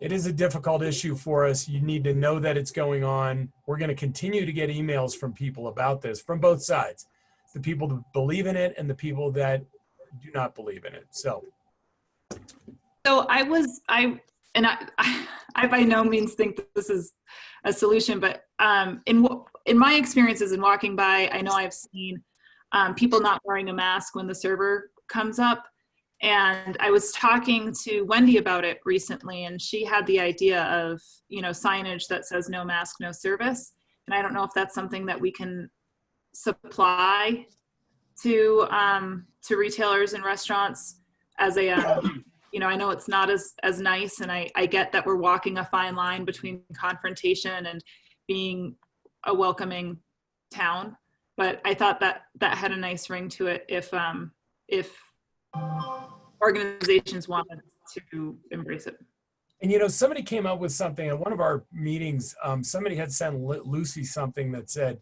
It is a difficult issue for us. You need to know that it's going on. We're going to continue to get emails from people about this from both sides, the people that believe in it and the people that do not believe in it. So I by no means think that this is a solution, but in my experiences in walking by, I know I've seen people not wearing a mask when the server comes up. And I was talking to Wendy about it recently, and she had the idea of, you know, signage that says no mask, no service. And I don't know if that's something that we can supply to retailers and restaurants as a, you know, I know it's not as nice, and I get that we're walking a fine line between confrontation and being a welcoming town, but I thought that had a nice ring to it if organizations wanted to embrace it. And, you know, somebody came up with something at one of our meetings. Somebody had sent Lucy something that said,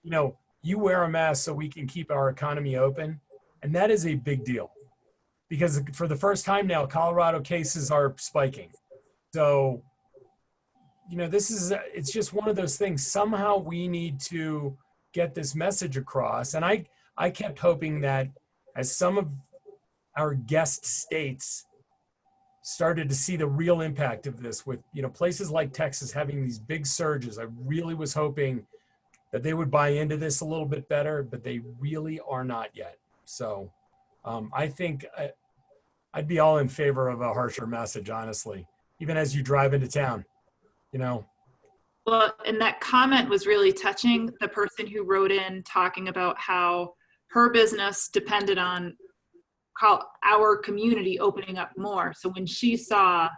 you know, you wear a mask so we can keep our economy open. And that is a big deal because for the first time now, Colorado cases are spiking. So, you know, it's just one of those things. Somehow we need to get this message across. And I kept hoping that as some of our guest states started to see the real impact of this with, you know, places like Texas having these big surges, I really was hoping that they would buy into this a little bit better, but they really are not yet. So I think I'd be all in favor of a harsher message, honestly, even as you drive into town, you know. Well, and that comment was really touching. The person who wrote in talking about how her business depended on our community opening up more. So when she saw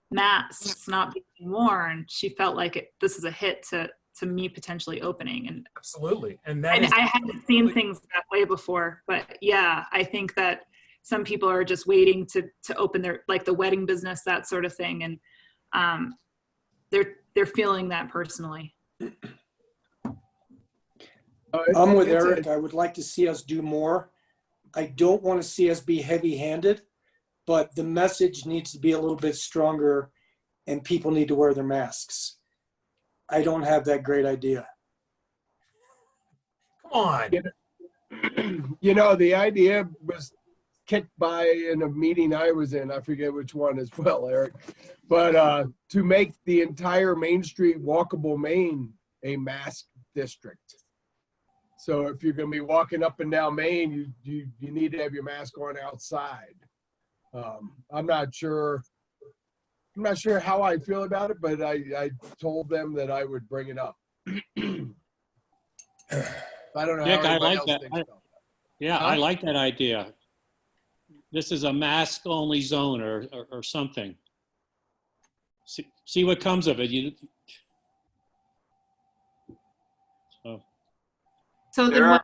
masks not being worn, she felt like this is a hit to me potentially opening. And absolutely. And I hadn't seen things that way before, but yeah, I think that some people are just waiting to open their, like the wedding business, that sort of thing. And they're feeling that personally. I'm with Eric. I would like to see us do more. I don't want to see us be heavy-handed, but the message needs to be a little bit stronger and people need to wear their masks. I don't have that great idea. Come on. You know, the idea was kicked by in a meeting I was in, I forget which one as well, Eric, but to make the entire Main Street, walkable Main, a mask district. So if you're going to be walking up and down Main, you need to have your mask on outside. I'm not sure how I feel about it, but I told them that I would bring it up. I don't know. Dick, how I like else that. thinks about Yeah, Huh? I like that idea. This is a mask-only zone or something. See what comes of it. So then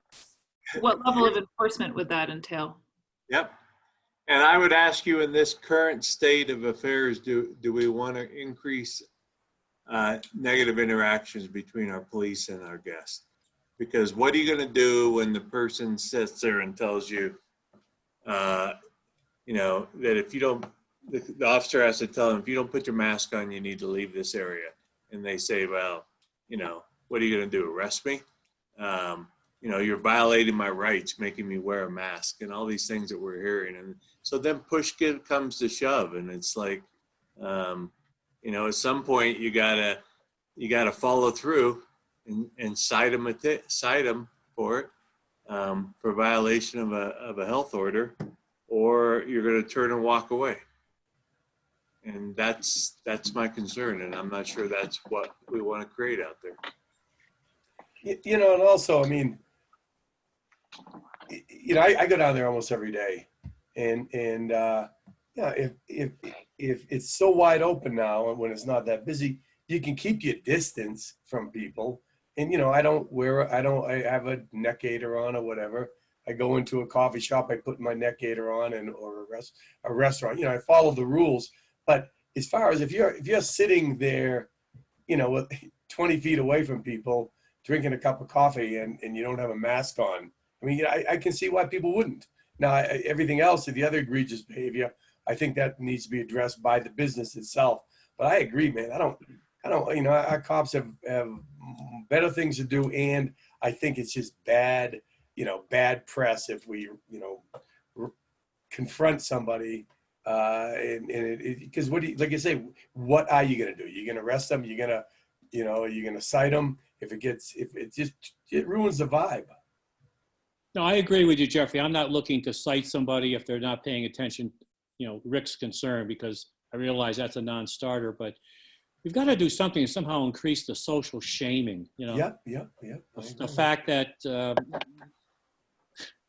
what level of enforcement would that entail? Yep. And I would ask you, in this current state of affairs, do we want to increase negative interactions between our police and our guests? Because what are you going to do when the person sits there and tells you, you know, that if you don't, the officer has to tell them, if you don't put your mask on, you need to leave this area. and they say, well, what are you going to do? Arrest me? You're violating my rights, making me wear a mask, and all these things that we're hearing. And so then push comes to shove, and it's like, at some point you gotta follow through and cite them for it, for violation of a health order, or you're going to turn and walk away. And that's my concern, and I'm not sure that's what we want to create out there. And also, I mean, I go down there almost every day, and if it's so wide open now, and when it's not that busy, you can keep your distance from people. And I have a neck gaiter on or whatever. I go into a coffee shop, I put my neck gaiter on, or a restaurant. I follow the rules. But as far as if you're sitting there, 20 feet away from people, drinking a cup of coffee, and you don't have a mask on, I mean, I can see why people wouldn't. Now, everything else, the other egregious behavior, I think that needs to be addressed by the business itself. But I agree, man. I don't. Our cops have better things to do, and I think it's just bad press if we, confront somebody. Because like I say, what are you going to do? You're going to arrest them? You're going to cite them? If it ruins the vibe. No, I agree with you, Jeffrey. I'm not looking to cite somebody if they're not paying attention, Rick's concern, because I realize that's a non-starter, but we've got to do something to somehow increase the social shaming, Yep. The fact that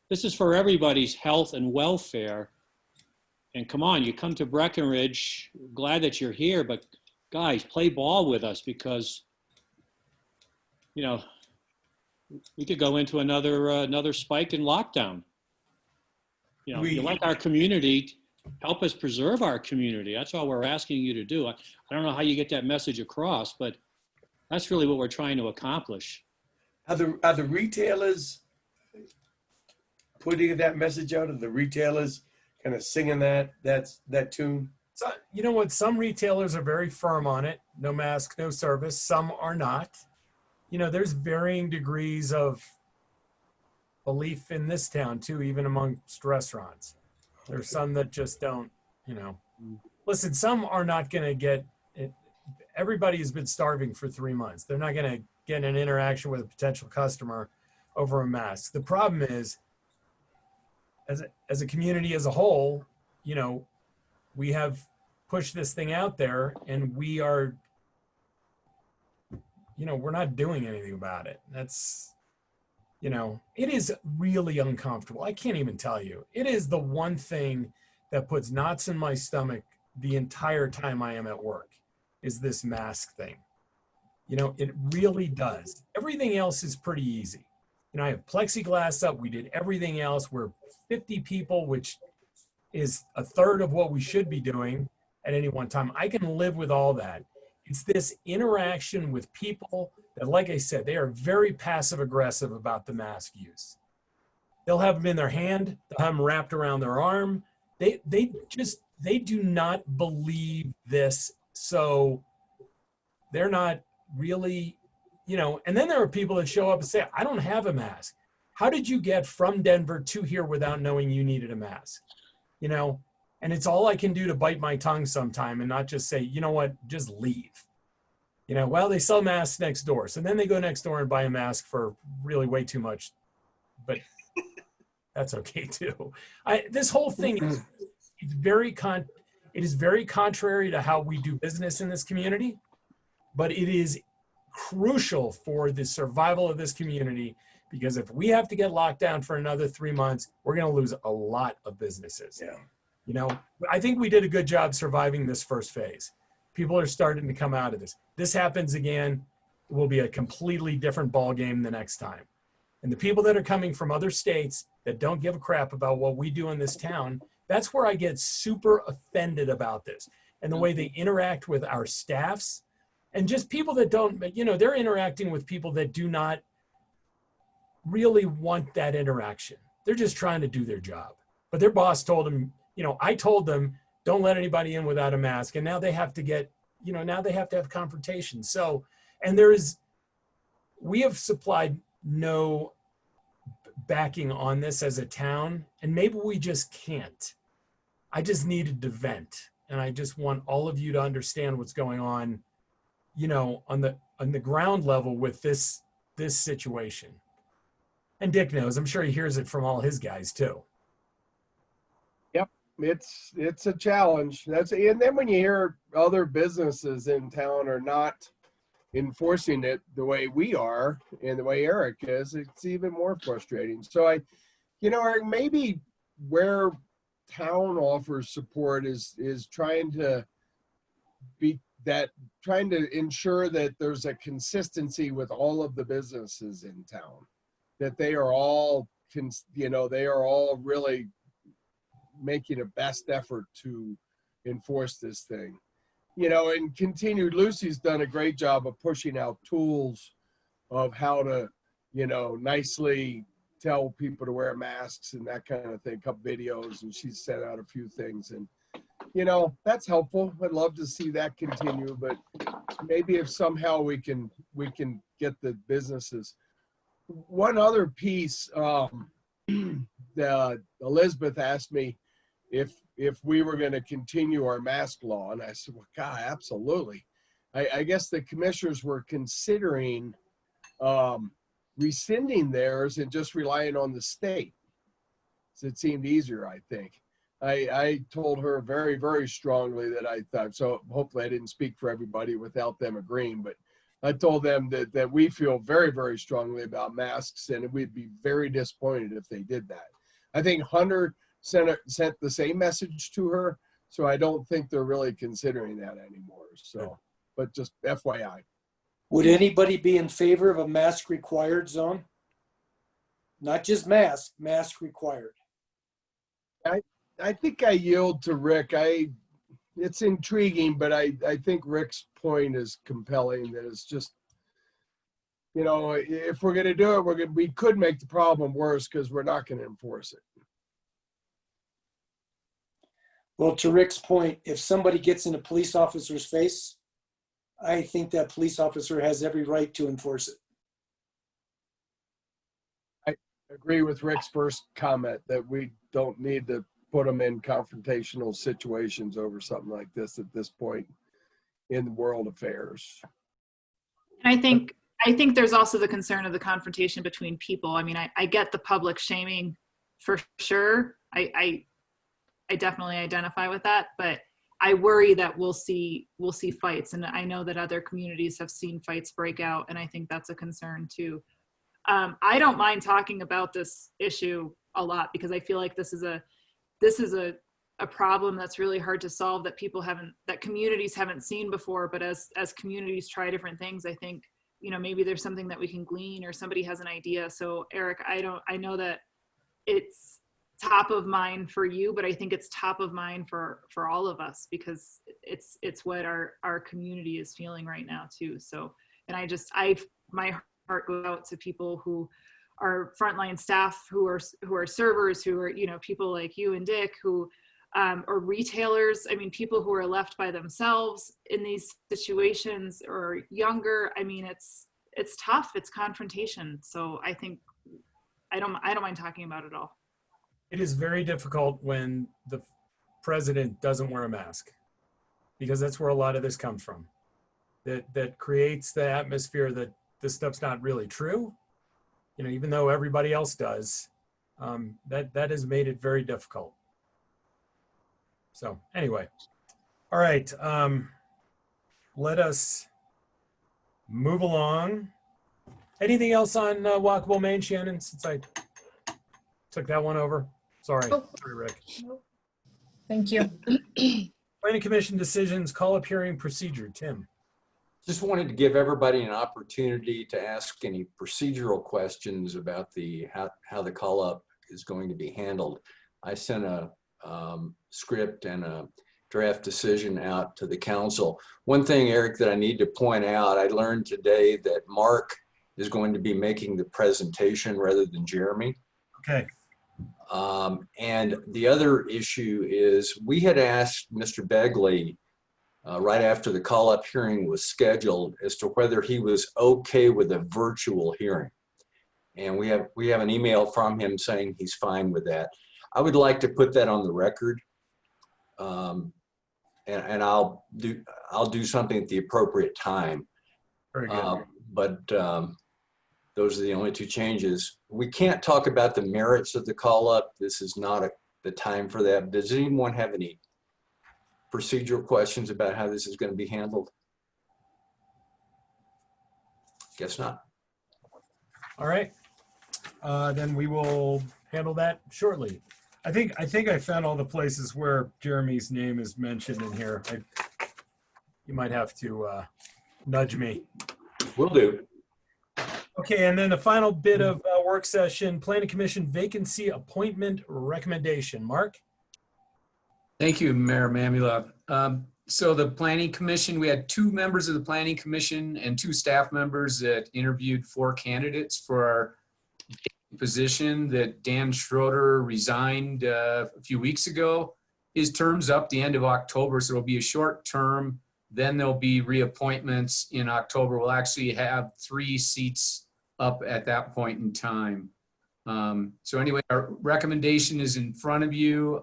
this is for everybody's health and welfare. And come on, you come to Breckenridge, glad that you're here, but guys, play ball with us, because, we could go into another spike in lockdown. You like our community, help us preserve our community. That's all we're asking you to do. I don't know how you get that message across, but that's really what we're trying to accomplish. Are the retailers putting that message out? Are the retailers kind of singing that tune? So, you know what? Some retailers are very firm on it. No mask, no service. Some are not. There's varying degrees of belief in this town too, even amongst restaurants. There's some that just don't, listen, some are not going to get it. Everybody has been starving for 3 months. They're not going to get an interaction with a potential customer over a mask. The problem is, as a community as a whole, we have pushed this thing out there, and we are, we're not doing anything about it. That's, it is really uncomfortable. I can't even tell you. It is the one thing that puts knots in my stomach the entire time I am at work, is this mask thing. It really does. Everything else is pretty easy. I have plexiglass up. We did everything else. We're 50 people, which is a third of what we should be doing at any one time. I can live with all that. It's this interaction with people that, like I said, they are very passive aggressive about the mask use. They'll have them in their hand. They'll have them wrapped around their arm. They do not believe this. So they're not really, and then there are people that show up and say, I don't have a mask. How did you get from Denver to here without knowing you needed a mask? And it's all I can do to bite my tongue sometime and not just say, you know what, just leave. Well, they sell masks next door. So then they go next door and buy a mask for really way too much. But that's okay too. This whole thing is very contrary to how we do business in this community, but it is crucial for the survival of this community, because if we have to get locked down for another 3 months, we're going to lose a lot of businesses. Yeah. I think we did a good job surviving this first phase. People are starting to come out of this. This happens again, it will be a completely different ball game the next time. And the people that are coming from other states that don't give a crap about what we do in this town, that's where I get super offended about this. And the way they interact with our staffs, and just people that don't, they're interacting with people that do not really want that interaction. They're just trying to do their job. But their boss told them, I told them, don't let anybody in without a mask. And now they have to get you know, now they have to have confrontation. So, and we have supplied no backing on this as a town, and maybe we just can't. I just needed to vent, and I just want all of you to understand what's going on, you know, on the ground level with this situation. And Dick knows, I'm sure he hears it from all his guys too. Yep, it's a challenge. And then when you hear other businesses in town are not enforcing it the way we are and the way Eric is, it's even more frustrating. So Eric, maybe where town offers support is trying to ensure that there's a consistency with all of the businesses in town, that they are all really making a best effort to enforce this thing. And continued, Lucy's done a great job of pushing out tools of how to, nicely tell people to wear masks and that kind of thing, a couple videos, and she's sent out a few things. And, that's helpful. I'd love to see that continue, but maybe if somehow we can get the businesses. One other piece, Elizabeth asked me if we were going to continue our mask law. And I said, well, God, absolutely. I guess the commissioners were considering rescinding theirs and just relying on the state. So it seemed easier, I think. I told her very, very strongly that I thought, so hopefully I didn't speak for everybody without them agreeing, but I told them that we feel very, very strongly about masks, and we'd be very disappointed if they did that. I think Hunter sent the same message to her, so I don't think they're really considering that anymore. So, but just FYI. Would anybody be in favor of a mask required zone? Not just mask required. I think I yield to Rick. It's intriguing, but I think Rick's point is compelling, that it's just, if we're going to do it, we could make the problem worse because we're not going to enforce it. Well, to Rick's point, if somebody gets in a police officer's face, I think that police officer has every right to enforce it. I agree with Rick's first comment that we don't need to put them in confrontational situations over something like this at this point in the world affairs. And I think there's also the concern of the confrontation between people. I mean, I get the public shaming for sure. I definitely identify with that, but I worry that we'll see fights. And I know that other communities have seen fights break out, and I think that's a concern too. I don't mind talking about this issue a lot because I feel like this is a problem that's really hard to solve, that communities haven't seen before. But as communities try different things, I think, maybe there's something that we can glean, or somebody has an idea. So Eric, I know that it's top of mind for you, but I think it's top of mind for all of us, because it's what our community is feeling right now too. So, and my heart goes out to people who are frontline staff, who are servers, who are, people like you and Dick, who, or retailers. I mean, people who are left by themselves in these situations, or younger. I mean, it's tough. It's confrontation. So I think I don't mind talking about it all. It is very difficult when the president doesn't wear a mask, because that's where a lot of this comes from. That creates the atmosphere that this stuff's not really true. Even though everybody else does, that has made it very difficult. So anyway, all right, let us move along. Anything else on Walkable Main, Shannon, since I took that one over? Sorry, sorry, Rick. Thank you. Planning Commission decisions, call-up hearing procedure, Tim. Just wanted to give everybody an opportunity to ask any procedural questions about how the call-up is going to be handled. I sent a script and a draft decision out to the council. One thing, Eric, that I need to point out, I learned today that Mark is going to be making the presentation rather than Jeremy. Okay. And the other issue is we had asked Mr. Begley right after the call-up hearing was scheduled as to whether he was okay with a virtual hearing. And we have an email from him saying he's fine with that. I would like to put that on the record. And I'll do something at the appropriate time. Very good. But those are the only two changes. We can't talk about the merits of the call-up. This is not the time for that. Does anyone have any procedural questions about how this is going to be handled? Guess not. All right. Then we will handle that shortly. I think I found all the places where Jeremy's name is mentioned in here. You might have to nudge me. Will do. Okay, and then the final bit of work session, Planning Commission vacancy appointment recommendation. Mark? Thank you, Mayor Mamula. So the Planning Commission, we had 2 members of the Planning Commission and 2 staff members that interviewed 4 candidates for our position. That Dan Schroeder resigned a few weeks ago. His term's up the end of October, so it'll be a short term. Then there'll be reappointments in October. We'll actually have 3 seats up at that point in time. So anyway, our recommendation is in front of you,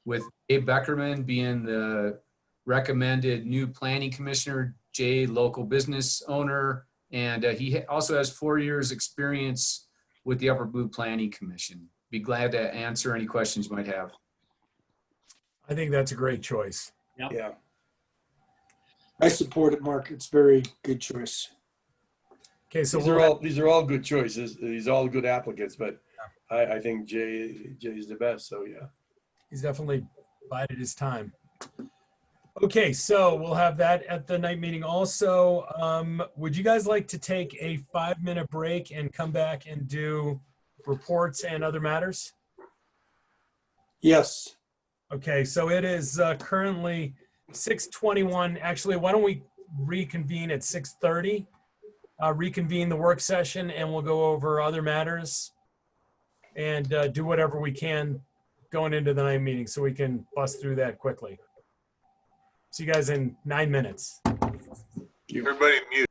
with Dave Beckerman being the recommended new planning commissioner, Jay, local business owner, and he also has 4 years experience with the Upper Blue Planning Commission. Be glad to answer any questions you might have. I think that's a great choice. Yep. Yeah. I support it, Mark. It's very good choice. Okay, so these are all good choices. These are all good applicants, but I think Jay's the best. So yeah. he's definitely bided his time. Okay, so we'll have that at the night meeting also. Would you guys like to take a 5-minute break and come back and do reports and other matters? Yes. Okay, so it is currently 6:21. Actually, why don't we reconvene at 6:30? Reconvene the work session and we'll go over other matters and do whatever we can going into the night meeting so we can bust through that quickly. See you guys in 9 minutes. Everybody mute.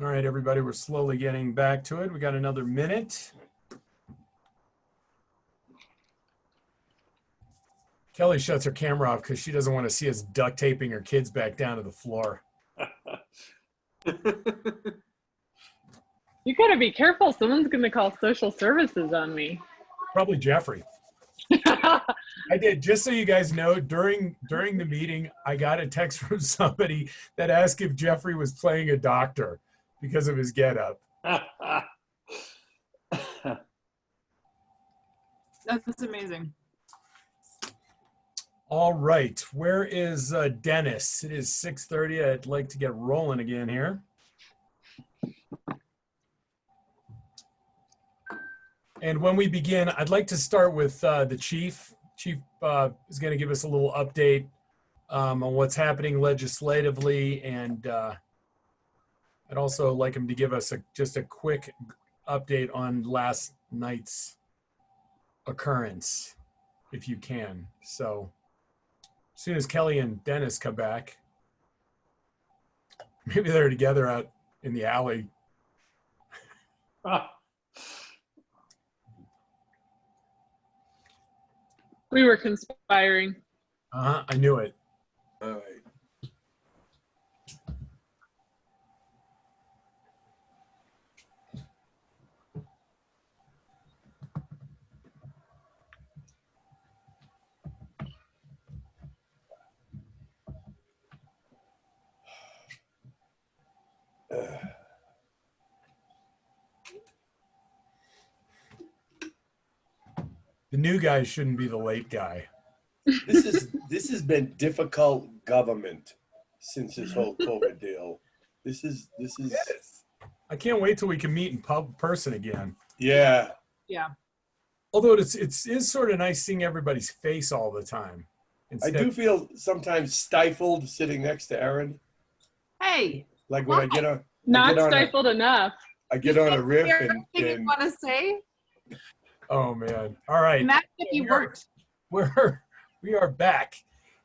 All right, everybody, we're slowly getting back to it. We got another minute. Kelly shuts her camera off because she doesn't want to see us duct taping her kids back down to the floor. You gotta be careful. Someone's gonna call social services on me. Probably Jeffrey. I did. Just so you guys know, during the meeting, I got a text from somebody that asked if Jeffrey was playing a doctor because of his getup. That's amazing. All right, where is Dennis? It is 6:30. I'd like to get rolling again here. And when we begin, I'd like to start with the chief. Chief is going to give us a little update on what's happening legislatively, and I'd also like him to give us just a quick update on last night's occurrence, if you can. So as soon as Kelly and Dennis come back, maybe they're together out in the alley. We were conspiring. I knew it. All right. The new guy shouldn't be the late guy. This has been difficult government since this whole COVID deal. This is. I can't wait till we can meet in person again. Yeah. Yeah. Although it is sort of nice seeing everybody's face all the time. I do feel sometimes stifled sitting next to Erin. Hey. Like when I get on. Not stifled enough. I get on a riff Anything you and want to say? Oh man! All right. Imagine if you weren't. We are back.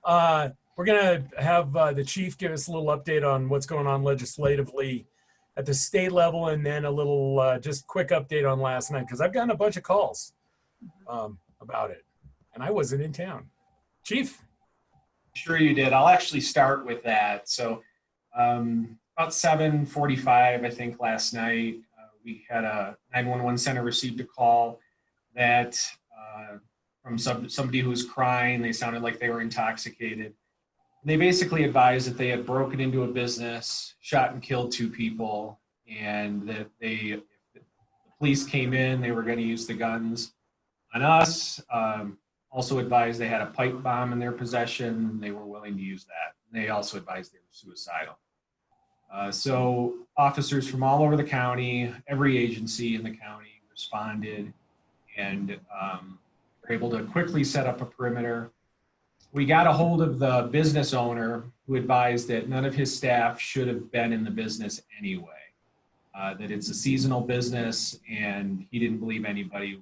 We're gonna have the chief give us a little update on what's going on legislatively at the state level, and then a little just quick update on last night because I've gotten a bunch of calls about it, and I wasn't in town. Chief. Sure you did. I'll actually start with that. So about 7:45, I think, last night, we had a 911 center received a call that from somebody who was crying. They sounded like they were intoxicated. They basically advised that they had broken into a business, shot and killed 2 people, and that if the police came in, they were going to use the guns on us. Also advised they had a pipe bomb in their possession. They were willing to use that. They also advised they were suicidal. So officers from all over the county, every agency in the county responded and were able to quickly set up a perimeter. We got a hold of the business owner who advised that none of his staff should have been in the business anyway, that it's a seasonal business and he didn't believe anybody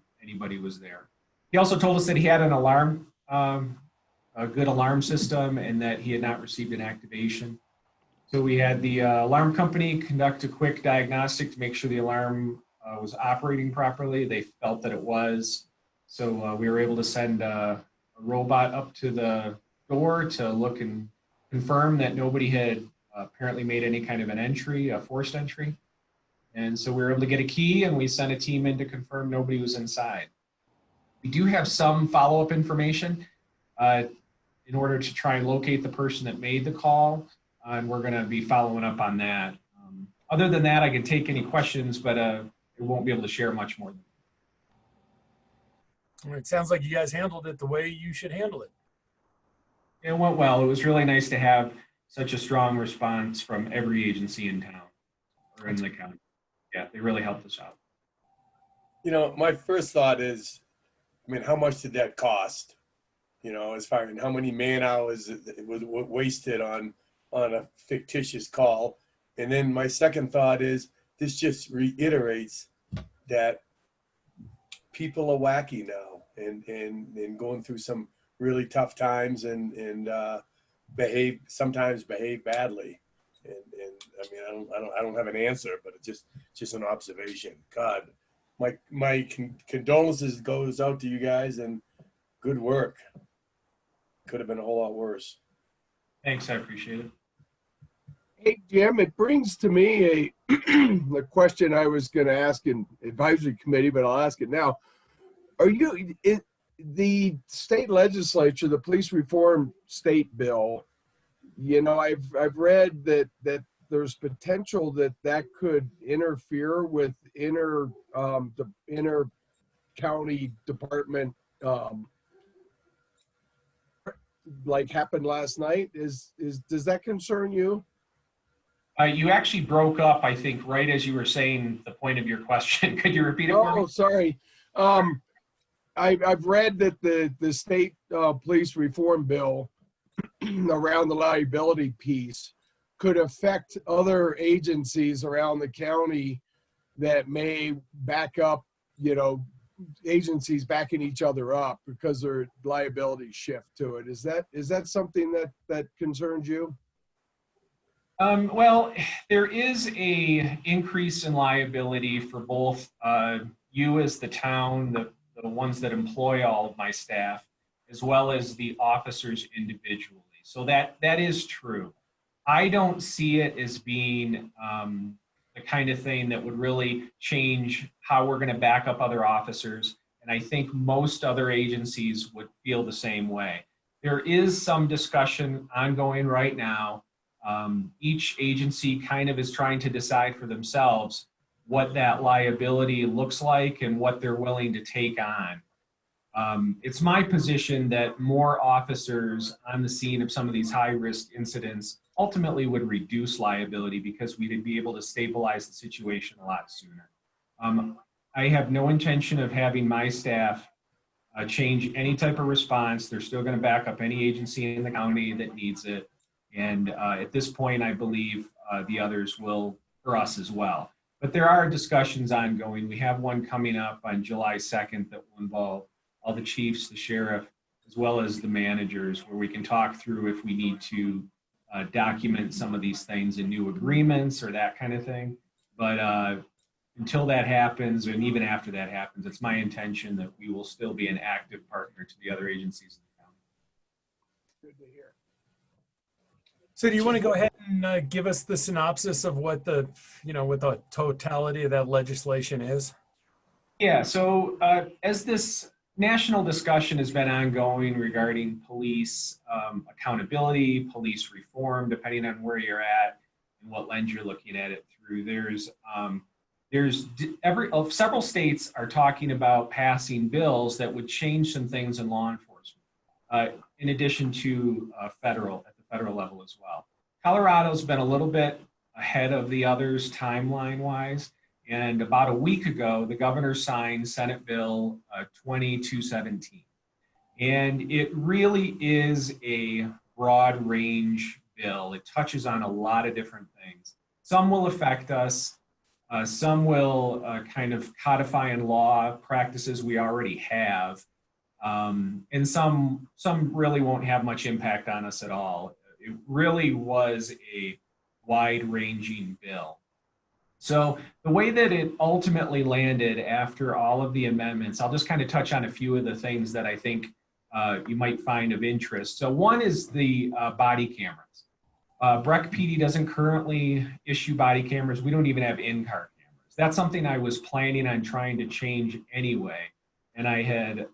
was there. He also told us that he had an alarm, a good alarm system, and that he had not received an activation. So we had the alarm company conduct a quick diagnostic to make sure the alarm was operating properly. They felt that it was. So we were able to send a robot up to the door to look and confirm that nobody had apparently made any kind of an entry, a forced entry. And so we were able to get a key and we sent a team in to confirm nobody was inside. We do have some follow-up information in order to try and locate the person that made the call. And we're going to be following up on that. Other than that, I can take any questions, but we won't be able to share much more. It sounds like you guys handled it the way you should handle it. It went well. It was really nice to have such a strong response from every agency in town or in the county. Yeah, they really helped us out. You know, my first thought is, I mean, how much did that cost? You know, as far as how many man hours it was wasted on a fictitious call. And then my second thought is, this just reiterates that people are wacky now and going through some really tough times and sometimes behave badly. And I mean, I don't have an answer, but it's just an observation. God, my condolences goes out to you guys, and good work. Could have been a whole lot worse. Thanks, I appreciate it. Hey, Jim, it brings to me a question I was going to ask in advisory committee, but I'll ask it now. The state legislature, the police reform state bill, you know, I've read that there's potential that could interfere with the inter county department, like happened last night. Does that concern you? You actually broke up, I think, right as you were saying the point of your question. Could you repeat it for me? Oh, sorry. I've read that the state police reform bill around the liability piece could affect other agencies around the county that may back up, you know, agencies backing each other up because their liability shift to it. Is that something that concerns you? Well, there is a increase in liability for both you as the town, the ones that employ all of my staff, as well as the officers individually. So that is true. I don't see it as being the kind of thing that would really change how we're going to back up other officers. And I think most other agencies would feel the same way. There is some discussion ongoing right now. Each agency kind of is trying to decide for themselves what that liability looks like and what they're willing to take on. It's my position that more officers on the scene of some of these high-risk incidents ultimately would reduce liability because we would be able to stabilize the situation a lot sooner. I have no intention of having my staff change any type of response. They're still going to back up any agency in the county that needs it. And at this point, I believe the others will for us as well. But there are discussions ongoing. We have one coming up on July 2nd that will involve all the chiefs, the sheriff, as well as the managers, where we can talk through if we need to document some of these things in new agreements or that kind of thing. But until that happens, and even after that happens, it's my intention that we will still be an active partner to the other agencies in the county. Good to hear. So do you want to go ahead and give us the synopsis of what the totality of that legislation is? Yeah, so as this national discussion has been ongoing regarding police accountability, police reform, depending on where you're at and what lens you're looking at it through, several states are talking about passing bills that would change some things in law enforcement, in addition to at the federal level as well. Colorado's been a little bit ahead of the others timeline-wise, and about a week ago, the governor signed Senate Bill 2217. And it really is a broad range bill. It touches on a lot of different things. Some will affect us. Some will kind of codify in law practices we already have. And some really won't have much impact on us at all. It really was a wide-ranging bill. So the way that it ultimately landed after all of the amendments, I'll just kind of touch on a few of the things that I think you might find of interest. So one is the body cameras. Breck PD doesn't currently issue body cameras. We don't even have in-car cameras. That's something I was planning on trying to change anyway. And I had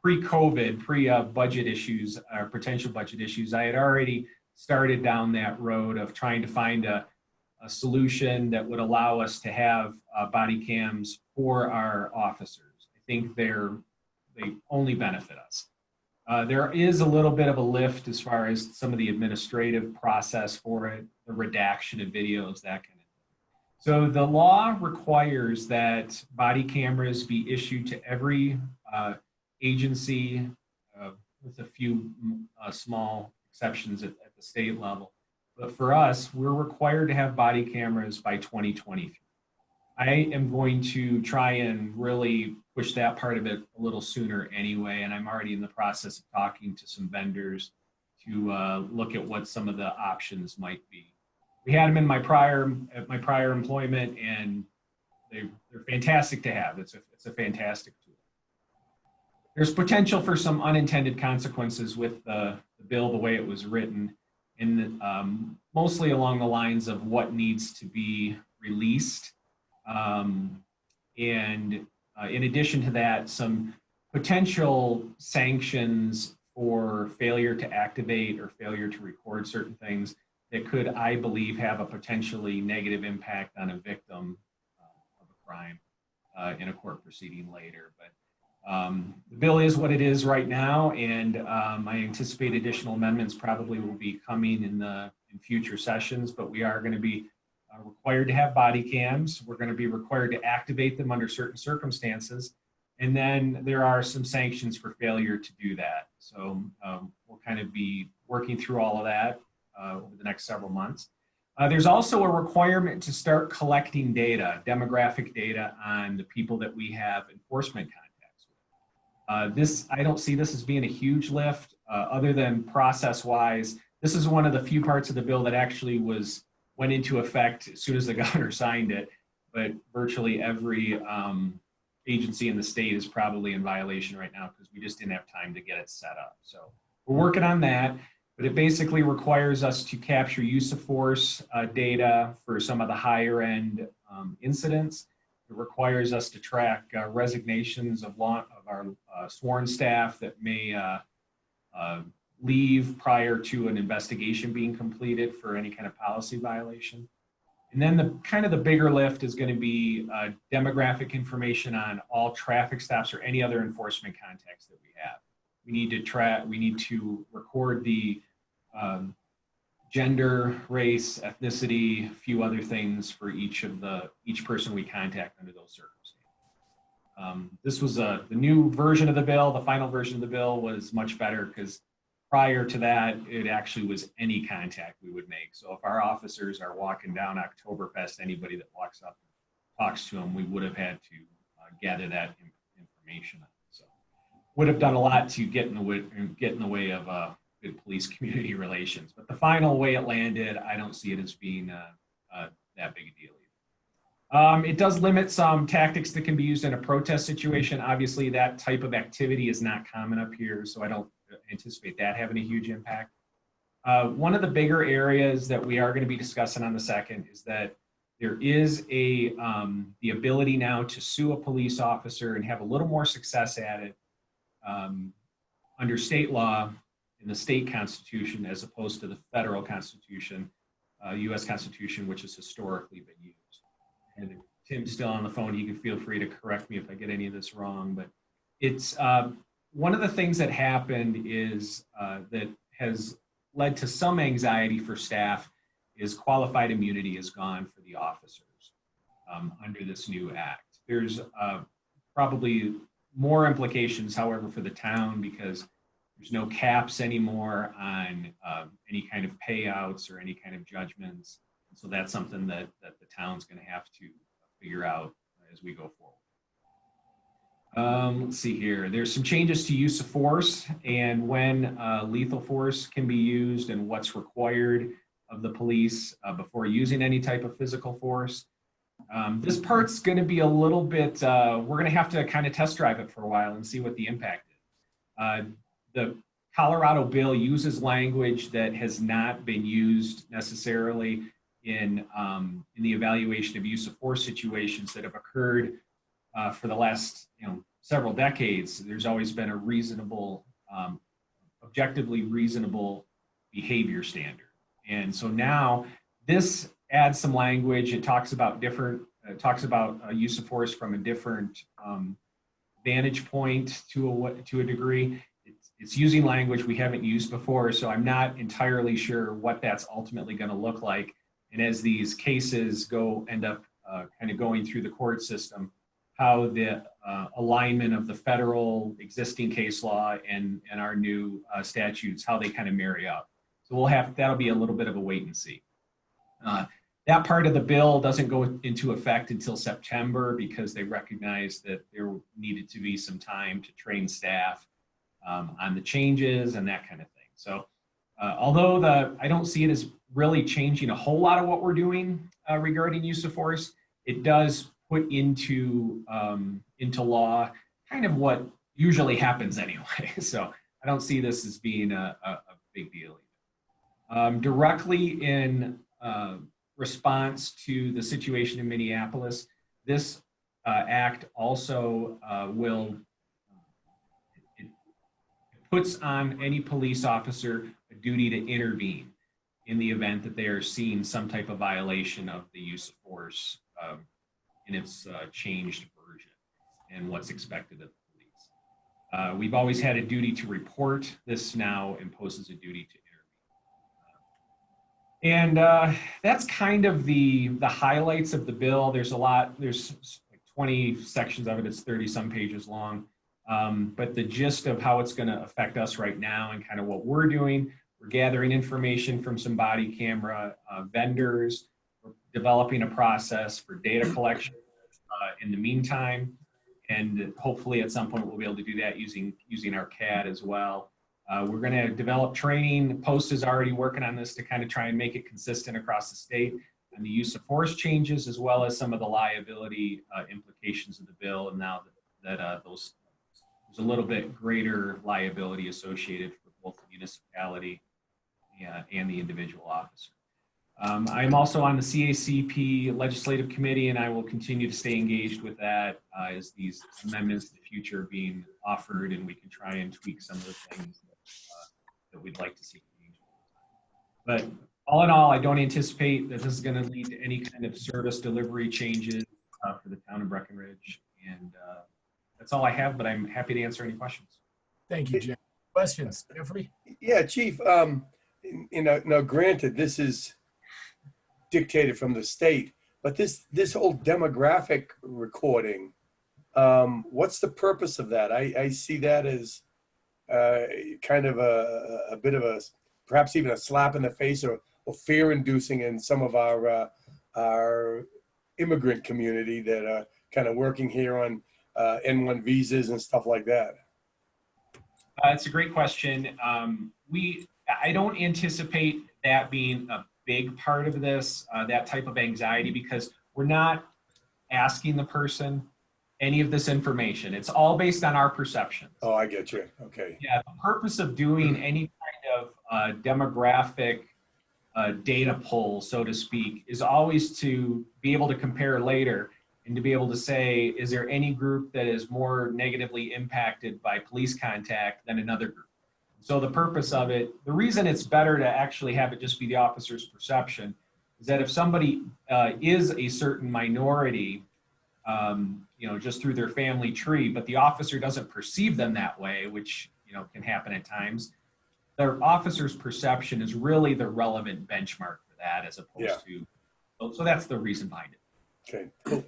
pre-COVID, pre-budget issues, or potential budget issues, I had already started down that road of trying to find a solution that would allow us to have body cams for our officers. I think they only benefit us. There is a little bit of a lift as far as some of the administrative process for it, the redaction of videos, that kind of thing. So the law requires that body cameras be issued to every agency, with a few small exceptions at the state level. But for us, we're required to have body cameras by 2023. I am going to try and really push that part of it a little sooner anyway, and I'm already in the process of talking to some vendors look at what some of the options might be. We had them in my prior employment, and they're fantastic to have. It's a fantastic tool. There's potential for some unintended consequences with the bill the way it was written, and mostly along the lines of what needs to be released. And in addition to that, some potential sanctions for failure to activate or failure to record certain things that could, I believe, have a potentially negative impact on a victim of a crime in a court proceeding later. But the bill is what it is right now, and I anticipate additional amendments probably will be coming in future sessions, but we are going to be required to have body cams. We're going to be required to activate them under certain circumstances. And then there are some sanctions for failure to do that. So we'll kind of be working through all of that over the next several months. There's also a requirement to start collecting data, demographic data on the people that we have enforcement contacts with. I don't see this as being a huge lift other than process-wise. This is one of the few parts of the bill that actually went into effect as soon as the governor signed it, but virtually every agency in the state is probably in violation right now because we just didn't have time to get it set up. So we're working on that, but it basically requires us to capture use of force data for some of the higher end incidents. It requires us to track resignations of our sworn staff that may leave prior to an investigation being completed for any kind of policy violation. And then the bigger lift is going to be demographic information on all traffic stops or any other enforcement contacts that we have. We need to record the gender, race, ethnicity, a few other things for each person we contact under those circumstances. This was the new version of the bill. The final version of the bill was much better because prior to that, it actually was any contact we would make. So if our officers are walking down Oktoberfest, anybody that walks up and talks to them, we would have had to gather that information. So would have done a lot to get in the way of good police community relations. But the final way it landed, I don't see it as being that big a deal. It does limit some tactics that can be used in a protest situation. Obviously, that type of activity is not common up here, so I don't anticipate that having a huge impact. One of the bigger areas that we are going to be discussing on the second is that there is the ability now to sue a police officer and have a little more success at it under state law in the state constitution as opposed to the federal constitution, U.S. Constitution, which has historically been used. And if Tim's still on the phone, he can feel free to correct me if I get any of this wrong, but it's one of the things that happened is that has led to some anxiety for staff is qualified immunity is gone for the officers under this new act. There's probably more implications, however, for the town because there's no caps anymore on any kind of payouts or any kind of judgments. So that's something that the town's going to have to figure out as we go forward. Let's see here. There's some changes to use of force and when lethal force can be used and what's required of the police before using any type of physical force. This part's going to be a little bit, we're going to have to kind of test drive it for a while and see what the impact is. The Colorado bill uses language that has not been used necessarily in the evaluation of use of force situations that have occurred for the last several decades. There's always been a reasonable, objectively reasonable behavior standard. And so now this adds some language. It talks about use of force from a different vantage point to a degree. It's using language we haven't used before, so I'm not entirely sure what that's ultimately going to look like. And as these cases end up kind of going through the court system, how the alignment of the federal existing case law and our new statutes, how they kind of marry up. So that'll be a little bit of a wait and see. That part of the bill doesn't go into effect until September because they recognize that there needed to be some time to train staff on the changes and that kind of thing. So although I don't see it as really changing a whole lot of what we're doing regarding use of force, it does put into law kind of what usually happens anyway. So I don't see this as being a big deal. Directly in response to the situation in Minneapolis, this act also it puts on any police officer a duty to intervene in the event that they are seeing some type of violation of the use of force in its changed version and what's expected of the police. We've always had a duty to report. This now imposes a duty to intervene. And that's kind of the highlights of the bill. There's a lot, there's like 20 sections of it. It's 30 some pages long. But the gist of how it's going to affect us right now and kind of what we're doing, we're gathering information from some body camera vendors. We're developing a process for data collection in the meantime. And hopefully at some point we'll be able to do that using our CAD as well. We're going to develop training. Post is already working on this to kind of try and make it consistent across the state and the use of force changes, as well as some of the liability implications of the bill. And now that there's a little bit greater liability associated for both the municipality and the individual officer. I'm also on the CACP Legislative Committee, and I will continue to stay engaged with that as these amendments in the future are being offered, and we can try and tweak some of the things that we'd like to see change. But all in all, I don't anticipate that this is going to lead to any kind of service delivery changes for the town of Breckenridge. And that's all I have, but I'm happy to answer any questions. Thank you, Jim. Questions, Jeffrey? Yeah, Chief. Now, granted, this is dictated from the state, but this whole demographic recording, what's the purpose of that? I see that as kind of a bit of a, perhaps even a slap in the face or fear-inducing in some of our immigrant community that are kind of working here on N1 visas and stuff like that. It's a great question. I don't anticipate that being a big part of this, that type of anxiety, because we're not asking the person any of this information. It's all based on our perceptions. Oh, I get you. Okay. Yeah, the purpose of doing any kind of demographic data pull, so to speak, is always to be able to compare later and to be able to say, is there any group that is more negatively impacted by police contact than another group? So the purpose of it, the reason it's better to actually have it just be the officer's perception is that if somebody is a certain minority, just through their family tree, but the officer doesn't perceive them that way, which, can happen at times, their officer's perception is really the relevant benchmark for that as opposed to, so that's the reason behind it. Okay, cool.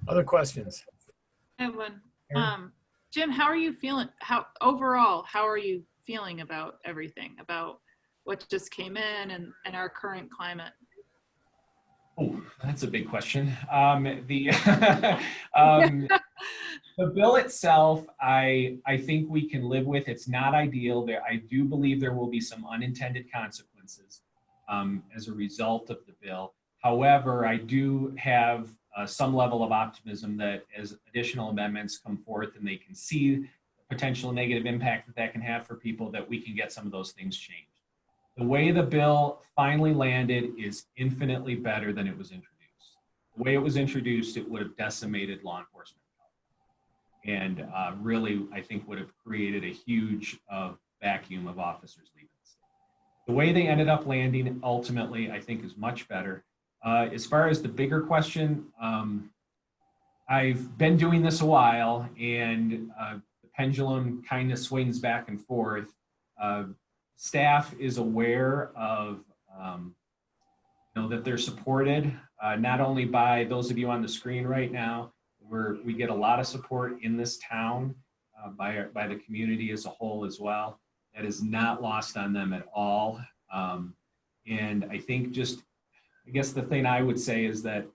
Other questions? I have one. Jim, how are you feeling? How are you feeling about everything, about what just came in and our current climate? Oh, that's a big question. The bill itself, I think we can live with. It's not ideal. I do believe there will be some unintended consequences as a result of the bill. However, I do have some level of optimism that as additional amendments come forth and they can see the potential negative impact that can have for people, that we can get some of those things changed. The way the bill finally landed is infinitely better than it was introduced. The way it was introduced, it would have decimated law enforcement. And really, I think would have created a huge vacuum of officers leaving the state. The way they ended up landing ultimately, I think, is much better. As far as the bigger question, I've been doing this a while, and the pendulum kind of swings back and forth. Staff is aware of, that they're supported, not only by those of you on the screen right now, where we get a lot of support in this town by the community as a whole as well. That is not lost on them at all. And I think I guess the thing I would say is that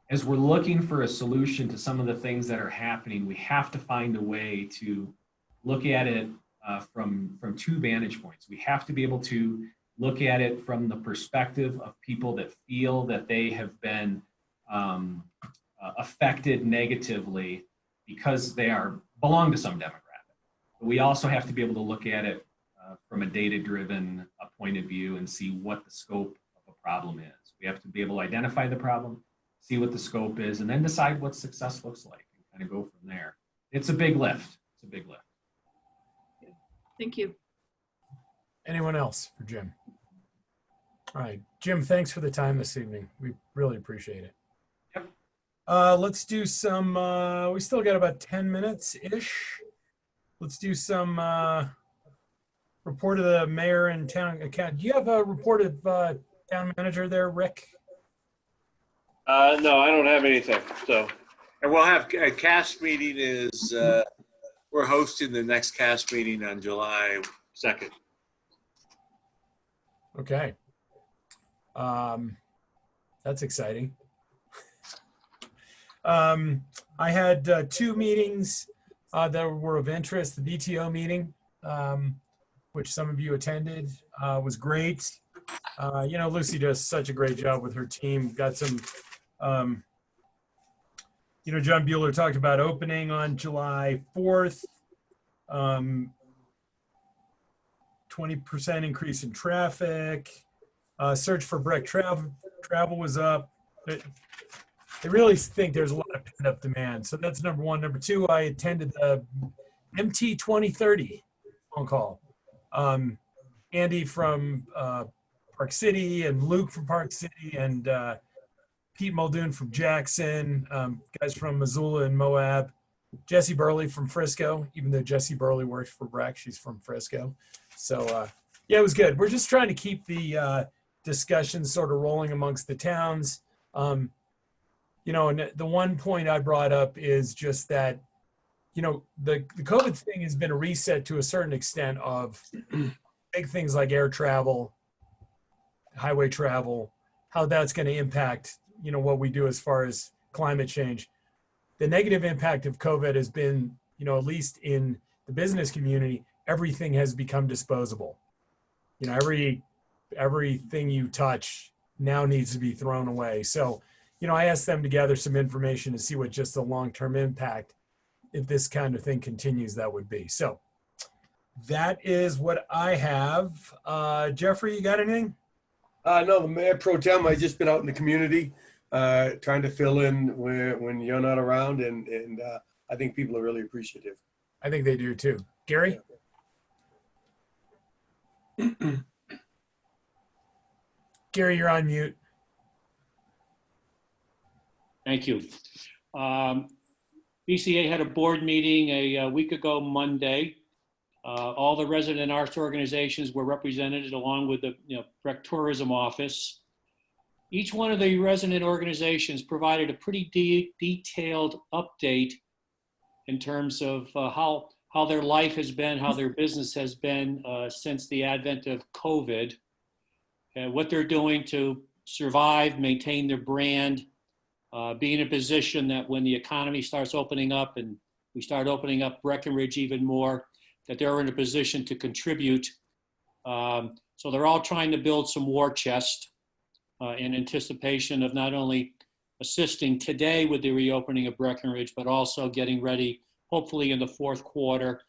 as we're looking for a solution to some of the things that are happening, we have to find a way to look at it from two vantage points. We have to be able to look at it from the perspective of people that feel that they have been affected negatively because they belong to some demographic. But we also have to be able to look at it from a data-driven point of view and see what the scope of a problem is. We have to be able to identify the problem, see what the scope is, and then decide what success looks like and kind of go from there. It's a big lift. It's a big lift. Thank you. Anyone else for Jim? All right, Jim, thanks for the time this evening. We really appreciate it. Yep. Let's do some, we still got about 10 minutes-ish. Let's do some report of the mayor and town account. Do you have a report of town manager there, Rick? No, I don't have anything. So, and we'll have a cast meeting is, we're hosting the next cast meeting on July 2nd. Okay. That's exciting. I had 2 meetings that were of interest. The BTO meeting, which some of you attended, was great. You know, Lucy does such a great job with her team. Got some, you know, John Bueller talked about opening on July 4th. 20% increase in traffic. Search for Breck travel was up. I really think there's a lot of pent-up demand. So that's number one. Number two, I attended the MT 2030 phone call. Andy from Park City and Luke from Park City and Pete Muldoon from Jackson, guys from Missoula and Moab, Jesse Burley from Frisco, even though Jesse Burley works for Breck, she's from Frisco. So yeah, it was good. We're just trying to keep the discussion sort of rolling amongst the towns. You know, and the one point I brought up is just that, you know, the COVID thing has been a reset to a certain extent of big things like air travel, highway travel, how that's going to impact, you know, what we do as far as climate change. The negative impact of COVID has been, you know, at least in the business community, everything has become disposable. You know, everything you touch now needs to be thrown away. So, you know, I asked them to gather some information to see what just the long-term impact, if this kind of thing continues, that would be. So that is what I have. Jeffrey, you got anything? No, the mayor pro tem, I've just been out in the community trying to fill in when you're not around, and I think people are really appreciative. I think they do too. Gary? Gary, you're on mute. Thank you. BCA had a board meeting a week ago Monday. All the resident arts organizations were represented along with the Breck Tourism Office. Each one of the resident organizations provided a pretty detailed update in terms of how their life has been, how their business has been since the advent of COVID, and what they're doing to survive, maintain their brand, be in a position that when the economy starts opening up and we start opening up Breckenridge even more, that they're in a position to contribute. So they're all trying to build some war chest in anticipation of not only assisting today with the reopening of Breckenridge, but also getting ready, hopefully in the fourth quarter,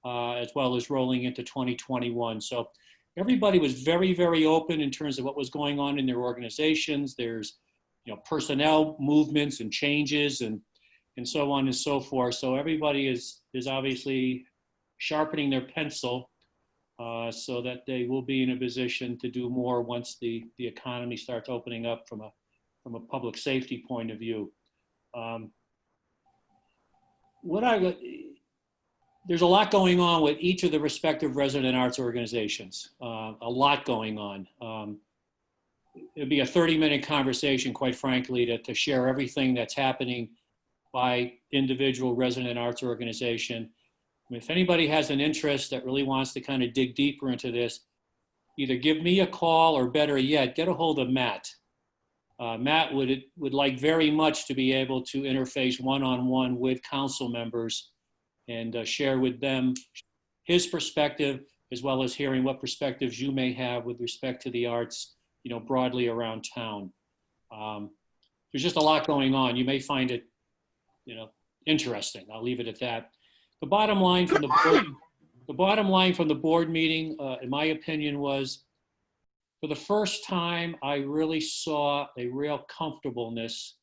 as well as rolling into 2021. So everybody was very, very open in terms of what was going on in their organizations. There's personnel movements and changes and so on and so forth. So everybody is obviously sharpening their pencil so that they will be in a position to do more once the economy starts opening up from a public safety point of view. There's a lot going on with each of the respective resident arts organizations, a lot going on. It'd be a 30-minute conversation, quite frankly, to share everything that's happening by individual resident arts organization. I mean, if anybody has an interest that really wants to kind of dig deeper into this, either give me a call or better yet, get a hold of Matt. Matt would like very much to be able to interface one-on-one with council members and share with them his perspective, as well as hearing what perspectives you may have with respect to the arts, broadly around town. There's just a lot going on. You may find it, interesting. I'll leave it at that. The bottom line from the board meeting, in my opinion, was for the first time, I really saw a real comfortableness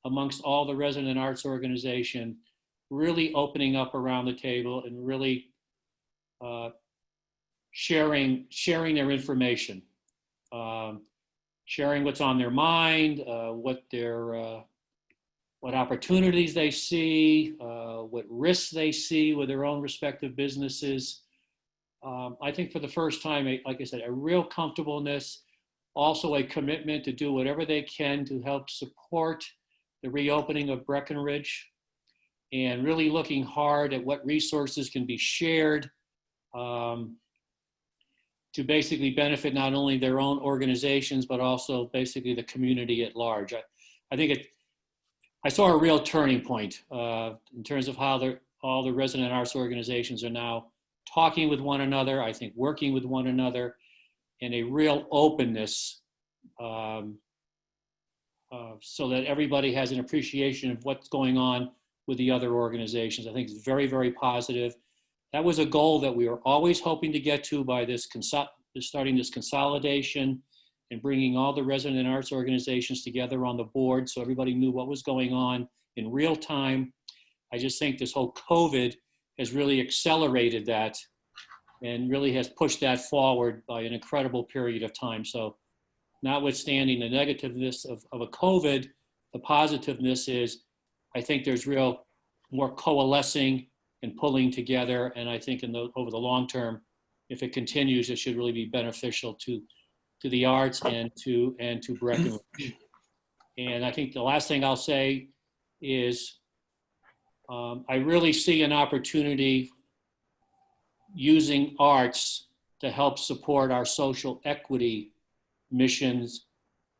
amongst all the resident arts organization, really opening up around the table and really sharing their information, sharing what's on their mind, what opportunities they see, what risks they see with their own respective businesses. I think for the first time, like I said, a real comfortableness, also a commitment to do whatever they can to help support the reopening of Breckenridge, and really looking hard at what resources can be shared to basically benefit not only their own organizations, but also basically the community at large. I saw a real turning point in terms of how all the resident arts organizations are now talking with one another, I think working with one another, and a real openness so that everybody has an appreciation of what's going on with the other organizations. I think it's very, very positive. That was a goal that we were always hoping to get to by starting this consolidation and bringing all the resident arts organizations together on the board so everybody knew what was going on in real time. I just think this whole COVID has really accelerated that and really has pushed that forward by an incredible period of time. So notwithstanding the negativeness of a COVID, the positiveness is I think there's real more coalescing and pulling together. And I think over the long term, if it continues, it should really be beneficial to the arts and to Breckenridge. And I think the last thing I'll say is I really see an opportunity using arts to help support our social equity missions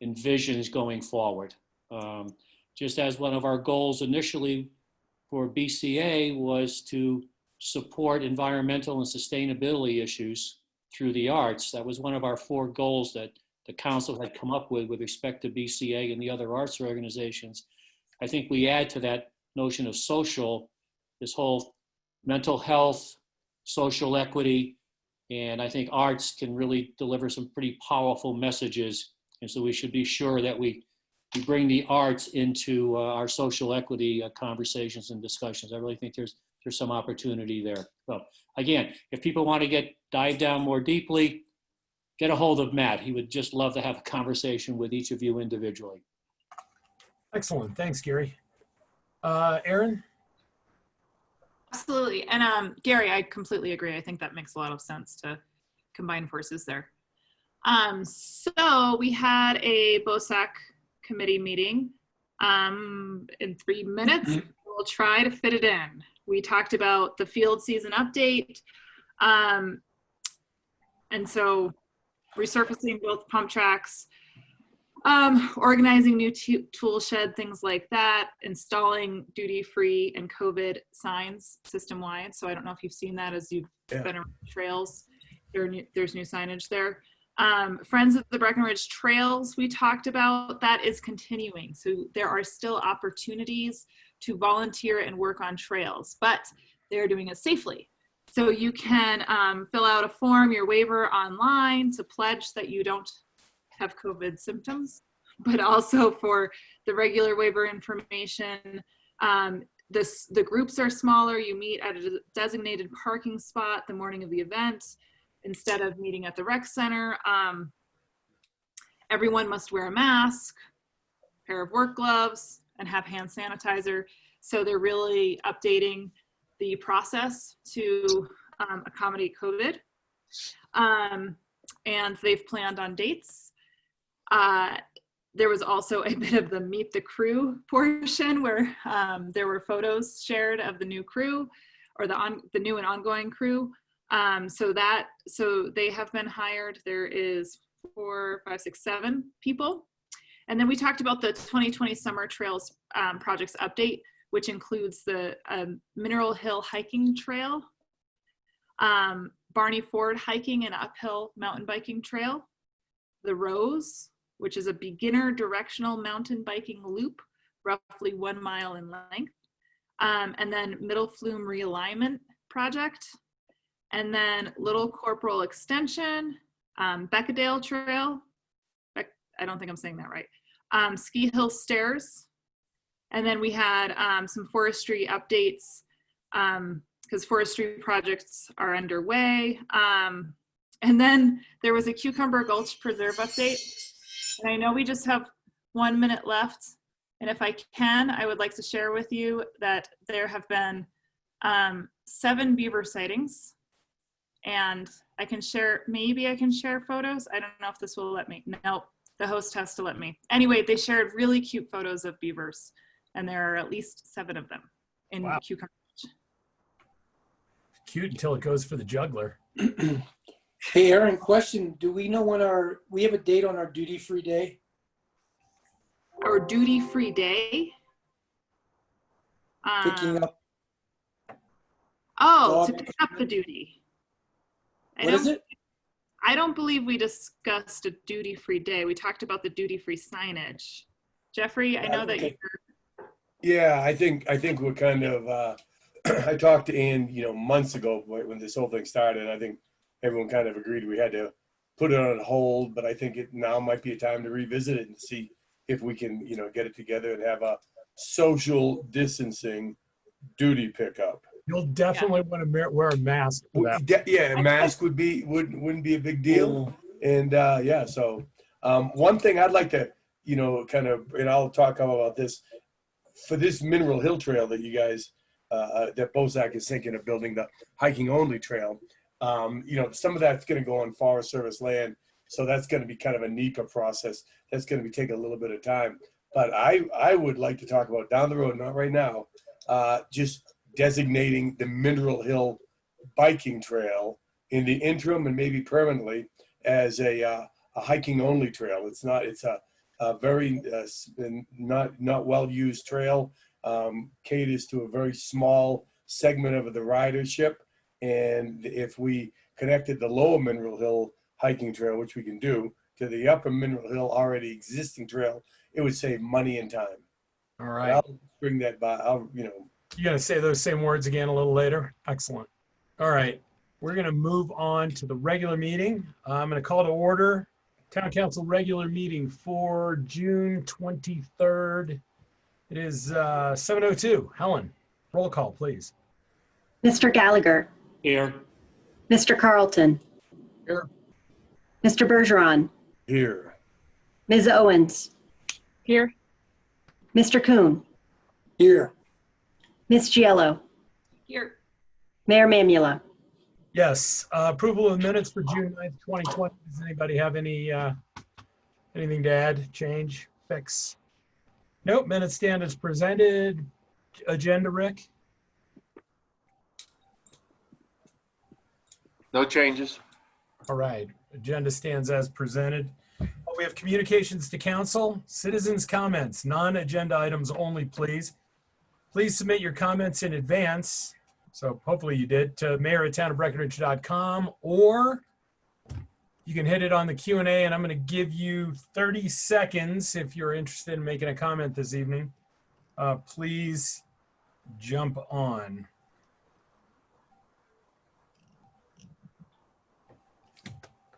and visions going forward. Just as one of our goals initially for BCA was to support environmental and sustainability issues through the arts. That was one of our 4 goals that the council had come up with respect to BCA and the other arts organizations. I think we add to that notion of social, this whole mental health, social equity, and I think arts can really deliver some pretty powerful messages. And so we should be sure that we bring the arts into our social equity conversations and discussions. I really think there's some opportunity there. So again, if people want to dive down more deeply, get a hold of Matt. He would just love to have a conversation with each of you individually. Excellent. Thanks, Gary. Erin? Absolutely. And Gary, I completely agree. I think that makes a lot of sense to combine forces there. So we had a BOSAC committee meeting in 3 minutes. We'll try to fit it in. We talked about the field season update. And so resurfacing both pump tracks, organizing new tool shed, things like that, installing duty-free and COVID signs system-wide. So I don't know if you've seen that as you've been around trails. There's new signage there. Friends of the Breckenridge Trails, we talked about, that is continuing. So there are still opportunities to volunteer and work on trails, but they're doing it safely. So you can fill out a form, your waiver online to pledge that you don't have COVID symptoms, but also for the regular waiver information. The groups are smaller. You meet at a designated parking spot the morning of the event instead of meeting at the rec center. Everyone must wear a mask, pair of work gloves, and have hand sanitizer. So they're really updating the process to accommodate COVID. And they've planned on dates. There was also a bit of the meet the crew portion where there were photos shared of the new crew or the new and ongoing crew. So they have been hired. There is 4, 5, 6, 7 people. And then we talked about the 2020 Summer Trails projects update, which includes the Mineral Hill Hiking Trail. Barney Ford hiking and uphill mountain biking trail. The Rose, which is a beginner directional mountain biking loop, roughly 1 mile in length. And then Middle Flume realignment project. And then Little Corporal extension, Beckadale Trail. I don't think I'm saying that right. Ski Hill Stairs. And then we had some forestry updates because forestry projects are underway. And then there was a Cucumber Gulch Preserve update. And I know we just have 1 minute left. And if I can, I would like to share with you that there have been 7 beaver sightings. And I can share, maybe I can share photos. I don't know if this will let me. No, the host has to let me. Anyway, they shared really cute photos of beavers. And there are at least 7 of them in Cucumber Gulch. Cute until it goes for the juggler. Hey, Aaron, question. Do we know when we have a date on our duty-free day? Our duty-free day? Picking up. Oh, dog- to pick up the duty. What is it? I don't believe we discussed a duty-free day. We talked about the duty-free signage. Jeffrey, I know that Okay. you're, Yeah, I think we're kind of. I talked to Ann, months ago when this whole thing started. I think everyone kind of agreed we had to put it on hold, but I think it now might be a time to revisit it and see if we can, get it together and have a social distancing duty pickup. You'll definitely want to wear a mask for that. Yeah, a mask wouldn't be a big deal. And yeah, so one thing I'd like to, kind of, and I'll talk about this for this Mineral Hill Trail that you guys, that BOSAC is thinking of building, the hiking only trail. Some of that's going to go on Forest Service land, so that's going to be kind of a NEPA process. That's going to be taking a little bit of time. But I would like to talk about down the road, not right now, just designating the Mineral Hill biking trail in the interim and maybe permanently as a hiking only trail. It's a very not well used trail. Caters to a very small segment of the ridership. And if we connected the lower Mineral Hill hiking trail, which we can do, to the upper Mineral Hill already existing trail, it would save money and time. All right. I'll bring that by. You gonna say those same words again a little later? Excellent. All right. We're gonna move on to the regular meeting. I'm gonna call to order Town Council regular meeting for June 23rd. It is 7:02. Helen, roll call, please. Mr. Gallagher. Here. Mr. Carlton. Here. Mr. Bergeron. Here. Ms. Owens. Here. Mr. Kuhn. Here. Ms. Giello. here. Mayor Mamula. Yes. Approval of minutes for June 9th, 2020. Does anybody have anything to add, change, fix? Nope. Minutes stand as presented. Agenda, Rick? No changes. All right. Agenda stands as presented. We have communications to council, citizens' comments, non-agenda items only, please. Please submit your comments in advance. So hopefully you did, to mayor@townofbreckenridge.com, or you can hit it on the Q&A, and I'm going to give you 30 seconds if you're interested in making a comment this evening. Please jump on.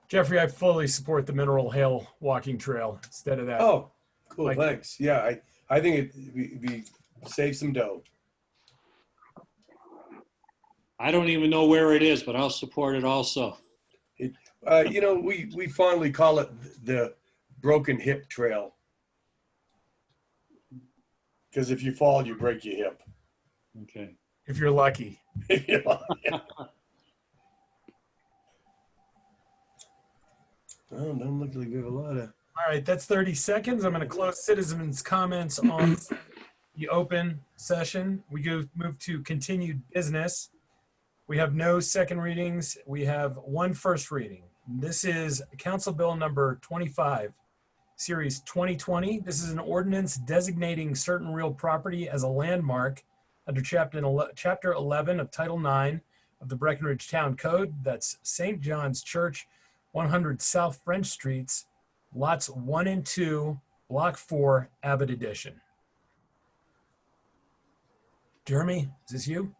Jeffrey, I fully support the Mineral Hill walking trail instead of that. Oh, cool. Like- Thanks. Yeah, I think we save some dough. I don't even know where it is, but I'll support it also. We fondly call it the broken hip trail. Because if you fall, you break your hip. Okay. If you're lucky. Oh, don't look like we have a lot of. All right, that's 30 seconds. I'm going to close citizens' comments on the open session. We move to continued business. We have no second readings. We have one first reading. This is Council Bill number 25, Series 2020. This is an ordinance designating certain real property as a landmark under Chapter 11 of Title IX of the Breckenridge Town Code. That's St. John's Church, 100 South French Streets, lots 1 and 2, Block 4, Abbott Edition. Jeremy, is this you?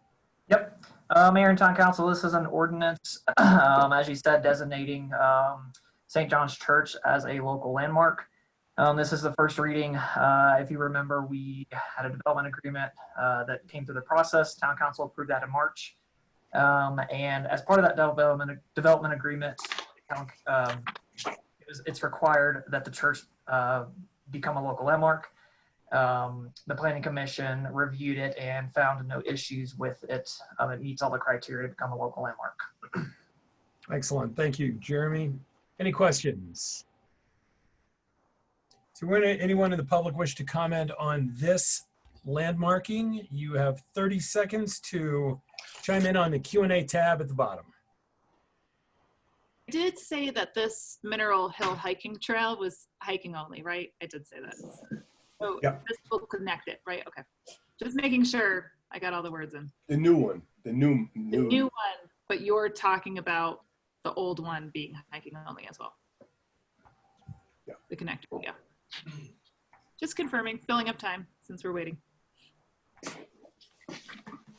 Yep. Mayor and Town Council, this is an ordinance, as you said, designating St. John's Church as a local landmark. This is the first reading. If you remember, we had a development agreement that came through the process. Town Council approved that in March. And as part of that development agreement, it's required that the church become a local landmark. The Planning Commission reviewed it and found no issues with it. It meets all the criteria to become a local landmark. Excellent. Thank you, Jeremy. Any questions? So would anyone in the public wish to comment on this landmarking? You have 30 seconds to chime in on the Q&A tab at the bottom. I did say that this Mineral Hill hiking trail was hiking only, right? I did say that. So this will connect it, right? Okay. Just making sure I got all the words in. The new one, the new one, but you're talking about the old one being hiking only as well. Yeah. The connector, yeah. Just confirming, filling up time since we're waiting.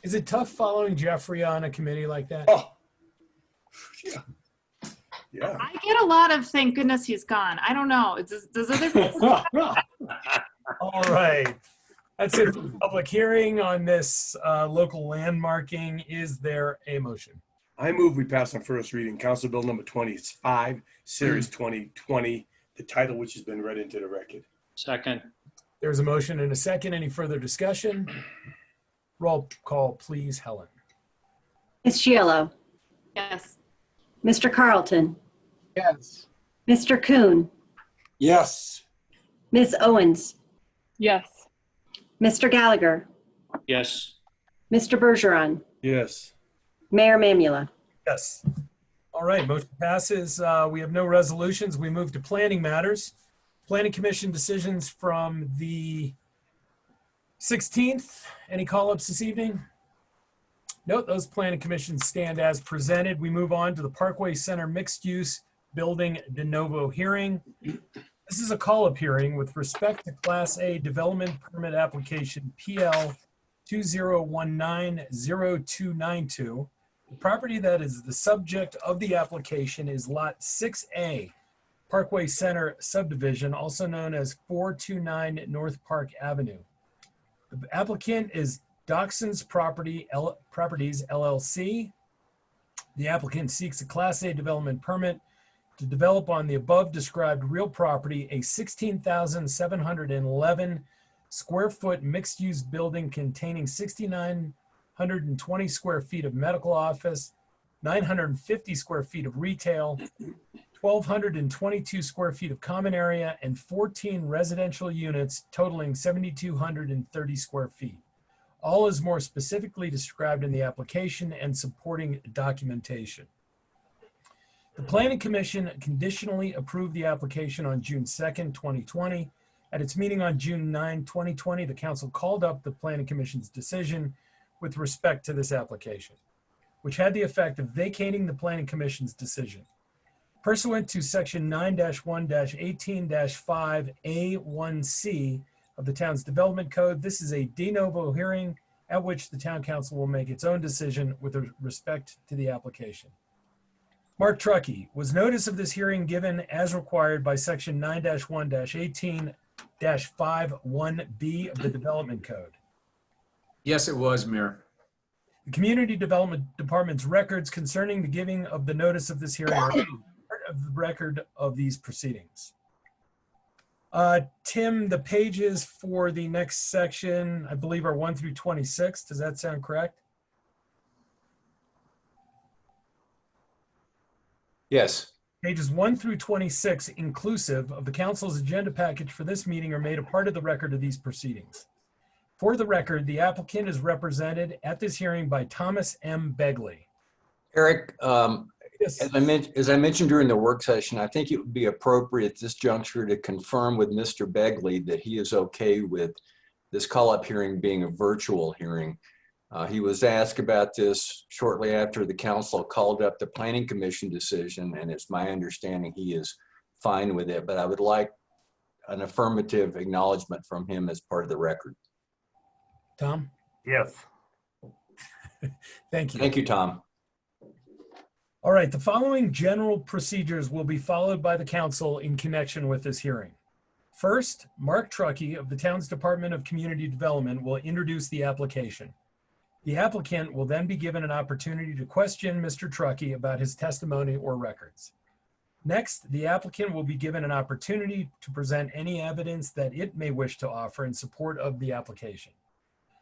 Is it tough following Jeffrey on a committee like that? Oh, yeah. Yeah. I get a lot of thank goodness he's gone. I don't know. Does other people? All right. That's it for the public hearing on this local landmarking. Is there a motion? I move we pass on first reading Council Bill number 25, Series 2020, the title which has been read into the record. Second. There's a motion and a second. Any further discussion? Roll call, please, Helen. Ms. Giello, Yes. Mr. Carlton, Yes. Mr. Kuhn, Yes. Ms. Owens, Yes. Mr. Gallagher, Yes. Mr. Bergeron, Yes. Mayor Mamula. Yes. All right, motion passes. We have no resolutions. We move to planning matters. Planning Commission decisions from the 16th. Any call-ups this evening? Note those planning commissions stand as presented. We move on to the Parkway Center Mixed Use Building de novo hearing. This is a call-up hearing with respect to Class A Development Permit Application PL 2019-0292. The property that is the subject of the application is Lot 6A, Parkway Center Subdivision, also known as 429 North Park Avenue. The applicant is Dockson's Properties LLC. The applicant seeks a Class A development permit to develop on the above described real property a 16,711 square foot mixed use building containing 6,920 square feet of medical office, 950 square feet of retail, 1,222 square feet of common area, and 14 residential units totaling 7,230 square feet. All is more specifically described in the application and supporting documentation. The Planning Commission conditionally approved the application on June 2nd, 2020. At its meeting on June 9, 2020, the council called up the Planning Commission's decision with respect to this application, which had the effect of vacating the Planning Commission's decision. Pursuant to Section 9-1-18-5A1C of the town's development code, this is a de novo hearing at which the town council will make its own decision with respect to the application. Mark Truckee, was notice of this hearing given as required by Section 9-1-18-51B of the development code? Yes, it was, Mayor. The Community Development Department's records concerning the giving of the notice of this hearing are part of the record of these proceedings. Tim, the pages for the next section, I believe, are 1 through 26. Does that sound correct? Yes. Pages 1 through 26, inclusive of the council's agenda package for this meeting, are made a part of the record of these proceedings. For the record, the applicant is represented at this hearing by Thomas M. Begley. Eric, Yes. as I mentioned during the work session, I think it would be appropriate at this juncture to confirm with Mr. Begley that he is okay with this call-up hearing being a virtual hearing. He was asked about this shortly after the council called up the planning commission decision, and it's my understanding he is fine with it, but I would like an affirmative acknowledgement from him as part of the record. Tom? Yes. Thank you. Thank you, Tom. All right, the following general procedures will be followed by the council in connection with this hearing. First, Mark Truckee of the town's Department of Community Development will introduce the application. The applicant will then be given an opportunity to question Mr. Truckee about his testimony or records. Next, the applicant will be given an opportunity to present any evidence that it may wish to offer in support of the application.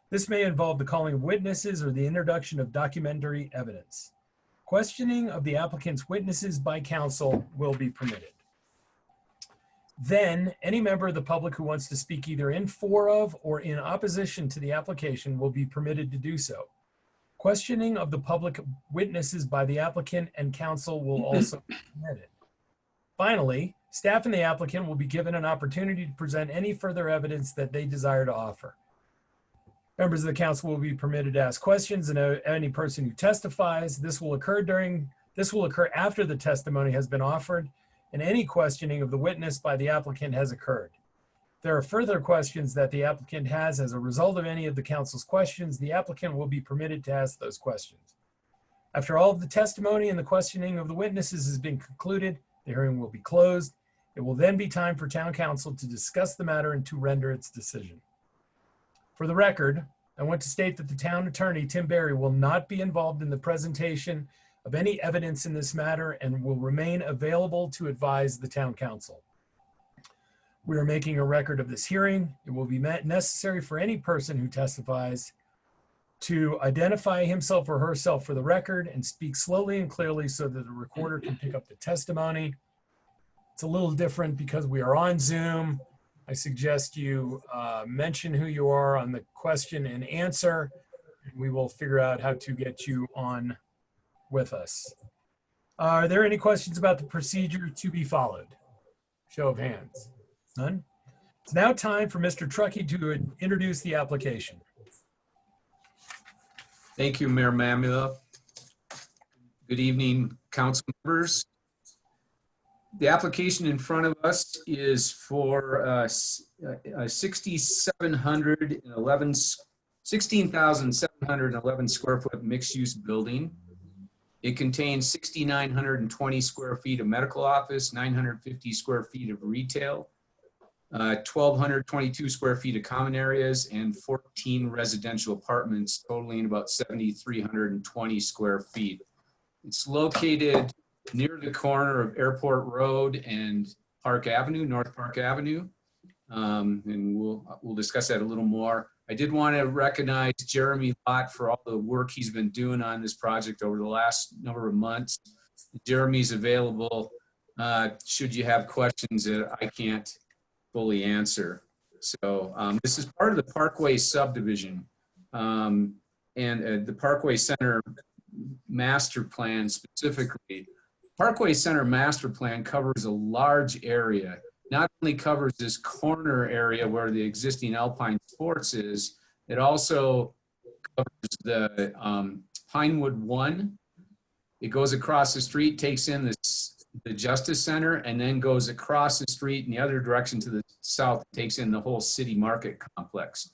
This may involve the calling of witnesses or the introduction of documentary evidence. Questioning of the applicant's witnesses by counsel will be permitted. Then, any member of the public who wants to speak either in favor of or in opposition to the application will be permitted to do so. Questioning of the public witnesses by the applicant and counsel will also be permitted. Finally, staff and the applicant will be given an opportunity to present any further evidence that they desire to offer. Members of the council will be permitted to ask questions, and any person who testifies, this will occur after the testimony has been offered and any questioning of the witness by the applicant has occurred. If there are further questions that the applicant has as a result of any of the council's questions, the applicant will be permitted to ask those questions. After all of the testimony and the questioning of the witnesses has been concluded, the hearing will be closed. It will then be time for town council to discuss the matter and to render its decision. For the record, I want to state that the town attorney, Tim Berry, will not be involved in the presentation of any evidence in this matter and will remain available to advise the town council. We are making a record of this hearing. It will be necessary for any person who testifies to identify himself or herself for the record and speak slowly and clearly so that the recorder can pick up the testimony. It's a little different because we are on Zoom. I suggest you mention who you are on the question and answer. And we will figure out how to get you on with us. Are there any questions about the procedure to be followed? Show of hands. None? It's now time for Mr. Truckee to introduce the application. Thank you, Mayor Mamula. Good evening, council members. The application in front of us is for a 16,711 square foot mixed-use building. It contains 6,920 square feet of medical office, 950 square feet of retail, 1,222 square feet of common areas, and 14 residential apartments totaling about 7,320 square feet. It's located near the corner of Airport Road and Park Avenue, North Park Avenue. And we'll discuss that a little more. I did want to recognize Jeremy Lott for all the work he's been doing on this project over the last number of months. Jeremy's available should you have questions that I can't fully answer. So this is part of the Parkway subdivision and the Parkway Center master plan specifically. Parkway Center master plan covers a large area. Not only covers this corner area where the existing Alpine Sports is, it also covers the Pinewood 1. It goes across the street, takes in the Justice Center, and then goes across the street in the other direction to the south, takes in the whole city market complex.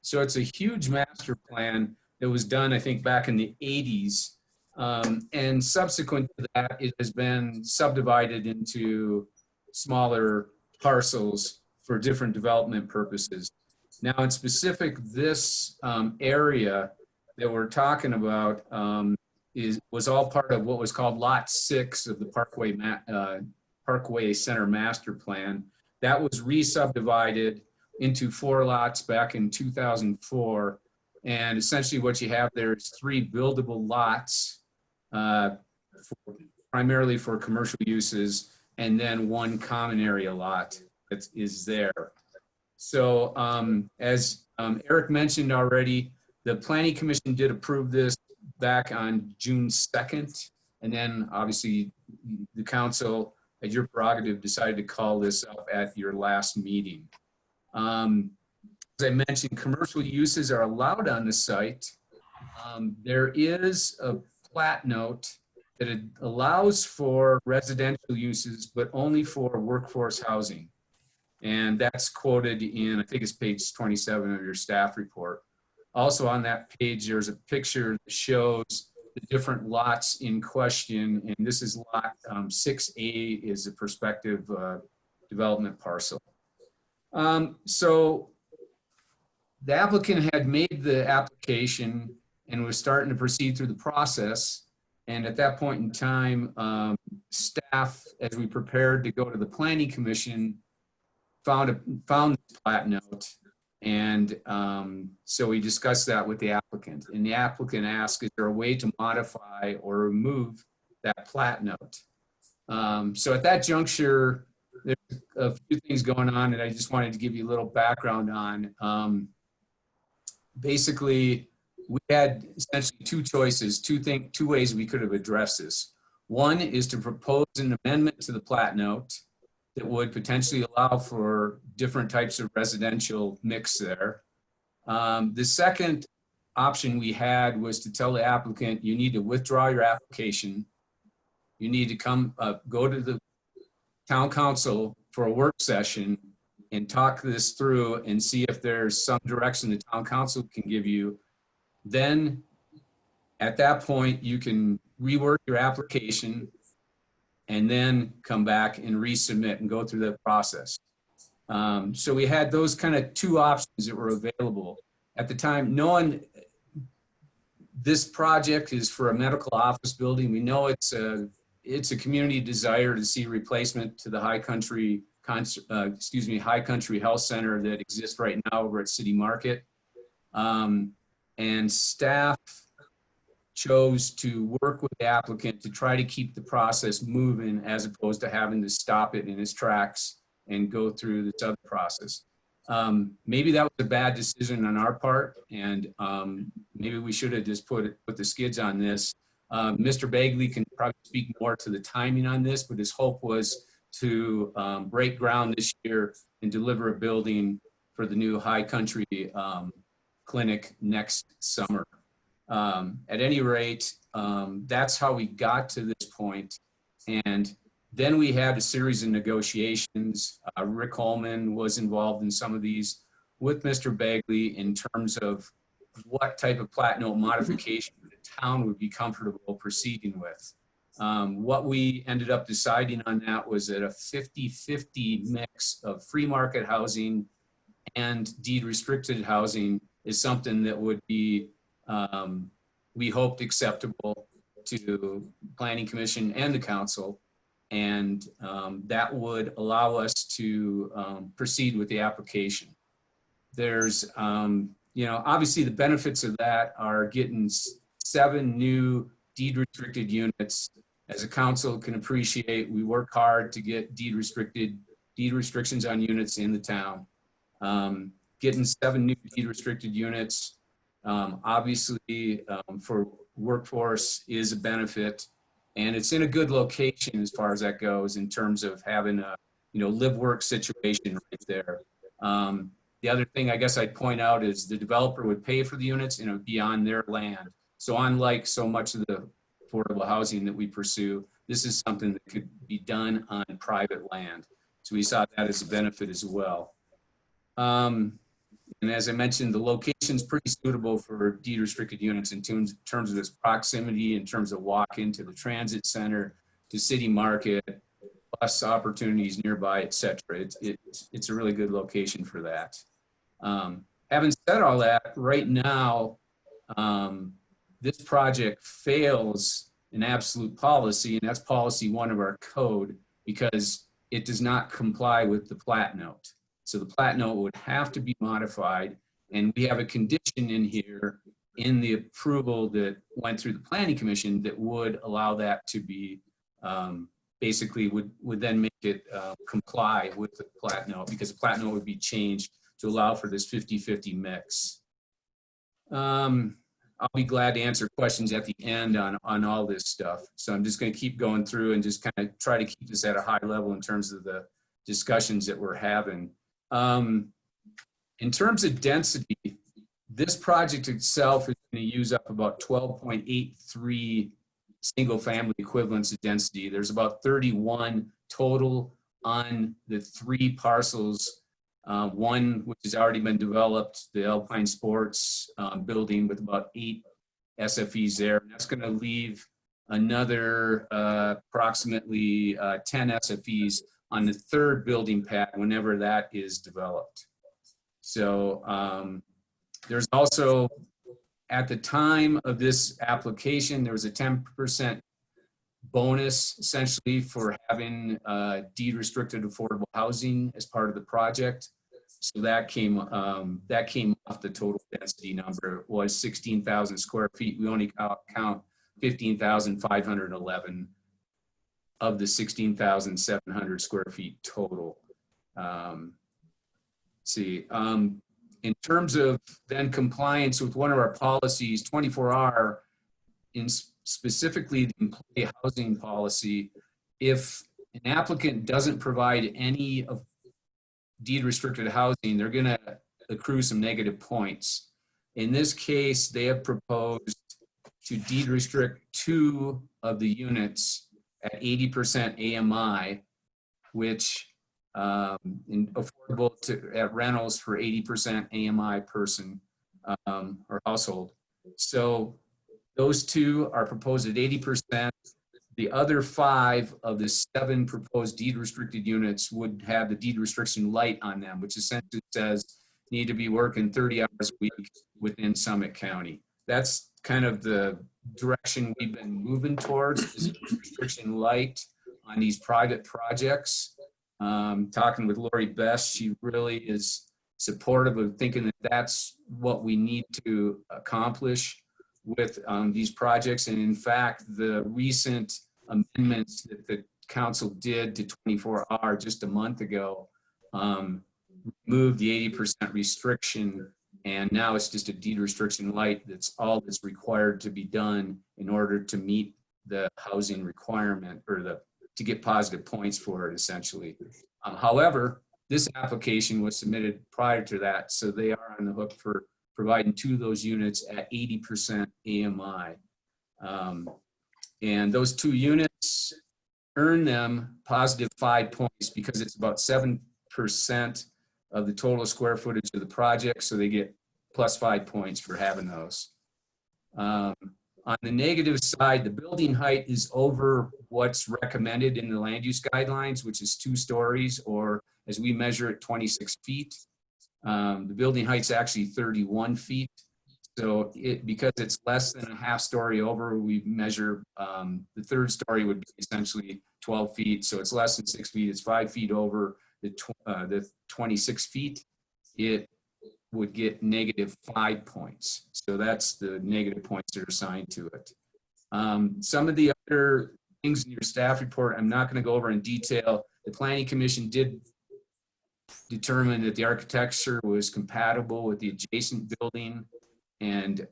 So it's a huge master plan that was done, I think, back in the 80s. And subsequent to that, it has been subdivided into smaller parcels for different development purposes. Now, in specific, this area that we're talking about was all part of what was called Lot 6 of the Parkway Center Master Plan. That was re-subdivided into 4 lots back in 2004. And essentially what you have there is 3 buildable lots, primarily for commercial uses, and then 1 common area lot that is there. So as Eric mentioned already, the Planning Commission did approve this back on June 2nd. And then obviously the council, at your prerogative, decided to call this up at your last meeting. As I mentioned, commercial uses are allowed on the site. there is a plat note that it allows for residential uses, but only for workforce housing. And that's quoted in, I think it's page 27 of your staff report. Also on that page, there's a picture that shows the different lots in question. And this is lot 6A is a prospective development parcel. So the applicant had made the application and was starting to proceed through the process. And at that point in time, staff, as we prepared to go to the Planning Commission, found this plat note. And so we discussed that with the applicant. And the applicant asked, is there a way to modify or remove that plat note? So at that juncture, there's a few things going on that I just wanted to give you a little background on. Basically, we had essentially two choices, two ways we could have addressed this. One is to propose an amendment to the plat note that would potentially allow for different types of residential mix there. The second option we had was to tell the applicant, you need to withdraw your application. You need to come, go to the town council for a work session and talk this through and see if there's some direction the town council can give you. Then at that point, you can rework your application and then come back and resubmit and go through that process. So we had those kind of two options that were available. At the time, knowing this project is for a medical office building, we know it's a community desire to see replacement to the High Country Health Center that exists right now over at City Market. And staff chose to work with the applicant to try to keep the process moving as opposed to having to stop it in its tracks and go through this other process. Maybe that was a bad decision on our part, and maybe we should have just put the skids on this. Mr. Bagley can probably speak more to the timing on this, but his hope was to break ground this year and deliver a building for the new High Country clinic next summer. At any rate, that's how we got to this point. And then we had a series of negotiations. Rick Holman was involved in some of these with Mr. Bagley in terms of what type of plat note modification the town would be comfortable proceeding with. What we ended up deciding on that was that a 50-50 mix of free market housing and deed restricted housing is something that would be, we hoped, acceptable to Planning Commission and the council. And that would allow us to proceed with the application. There's, obviously the benefits of that are getting 7 new deed restricted units. As a council can appreciate, we work hard to get deed restrictions on units in the town. Getting 7 new deed restricted units, obviously for workforce is a benefit, and it's in a good location as far as that goes in terms of having a live work situation right there. The other thing I guess I'd point out is the developer would pay for the units and it would be on their land. So unlike so much of the affordable housing that we pursue, this is something that could be done on private land. So we saw that as a benefit as well. And as I mentioned, the location is pretty suitable for deed restricted units in terms of its proximity, in terms of walk into the transit center, to City Market, bus opportunities nearby, et cetera. It's a really good location for that. Having said all that, right now, this project fails an absolute policy, and that's policy 1 of our code, because it does not comply with the plat note. So the plat note would have to be modified, and we have a condition in here in the approval that went through the Planning Commission that would allow that to be, basically would then make it comply with the plat note, because the plat note would be changed to allow for this 50-50 mix. I'll be glad to answer questions at the end on all this stuff. So I'm just going to keep going through and just kind of try to keep this at a high level in terms of the discussions that we're having. In terms of density, this project itself is going to use up about 12.83 single-family equivalents of density. There's about 31 total on the 3 parcels. One which has already been developed, the Alpine Sports building with about 8 SFEs there. And that's going to leave another approximately 10 SFEs on the 3rd building pad whenever that is developed. So there's also, at the time of this application, there was a 10% bonus essentially for having deed restricted affordable housing as part of the project. So that came off the total density number. It was 16,000 square feet. We only count 15,511 of the 16,700 square feet total. In terms of then compliance with one of our policies, 24R, in specifically the employee housing policy, if an applicant doesn't provide any of deed restricted housing, they're going to accrue some negative points. In this case, they have proposed to deed restrict 2 of the units at 80% AMI, which affordable at rentals for 80% AMI person or household. So those 2 are proposed at 80%. The other 5 of the 7 proposed deed restricted units would have the deed restriction light on them, which essentially says need to be working 30 hours a week within Summit County. That's kind of the direction we've been moving towards, is a restriction light on these private projects. Talking with Lori Best, she really is supportive of thinking that that's what we need to accomplish with these projects. And in fact, the recent amendments that the council did to 24R just a month ago removed the 80% restriction, and now it's just a deed restriction light. That's all that's required to be done in order to meet the housing requirement, or to get positive points for it, essentially. However, this application was submitted prior to that, so they are on the hook for providing 2 of those units at 80% AMI. And those 2 units earn them positive 5 points because it's about 7% of the total square footage of the project, so they get plus 5 points for having those. On the negative side, the building height is over what's recommended in the land use guidelines, which is 2 stories, or as we measure it, 26 feet. The building height's actually 31 feet. So because it's less than a half story over, we measure the 3rd story would be essentially 12 feet. So it's less than 6 feet. It's 5 feet over the 26 feet. It would get negative 5 points. So that's the negative points that are assigned to it. Some of the other things in your staff report, I'm not going to go over in detail. The Planning Commission did determine that the architecture was compatible with the adjacent building, and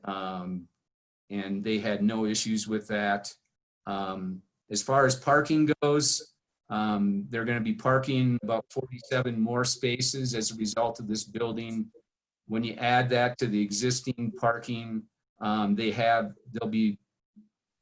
they had no issues with that. As far as parking goes, they're going to be parking about 47 more spaces as a result of this building. When you add that to the existing parking, they'll have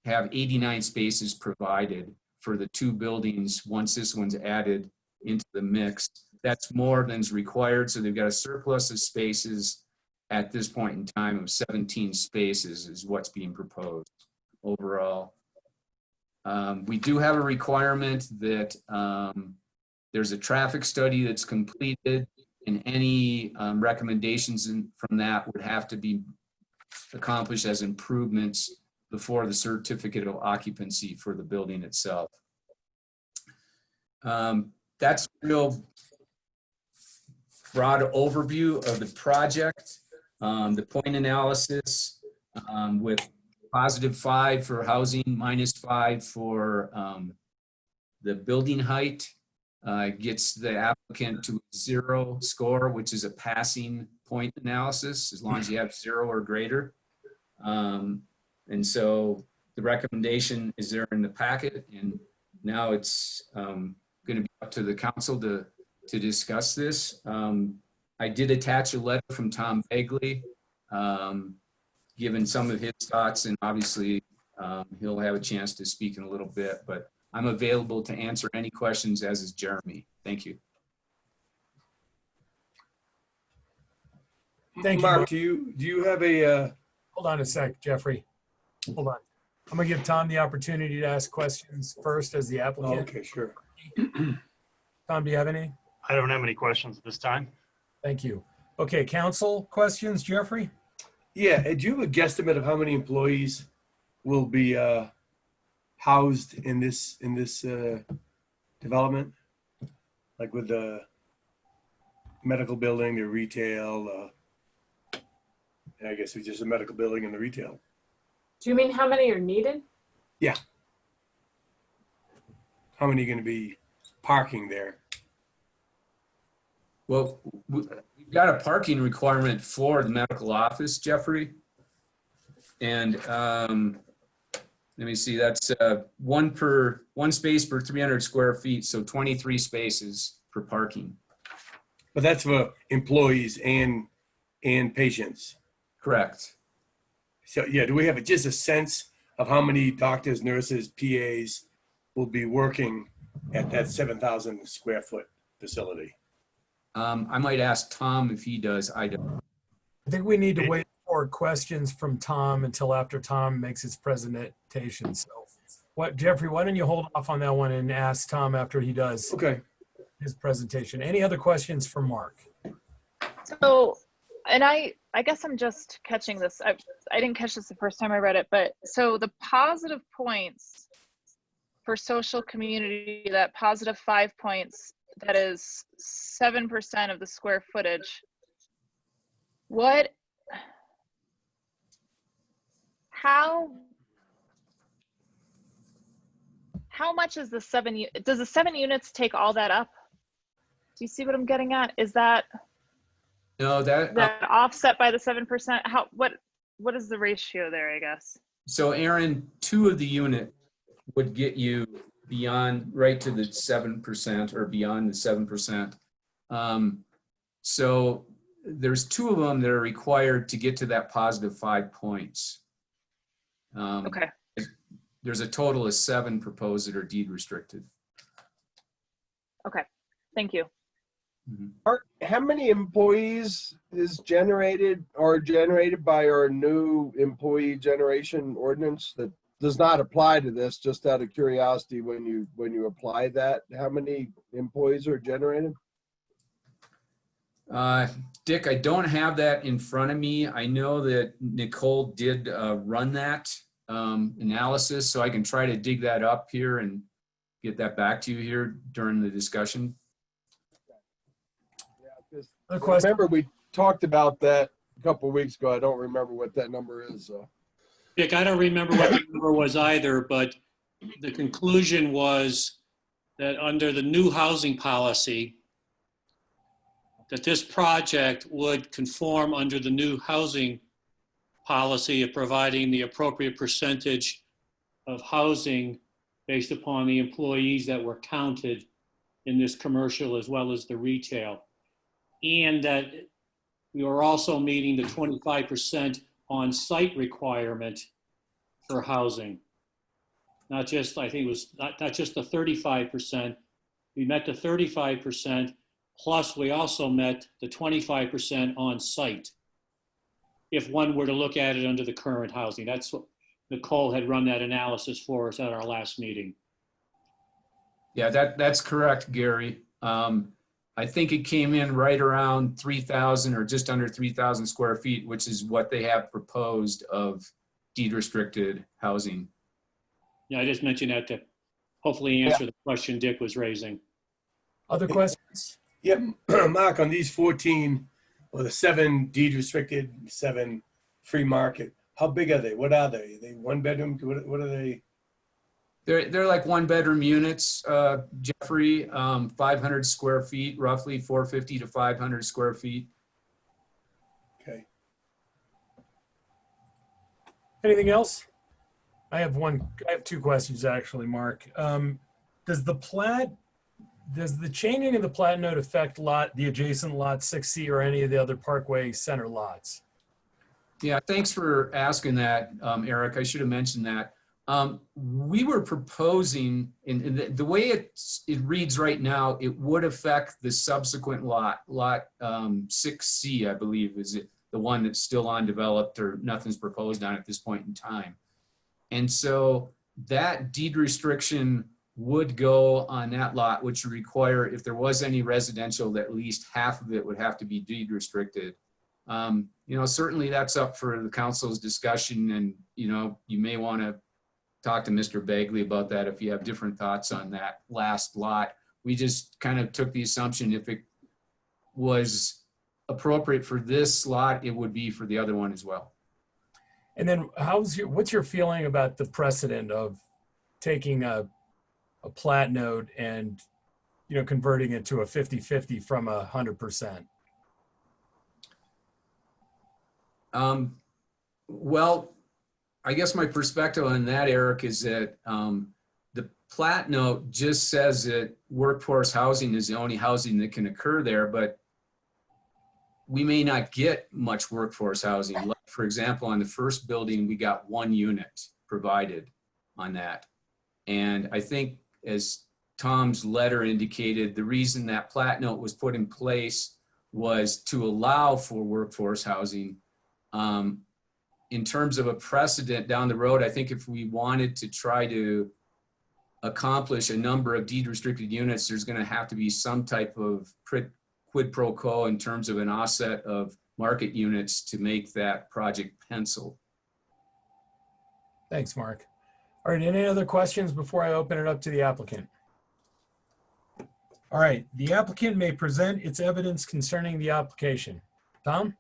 89 spaces provided for the 2 buildings once this one's added into the mix. That's more than is required, so they've got a surplus of spaces at this point in time of 17 spaces is what's being proposed overall. We do have a requirement that there's a traffic study that's completed, and any recommendations from that would have to be accomplished as improvements before the certificate of occupancy for the building itself. That's a real broad overview of the project. The point analysis with positive 5 for housing, minus 5 for the building height gets the applicant to a 0 score, which is a passing point analysis, as long as you have 0 or greater. And so the recommendation is there in the packet, and now it's going to be up to the council to discuss this. I did attach a letter from Tom Begley. given some of his thoughts, and obviously he'll have a chance to speak in a little bit, but I'm available to answer any questions, as is Jeremy. Thank you. Thank you, Mark, Mark. do you have a, Hold on a sec, Jeffrey. Hold on. I'm gonna give Tom the opportunity to ask questions first as the applicant. okay, sure. Tom, do you have any? I don't have any questions at this time. Thank you. Okay, council questions, Jeffrey? Yeah, do you have a guesstimate of how many employees will be housed in this development? Like with the medical building, the retail, I guess it's just a medical building and the retail. Do you mean how many are needed? Yeah. How many are going to be parking there? Well, we've got a parking requirement for the medical office, Jeffrey. And let me see, that's one space per 300 square feet, so 23 spaces for parking. But that's for employees and patients. Correct. So yeah, do we have just a sense of how many doctors, nurses, PAs will be working at that 7,000 square foot facility? I might ask Tom if he does. I don't. I think we need to wait for questions from Tom until after Tom makes his presentation. So Jeffrey, why don't you hold off on that one and ask Tom after he does his presentation. Any other questions for Mark? So, and I guess I'm just catching this. I didn't catch this the first time I read it, but so the positive points for social community, that positive 5 points, that is 7% of the square footage. How much is the does the 7 units take all that up? Do you see what I'm getting at? Is that No, that offset by the 7%? What is the ratio there, I guess? So Aaron, 2 of the unit would get you beyond, right to the 7% or beyond the 7%. So there's 2 of them that are required to get to that positive 5 points. Okay. There's a total of 7 proposed that are deed restricted. Okay, thank you. How many employees is generated by our new employee generation ordinance that does not apply to this? Just out of curiosity, when you apply that, how many employees are generated? Dick, I don't have that in front of me. I know that Nicole did run that analysis, so I can try to dig that up here and get that back to you here during the discussion. I remember we talked about that a couple of weeks ago. I don't remember what that number is. Dick, I don't remember what the number was either, but the conclusion was that under the new housing policy, that this project would conform under the new housing policy of providing the appropriate percentage of housing based upon the employees that were counted in this commercial as well as the retail. And that we were also meeting the 25% on-site requirement for housing. Not just, I think it was not just the 35%. We met the 35%, plus we also met the 25% on-site. If one were to look at it under the current housing. That's what Nicole had run that analysis for us at our last meeting. Yeah, that's correct, Gary. I think it came in right around 3,000 or just under 3,000 square feet, which is what they have proposed of deed restricted housing. Yeah, I just mentioned that to hopefully answer the question Dick was raising. Other questions? Yep, Mark, on these 14 or the 7 deed restricted, 7 free market, how big are they? What are they? Are they 1 bedroom? What are they? They're like 1-bedroom units, Jeffrey, 500 square feet, roughly 450 to 500 square feet. Okay. Anything else? I have 2 questions actually, Mark. Does the changing of the plat note affect the adjacent lot 6C or any of the other Parkway Center lots? Yeah, thanks for asking that, Eric. I should have mentioned that. We were proposing, in the way it reads right now, it would affect the subsequent lot 6C, I believe, is it the one that's still undeveloped or nothing's proposed on at this point in time. And so that deed restriction would go on that lot, which would require, if there was any residential, that at least half of it would have to be deed restricted. Certainly that's up for the council's discussion, and, you may want to talk to Mr. Bagley about that if you have different thoughts on that last lot. We just kind of took the assumption if it was appropriate for this lot, it would be for the other one as well. And then what's your feeling about the precedent of taking a plat note and, converting it to a 50-50 from 100%? Well, I guess my perspective on that, Eric, is that the plat note just says that workforce housing is the only housing that can occur there, but we may not get much workforce housing. Like, for example, on the first building, we got 1 unit provided on that. And I think, as Tom's letter indicated, the reason that plat note was put in place was to allow for workforce housing. In terms of a precedent down the road, I think if we wanted to try to accomplish a number of deed restricted units, there's going to have to be some type of quid pro quo in terms of an offset of market units to make that project pencil. Thanks, Mark. All right, any other questions before I open it up to the applicant? All right, the applicant may present its evidence concerning the application. Tom,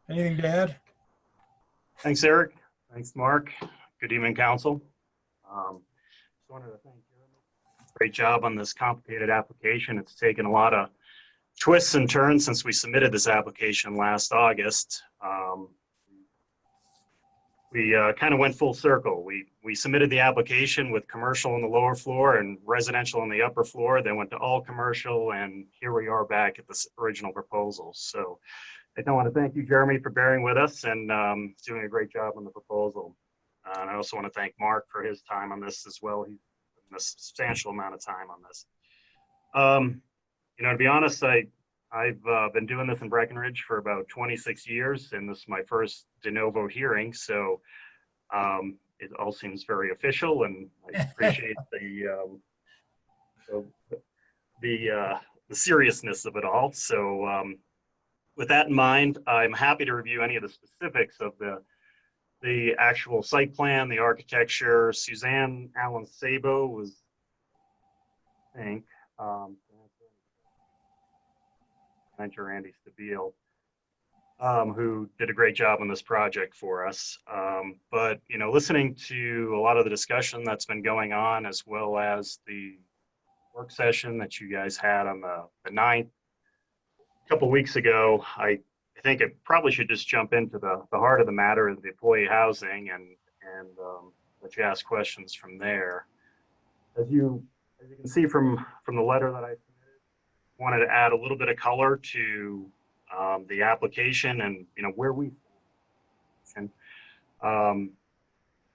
anything to add? Thanks, Eric. Thanks, Mark. Good evening, council. Just wanted to thank Jeremy. Great job on this complicated application. It's taken a lot of twists and turns since we submitted this application last August. We kind of went full circle. We submitted the application with commercial on the lower floor and residential on the upper floor, then went to all commercial, and here we are back at the original proposal. So I want to thank you, Jeremy, for bearing with us and doing a great job on the proposal. And I also want to thank Mark for his time on this as well. He's put a substantial amount of time on this. To be honest, I've been doing this in Breckenridge for about 26 years, and this is my first de novo hearing. So it all seems very official, and I appreciate the seriousness of it all. So with that in mind, I'm happy to review any of the specifics of the actual site plan, the architecture. Suzanne Allen Sabo was, I think, mentor Andy Stabile, who did a great job on this project for us. But listening to a lot of the discussion that's been going on, as well as the work session that you guys had on the 9th, a couple weeks ago, I think it probably should just jump into the heart of the matter of the employee housing and let you ask questions from there. As you can see from the letter that I wanted to add a little bit of color to the application and where we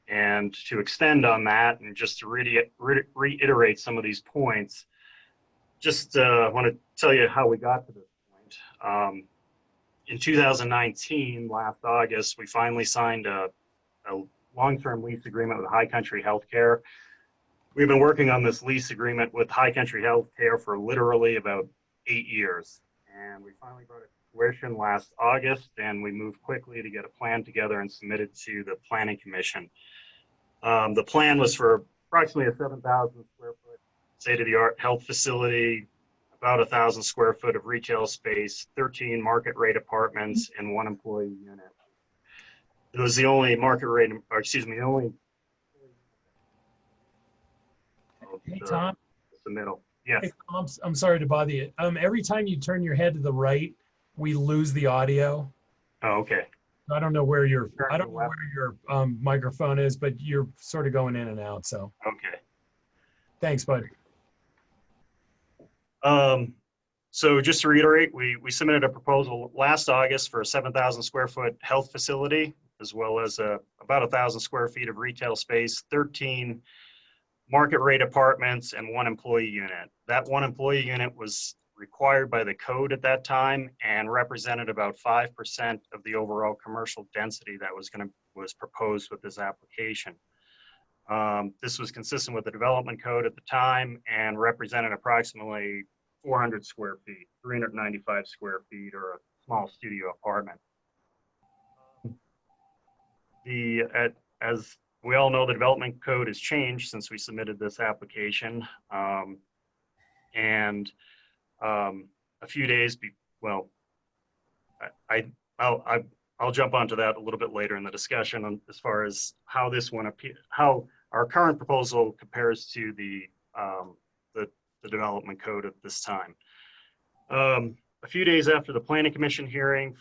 and to extend on that, and just to reiterate some of these points. Just want to tell you how we got to this point. In 2019, last August, we finally signed a long-term lease agreement with High Country Healthcare. We've been working on this lease agreement with High Country Healthcare for literally about 8 years. And we finally brought it to fruition last August, and we moved quickly to get a plan together and submit it to the Planning Commission. The plan was for approximately a 7,000 square foot state-of-the-art health facility, about 1,000 square foot of retail space, 13 market rate apartments, and 1 employee unit. It was the only market rate, or excuse me, the only Hey, Tom. the middle. Yes. Hey, Tom, I'm sorry to bother you. Every time you turn your head to the right, we lose the audio. Oh, okay. I don't know where your microphone is, but you're sort of going in and out. So okay. Thanks, bud. So just to reiterate, we submitted a proposal last August for a 7,000 square foot health facility, as well as about 1,000 square feet of retail space, 13 market rate apartments, and 1 employee unit. That 1 employee unit was required by the code at that time and represented about 5% of the overall commercial density that was proposed with this application. This was consistent with the development code at the time and represented approximately 400 square feet, 395 square feet, or a small studio apartment. As we all know, the development code has changed since we submitted this application. A few days, I'll jump onto that a little bit later in the discussion as far as how this one how our current proposal compares to the development code at this time. A few days after the Planning Commission hearing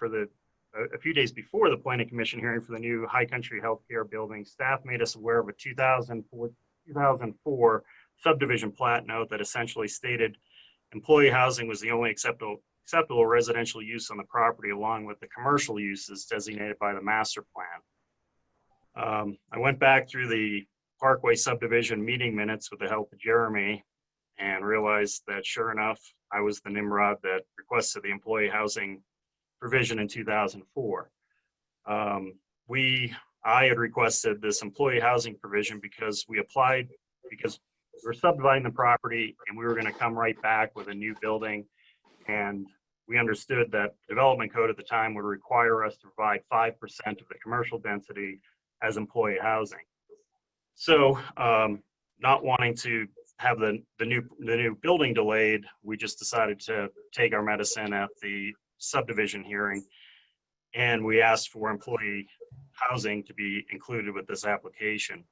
a few days before the Planning Commission hearing for the new High Country Healthcare building, staff made us aware of a 2004 subdivision plat note that essentially stated employee housing was the only acceptable residential use on the property, along with the commercial uses designated by the master plan. I went back through the Parkway subdivision meeting minutes with the help of Jeremy and realized that sure enough, I was the Nimrod that requested the employee housing provision in 2004. I had requested this employee housing provision because we were subdividing the property and we were going to come right back with a new building, and we understood that the development code at the time would require us to provide 5% of the commercial density as employee housing. So not wanting to have the new building delayed, we just decided to take our medicine at the subdivision hearing, and we asked for employee housing to be included with this application.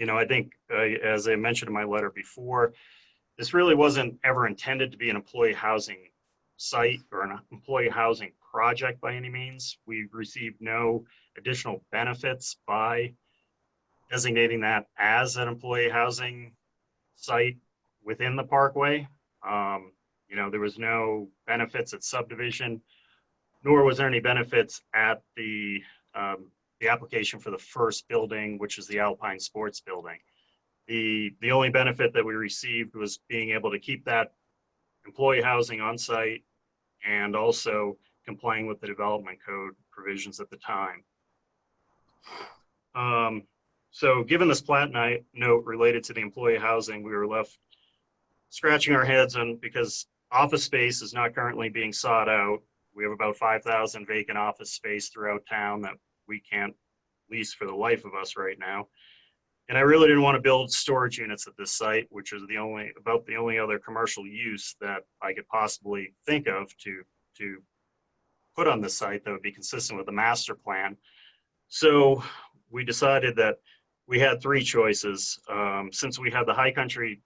I think, as I mentioned in my letter before, this really wasn't ever intended to be an employee housing site or an employee housing project by any means. We received no additional benefits by designating that as an employee housing site within the Parkway. There was no benefits at subdivision, nor was there any benefits at the application for the first building, which is the Alpine Sports Building. The only benefit that we received was being able to keep that employee housing on site and also complying with the development code provisions at the time. So given this plat note related to the employee housing, we were left scratching our heads on, because office space is not currently being sought out. We have about 5,000 vacant office space throughout town that we can't lease for the life of us right now. And I really didn't want to build storage units at this site, which is about the only other commercial use that I could possibly think of to put on this site that would be consistent with the master plan. So we decided that we had 3 choices. Since we had the High Country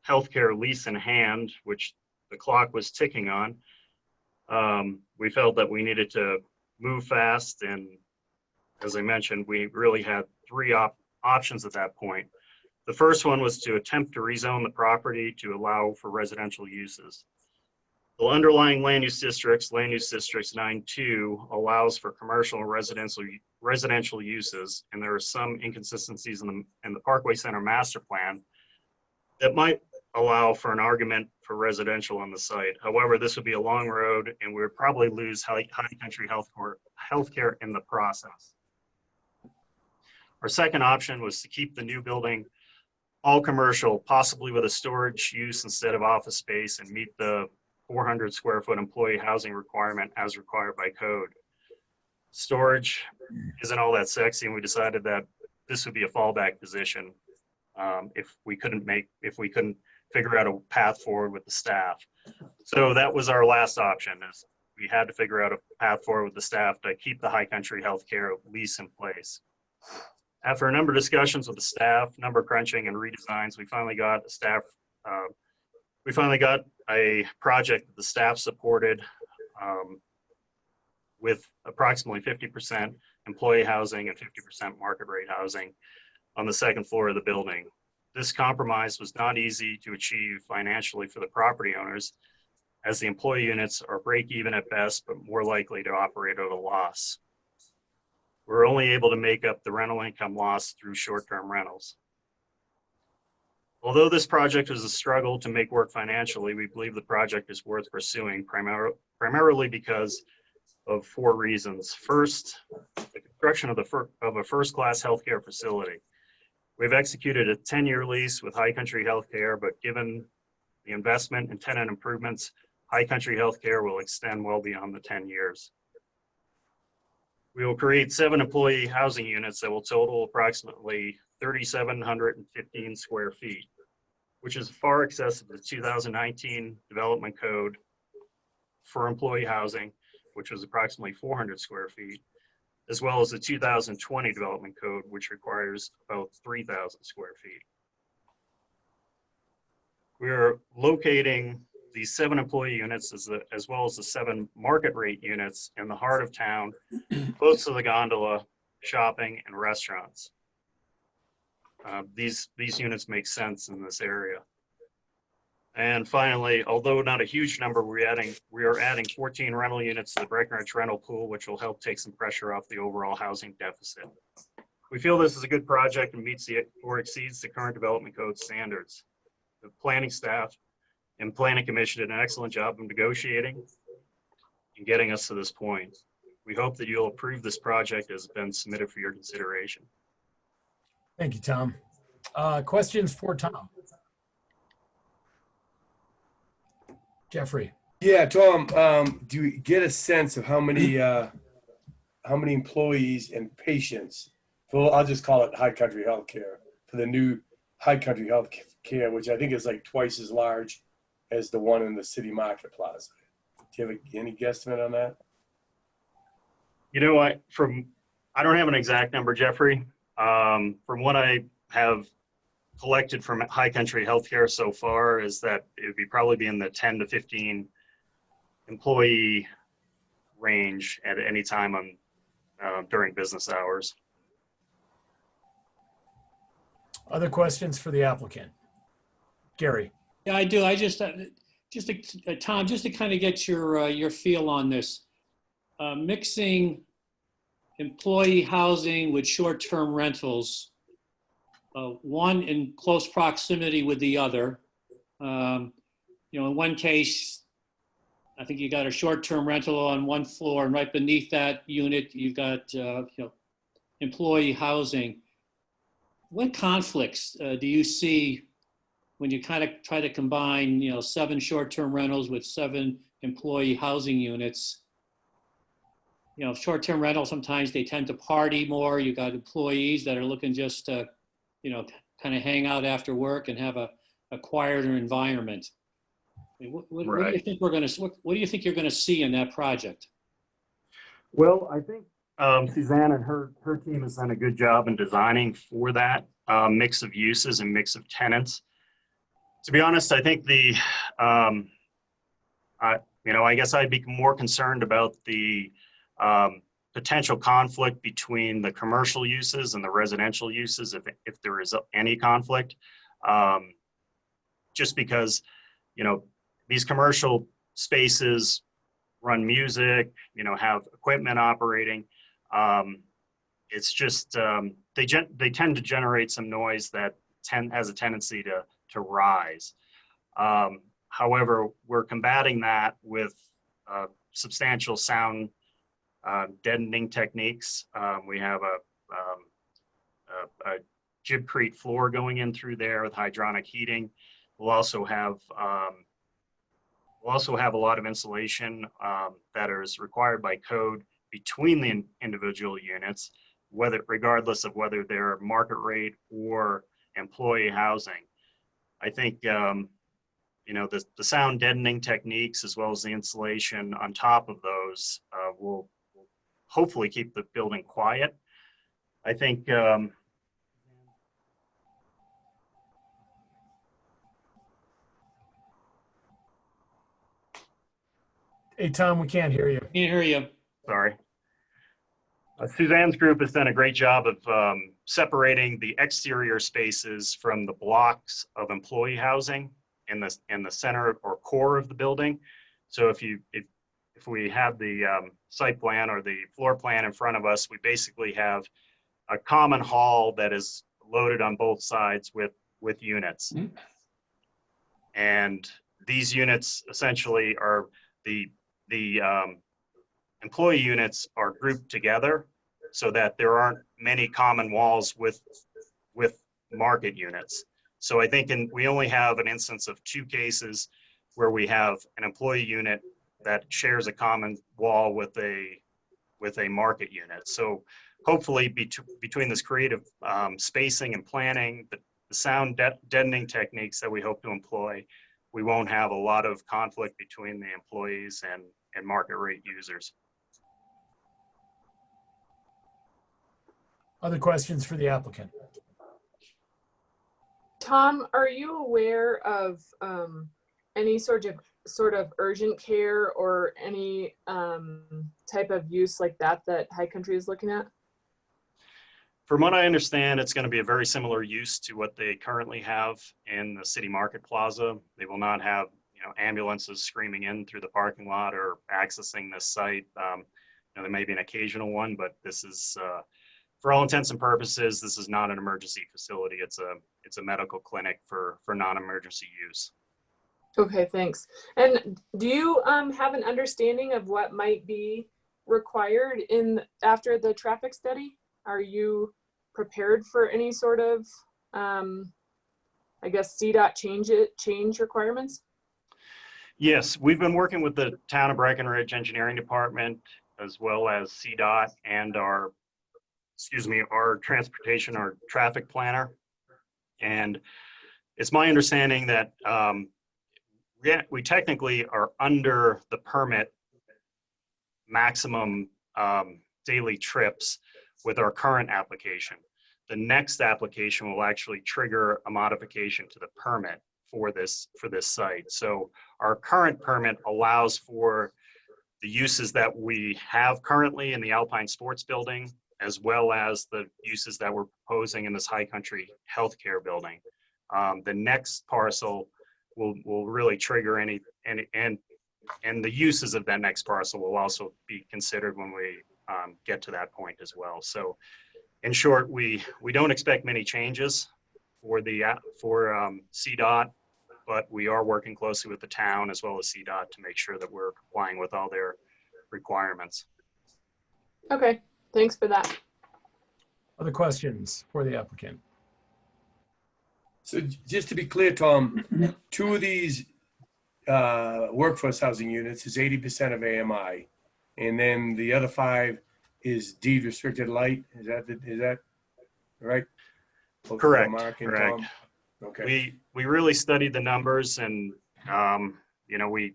Healthcare lease in hand, which the clock was ticking on, we felt that we needed to move fast. And as I mentioned, we really had 3 options at that point. The first one was to attempt to rezone the property to allow for residential uses. The underlying land use districts 9.2 allows for commercial and residential uses, and there are some inconsistencies in the Parkway Center master plan that might allow for an argument for residential on the site. However, this would be a long road, and we would probably lose High Country Healthcare in the process. Our second option was to keep the new building all commercial, possibly with a storage use instead of office space, and meet the 400 square foot employee housing requirement as required by code. Storage isn't all that sexy, and we decided that this would be a fallback position if we couldn't figure out a path forward with the staff. So that was our last option, is we had to figure out a path forward with the staff to keep the High Country Healthcare lease in place. After a number of discussions with the staff, number crunching and redesigns, we finally got a project that the staff supported with approximately 50% employee housing and 50% market rate housing on the second floor of the building. this compromise was not easy to achieve financially for the property owners, as the employee units are break even at best, but more likely to operate at a loss. We're only able to make up the rental income loss through short-term rentals. Although this project was a struggle to make work financially, we believe the project is worth pursuing primarily because of 4 reasons. First, the construction of a first-class healthcare facility. We've executed a 10-year lease with High Country Healthcare, but given the investment and tenant improvements, High Country Healthcare will extend well beyond the 10 years. We will create 7 employee housing units that will total approximately 3,715 square feet, which is far excess of the 2019 development code for employee housing, which was approximately 400 square feet, as well as the 2020 development code, which requires about 3,000 square feet. We are locating these 7 employee units as well as the 7 market rate units in the heart of town, close to the gondola, shopping, and restaurants. These units make sense in this area. And finally, although not a huge number, we are adding 14 rental units to the Breckenridge rental pool, which will help take some pressure off the overall housing deficit. We feel this is a good project and meets or exceeds the current development code standards. The planning staff and planning commission did an excellent job of negotiating and getting us to this point. We hope that you'll approve this project as it's been submitted for your consideration. Thank you, Tom. Questions for Tom? Jeffrey. Yeah, Tom, do you get a sense of how many employees and patients, well, I'll just call it High Country Healthcare, for the new High Country Healthcare, which I think is like twice as large as the one in the City Market Plaza? Do you have any guesstimate on that? You know what, I don't have an exact number, Jeffrey. From what I have collected from High Country Healthcare so far is that it would probably be in the 10 to 15 employee range at any time during business hours. Other questions for the applicant? Gary. Yeah, I do. I just, Tom, just to kind of get your feel on this, mixing employee housing with short-term rentals, one in close proximity with the other. In one case, I think you got a short-term rental on one floor, and right beneath that unit, you've got employee housing. What conflicts do you see when you kind of try to combine, 7 short-term rentals with 7 employee housing units? Short-term rentals, sometimes they tend to party more. You got employees that are looking just to, kind of hang out after work and have a quieter environment. What do you think what do you think you're going to see in that project? Well, I think Suzanne and her team has done a good job in designing for that mix of uses and mix of tenants. To be honest, I think I guess I'd be more concerned about the potential conflict between the commercial uses and the residential uses, if there is any conflict, just because, these commercial spaces run music, have equipment operating. It's just, they tend to generate some noise that has a tendency to rise. However, we're combating that with substantial sound deadening techniques. We have a Gibcrete floor going in through there with hydronic heating. We'll also have a lot of insulation that is required by code between the individual units, regardless of whether they're market rate or employee housing. I think the sound deadening techniques as well as the insulation on top of those will hopefully keep the building quiet. I think Hey, Tom, we can't hear you. Can't hear you. Sorry. Suzanne's group has done a great job of separating the exterior spaces from the blocks of employee housing in the center or core of the building. So if we have the site plan or the floor plan in front of us, we basically have a common hall that is loaded on both sides with units. And these units essentially are the employee units are grouped together so that there aren't many common walls with market units. So I think we only have an instance of 2 cases where we have an employee unit that shares a common wall with a market unit. So hopefully between this creative spacing and planning, the sound deadening techniques that we hope to employ, we won't have a lot of conflict between the employees and market rate users. Other questions for the applicant? Tom, are you aware of any sort of urgent care or any type of use like that High Country is looking at? From what I understand, it's going to be a very similar use to what they currently have in the City Market Plaza. They will not have, ambulances screaming in through the parking lot or accessing this site. There may be an occasional one, but this is, for all intents and purposes, this is not an emergency facility. It's a medical clinic for non-emergency use. Okay, thanks. And do you have an understanding of what might be required after the traffic study? Are you prepared for any sort of, I guess, CDOT change requirements? Yes, we've been working with the Town of Breckenridge Engineering Department as well as CDOT and our transportation, our traffic planner. And it's my understanding that we technically are under the permit maximum daily trips with our current application. The next application will actually trigger a modification to the permit for this site. So our current permit allows for the uses that we have currently in the Alpine Sports Building, as well as the uses that we're proposing in this High Country Healthcare Building. The next parcel will really trigger any and the uses of that next parcel will also be considered when we get to that point as well. So in short, we don't expect many changes for CDOT, but we are working closely with the town as well as CDOT to make sure that we're complying with all their requirements. Okay, thanks for that. Other questions for the applicant? So just to be clear, Tom, 2 of these workforce housing units is 80% of AMI, and then the other 5 is deed restricted light. Is that right? Both Correct. Mark and Correct. Tom? Okay. We really studied the numbers, and it was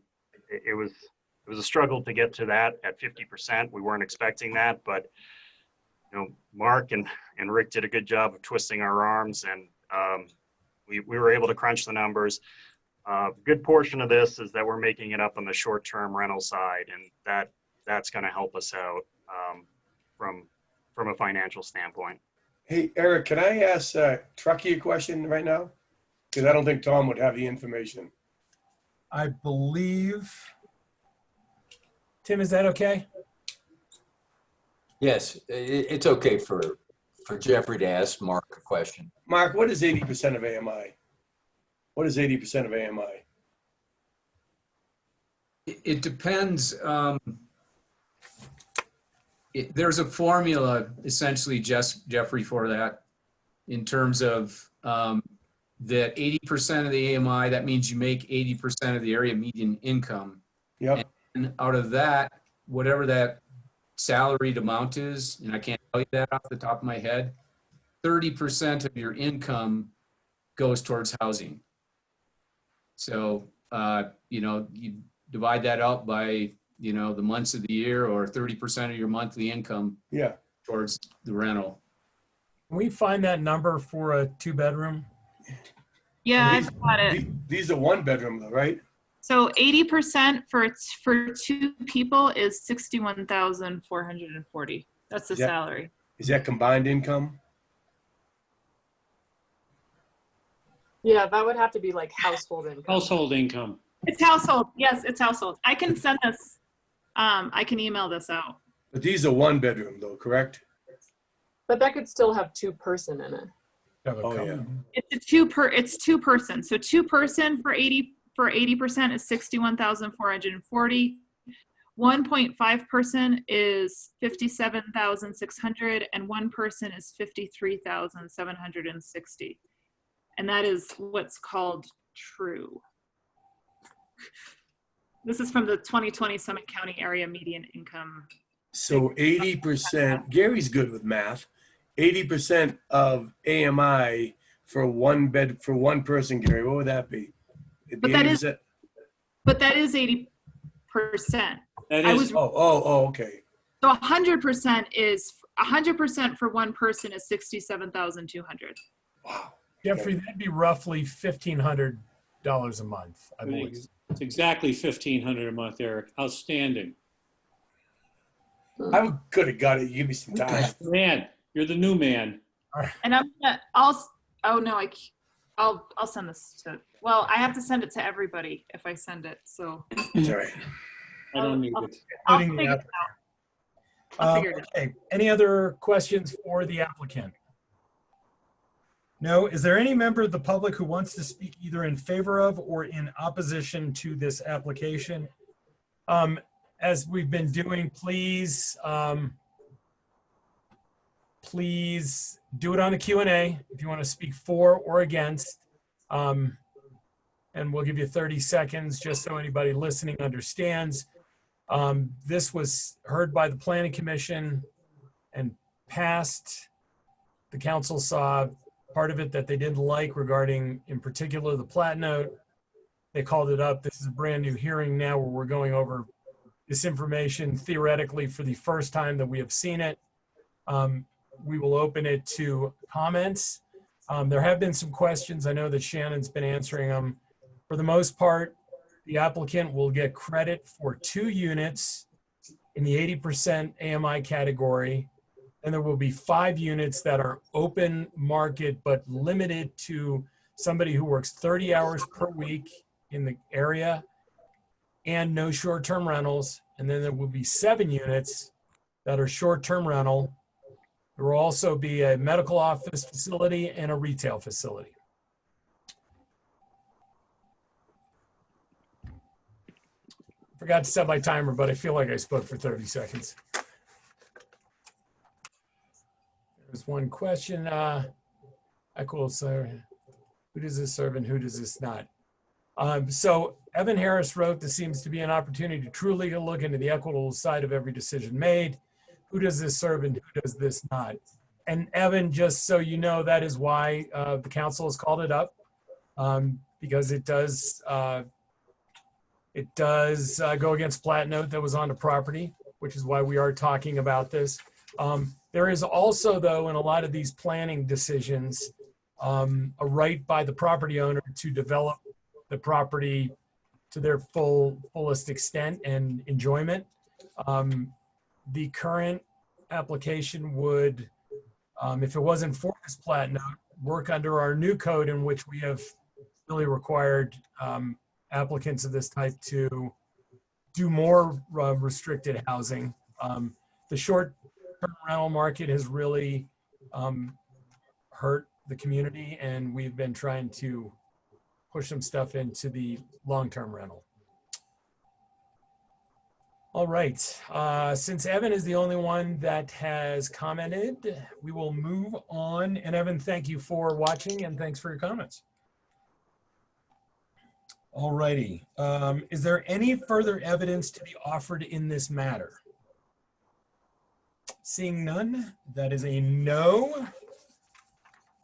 a struggle to get to that at 50%. We weren't expecting that, but Mark and Rick did a good job of twisting our arms, and we were able to crunch the numbers. A good portion of this is that we're making it up on the short-term rental side, and that's going to help us out from a financial standpoint. Hey, Eric, can I ask Truckee a question right now? Because I don't think Tom would have the information. I believe, Tim, is that okay? Yes, it's okay for Jeffrey to ask Mark a question. Mark, what is 80% of AMI? What is 80% of AMI? It depends. There's a formula essentially, Jeffrey, for that in terms of that 80% of the AMI, that means you make 80% of the area median income. Yep. And out of that, whatever that salaried amount is, and I can't tell you that off the top of my head, 30% of your income goes towards housing. So, you divide that out by, the months of the year, or 30% of your monthly income towards the rental. Can we find that number for a 2-bedroom? Yeah, I've got it. These are 1-bedroom though, right? So 80% for 2 people is 61,440. That's the Is that- salary. Is that combined income? Yeah, that would have to be like household income. Household income. It's household. Yes, it's household. I can send this. I can email this out. But these are one bedroom though, correct? But that could still have two person in it. Oh, yeah. It's two person. So two person for 80% is 61,440. 1.5 person is 57,600, and one person is 53,760. And that is what's called true. This is from the 2020 Summit County Area Median Income. So 80%, Gary's good with math. 80% of AMI for one person, Gary, what would that be? But that is 80%. That I is. was, okay. so 100% for one person is 67,200. Jeffrey, that'd be roughly $1,500 a month, I believe. It's exactly $1,500 a month, Eric. Outstanding. I could have got it. Give me some time. Man, you're the new man. And I'll send this to, well, I have to send it to everybody if I send it, so. It's all right. I don't need it. I'll Including the figure it applicant. out. I'll figure it out. Okay, any other questions for the applicant? No, is there any member of the public who wants to speak either in favor of or in opposition to this application? As we've been doing, please do it on the Q&A if you want to speak for or against. And we'll give you 30 seconds just so anybody listening understands. This was heard by the Planning Commission and passed. The council saw part of it that they didn't like regarding, in particular, the plat note. They called it up. This is a brand new hearing now where we're going over this information theoretically for the first time that we have seen it. We will open it to comments. There have been some questions. I know that Shannon's been answering them. For the most part, the applicant will get credit for 2 units in the 80% AMI category. And there will be 5 units that are open market, but limited to somebody who works 30 hours per week in the area and no short-term rentals. And then there will be 7 units that are short-term rental. There will also be a medical office facility and a retail facility. Forgot to set my timer, but I feel like I spoke for 30 seconds. There's one question. Equitable, sir. Who does this serve and who does this not? So Evan Harris wrote, "This seems to be an opportunity to truly look into the equitable side of every decision made. Who does this serve and who does this not?" And Evan, just so you know, that is why the council has called it up, because it does go against plat note that was on the property, which is why we are talking about this. There is also, though, in a lot of these planning decisions, a right by the property owner to develop the property to their fullest extent and enjoyment. The current application would, if it wasn't for this plat note, work under our new code in which we have really required applicants of this type to do more restricted housing. The short-term rental market has really hurt the community, and we've been trying to push some stuff into the long-term rental. All right, since Evan is the only one that has commented, we will move on. And Evan, thank you for watching and thanks for your comments. All righty, is there any further evidence to be offered in this matter? Seeing none, that is a no.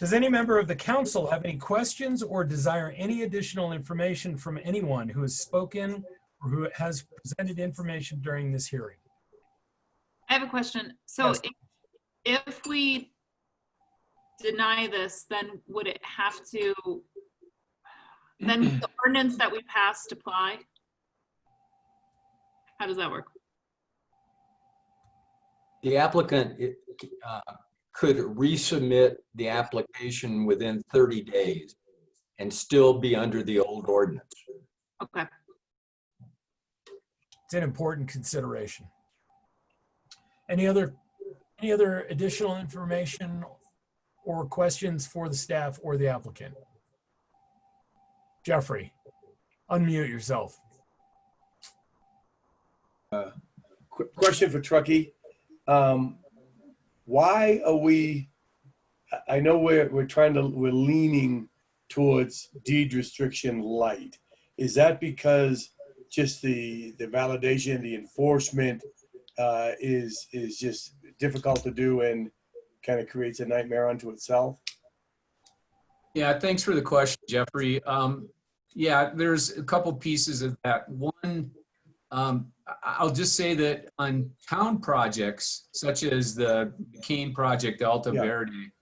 Does any member of the council have any questions or desire any additional information from anyone who has spoken or who has presented information during this hearing? I have a question. So Yes. if we deny this, then would it have to, then would the ordinance that we passed apply? How does that work? the applicant could resubmit the application within 30 days and still be under the old ordinance. Okay. It's an important consideration. Any other additional information or questions for the staff or the applicant? Jeffrey, unmute yourself. Question for Truckee. Why are we, I know we're leaning towards deed restriction light. Is that because just the validation, the enforcement is just difficult to do and kind of creates a nightmare unto itself? Yeah, thanks for the question, Jeffrey. Yeah, there's a couple pieces of that. One, I'll just say that on town projects, such as the Kane project, Alta Verde,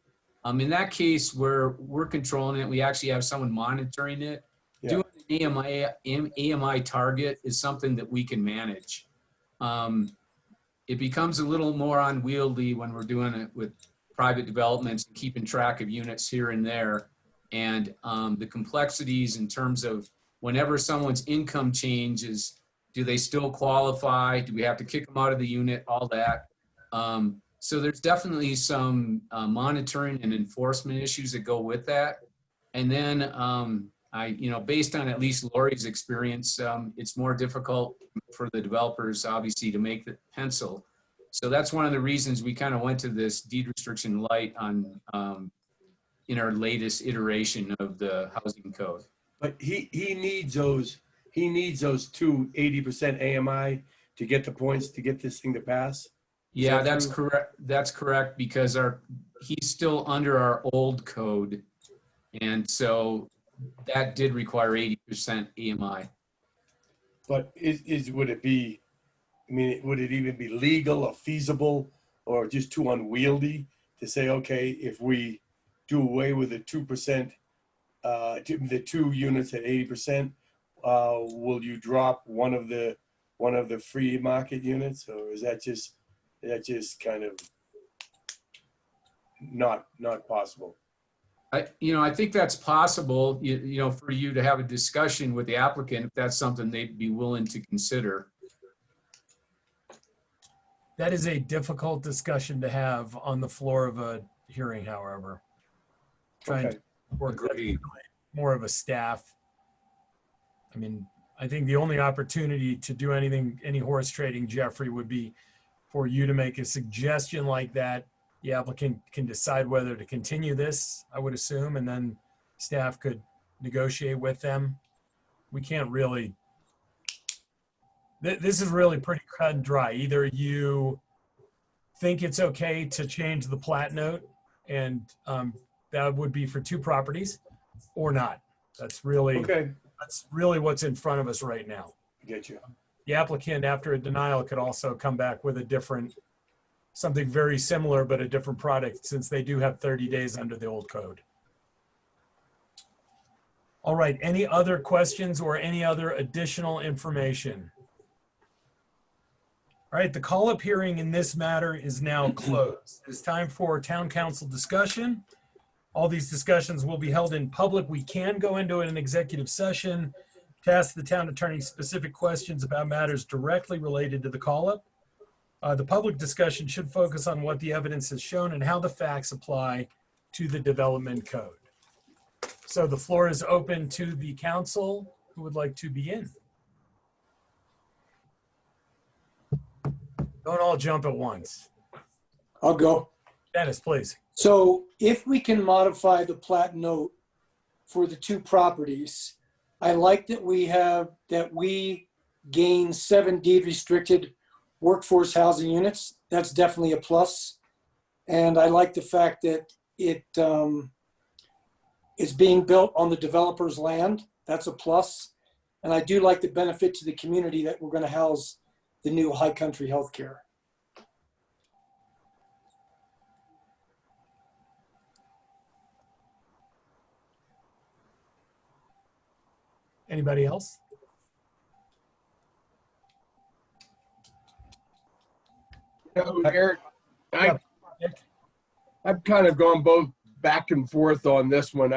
in that case, we're controlling it. We actually have someone monitoring it. Yeah. Doing an AMI target is something that we can manage. It becomes a little more unwieldy when we're doing it with private developments and keeping track of units here and there. And the complexities in terms of whenever someone's income changes, do they still qualify? Do we have to kick them out of the unit? All that. So there's definitely some monitoring and enforcement issues that go with that. And then based on at least Lori's experience, it's more difficult for the developers, obviously, to make the pencil. So that's one of the reasons we kind of went to this deed restriction light on in our latest iteration of the housing code. But he needs those 2 80% AMI to get the points to get this thing to pass. Yeah, that's correct. That's correct, because he's still under our old code, and so that did require 80% AMI. But would it be? I mean, would it even be legal or feasible, or just too unwieldy to say, okay, if we do away with the 2%, the 2 units at 80%, will you drop one of the free market units, or is that just kind of not possible? I think that's possible, for you to have a discussion with the applicant, if that's something they'd be willing to consider. That is a difficult discussion to have on the floor of a hearing, however. Trying to work more of a staff. I mean, I think the only opportunity to do any horse trading, Jeffrey, would be for you to make a suggestion like that. The applicant can decide whether to continue this, I would assume, and then staff could negotiate with them. We can't really, this is really pretty cut and dry. Either you think it's okay to change the plat note, and that would be for 2 properties, or not. That's really what's in front of us right now. I get you. The applicant, after a denial, could also come back with something very similar, but a different product, since they do have 30 days under the old code. All right, any other questions or any other additional information? All right, the call-up hearing in this matter is now closed. It's time for town council discussion. All these discussions will be held in public. We can go into an executive session to ask the town attorney specific questions about matters directly related to the call-up. The public discussion should focus on what the evidence has shown and how the facts apply to the development code. So the floor is open to the council who would like to begin. Don't all jump at once. I'll go. Dennis, please. So if we can modify the plat note for the 2 properties, I like that we gain 7 deed restricted workforce housing units. That's definitely a plus. And I like the fact that it is being built on the developer's land. That's a plus. And I do like the benefit to the community that we're going to house the new High Country Healthcare. Anybody else? Eric, I've kind of gone both back and forth on this one.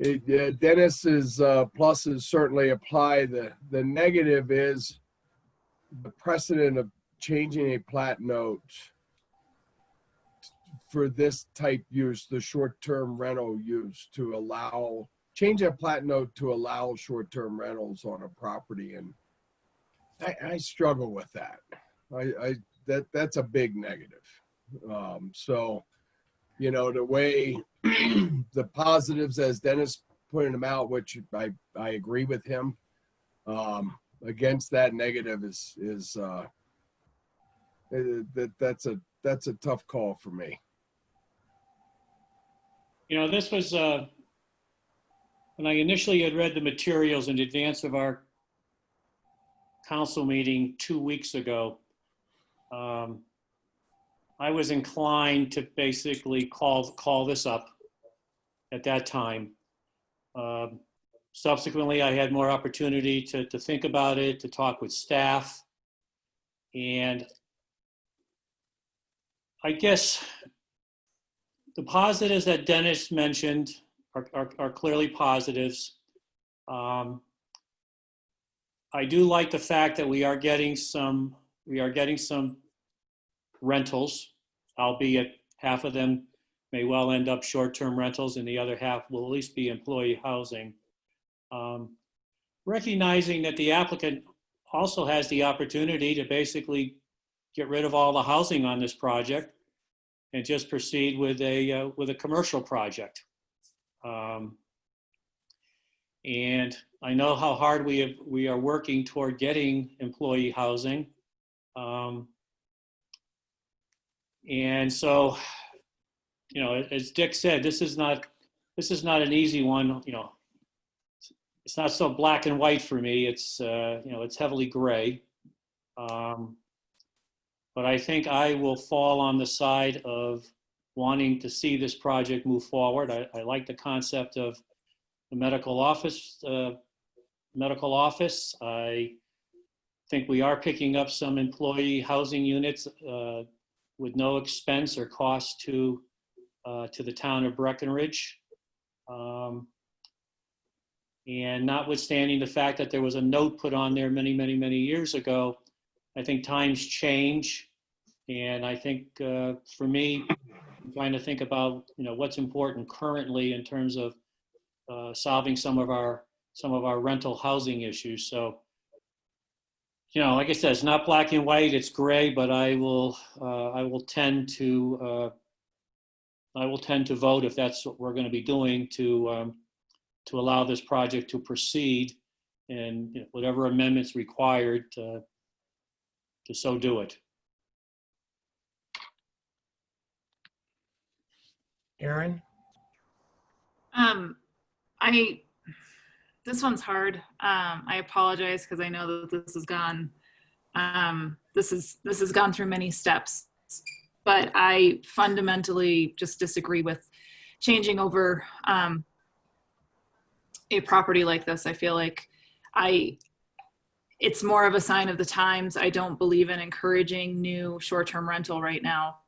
Dennis's pluses certainly apply. The negative is the precedent of changing a plat note for this type use, the short-term rental use, to change a plat note to allow short-term rentals on a property, and I struggle with that. That's a big negative. So, you know, the way the positives, as Dennis pointed them out, which I agree with him, against that negative that's a tough call for me. You know, this was, when I initially had read the materials in advance of our council meeting 2 weeks ago, I was inclined to basically call this up at that time. Subsequently, I had more opportunity to think about it, to talk with staff. And I guess the positives that Dennis mentioned are clearly positives. I do like the fact that we are getting some rentals, albeit half of them may well end up short-term rentals and the other half will at least be employee housing. Recognizing that the applicant also has the opportunity to basically get rid of all the housing on this project and just proceed with a commercial project. And I know how hard we are working toward getting employee housing. And so, you know, as Dick said, this is not an easy one. You know, it's not so black and white for me. It's you know, it's heavily gray. But I think I will fall on the side of wanting to see this project move forward. I like the concept of the medical office. I think we are picking up some employee housing units with no expense or cost to the town of Breckenridge. And notwithstanding the fact that there was a note put on there many years ago, I think times change. And I think for me, I'm trying to think about, you know, what's important currently in terms of solving some of our rental housing issues. So, you know, like I said, it's not black and white, it's gray, but I will tend to vote, if that's what we're going to be doing, to allow this project to proceed, and, you know, whatever amendments required to so do it. Aaron? This one's hard. I apologize because I know that this has gone through many steps, but I fundamentally just disagree with changing over a property like this. I feel like it's more of a sign of the times. I don't believe in encouraging new short-term rental right now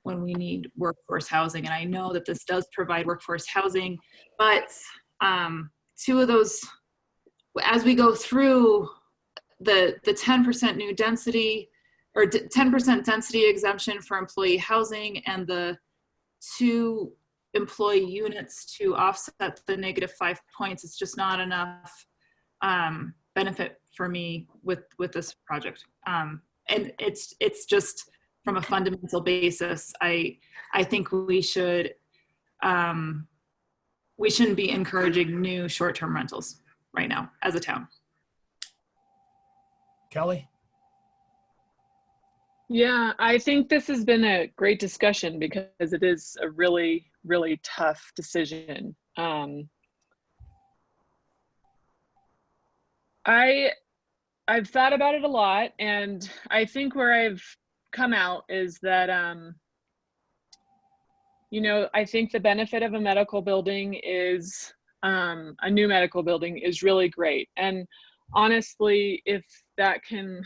when we need workforce housing. And I know that this does provide workforce housing, but two of those, as we go through the 10% new density, or 10% density exemption for employee housing, and the 2 employee units to offset the -5 points, it's just not enough benefit for me with this project. And it's just, from a fundamental basis, I think we shouldn't be encouraging new short-term rentals right now as a town. Kelly? Yeah, I think this has been a great discussion because it is a really, really tough decision. I've thought about it a lot, and I think where I've come out is that, you know, I think the benefit of a medical building is, a new medical building is really great. And honestly, if that can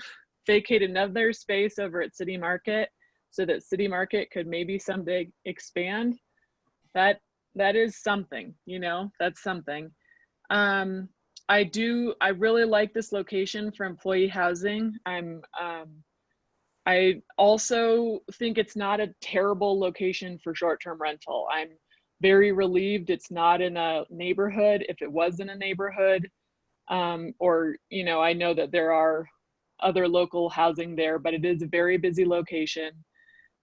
vacate another space over at City Market, so that City Market could maybe someday expand, that is something, you know, that's something. I really like this location for employee housing. I also think it's not a terrible location for short-term rental. I'm very relieved it's not in a neighborhood. If it was in a neighborhood, or, you know, I know that there are other local housing there, but it is a very busy location.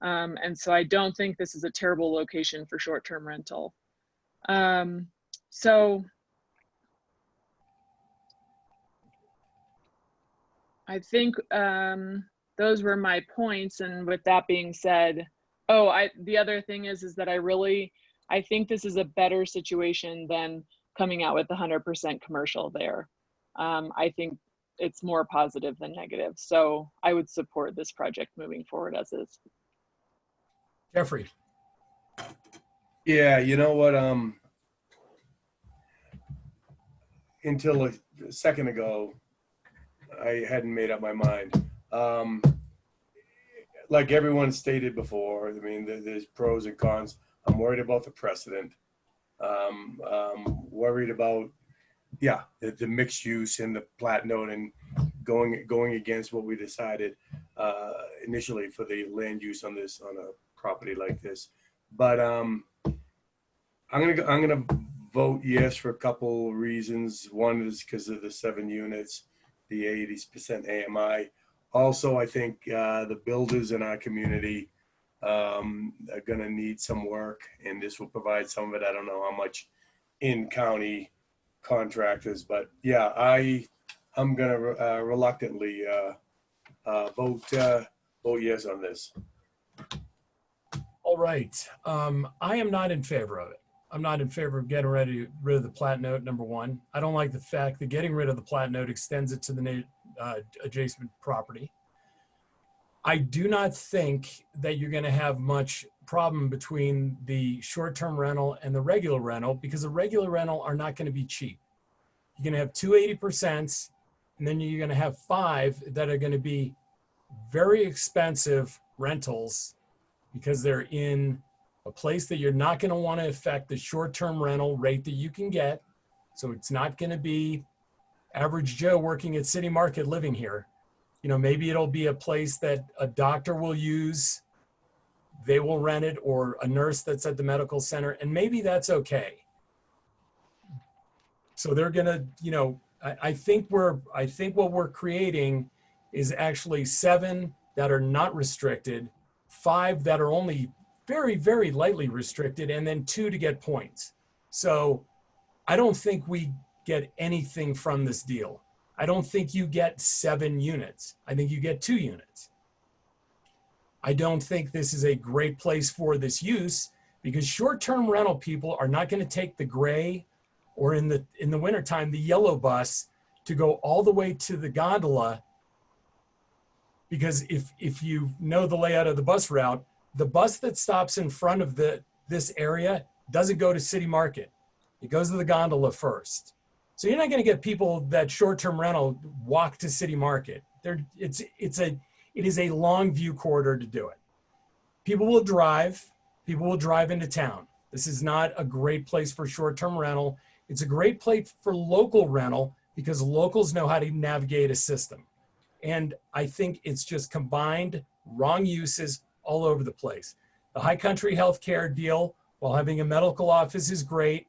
And so I don't think this is a terrible location for short-term rental. So I think those were my points. And with that being said, the other thing is that I think this is a better situation than coming out with 100% commercial there. I think it's more positive than negative. So I would support this project moving forward as is. Jeffrey. Yeah, you know what? Until a second ago, I hadn't made up my mind. Like everyone stated before, I mean, there's pros and cons. I'm worried about the precedent. Worried about, the mixed use and the plat note and going against what we decided initially for the land use on a property like this. But I'm gonna vote yes for a couple reasons. One is because of the 7 units, the 80% AMI. Also, I think the builders in our community are gonna need some work, and this will provide some of it. I don't know how much in county contractors, but yeah, I'm gonna reluctantly vote yes on this. All right. I am not in favor of it. I'm not in favor of getting rid of the plat note, number one. I don't like the fact that getting rid of the plat note extends it to the adjacent property. I do not think that you're going to have much problem between the short-term rental and the regular rental, because the regular rental are not going to be cheap. You're going to have 2 80%, and then you're going to have 5 that are going to be very expensive rentals because they're in a place that you're not going to want to affect the short-term rental rate that you can get. So it's not going to be average Joe working at City Market living here. You know, maybe it'll be a place that a doctor will use, they will rent it, or a nurse that's at the medical center, and maybe that's okay. So they're gonna, you know, I think what we're creating is actually 7 that are not restricted, 5 that are only very, very lightly restricted, and then 2 to get points. So I don't think we get anything from this deal. I don't think you get 7 units. I think you get 2 units. I don't think this is a great place for this use, because short-term rental people are not going to take the gray, or in the wintertime, the yellow bus to go all the way to the gondola. Because if you know the layout of the bus route, the bus that stops in front of this area doesn't go to City Market. It goes to the gondola first. So you're not going to get people that short-term rental walk to City Market. It is a long view corridor to do it. People will drive into town. This is not a great place for short-term rental. It's a great place for local rental because locals know how to navigate a system. And I think it's just combined wrong uses all over the place. The High Country Healthcare deal, while having a medical office, is great,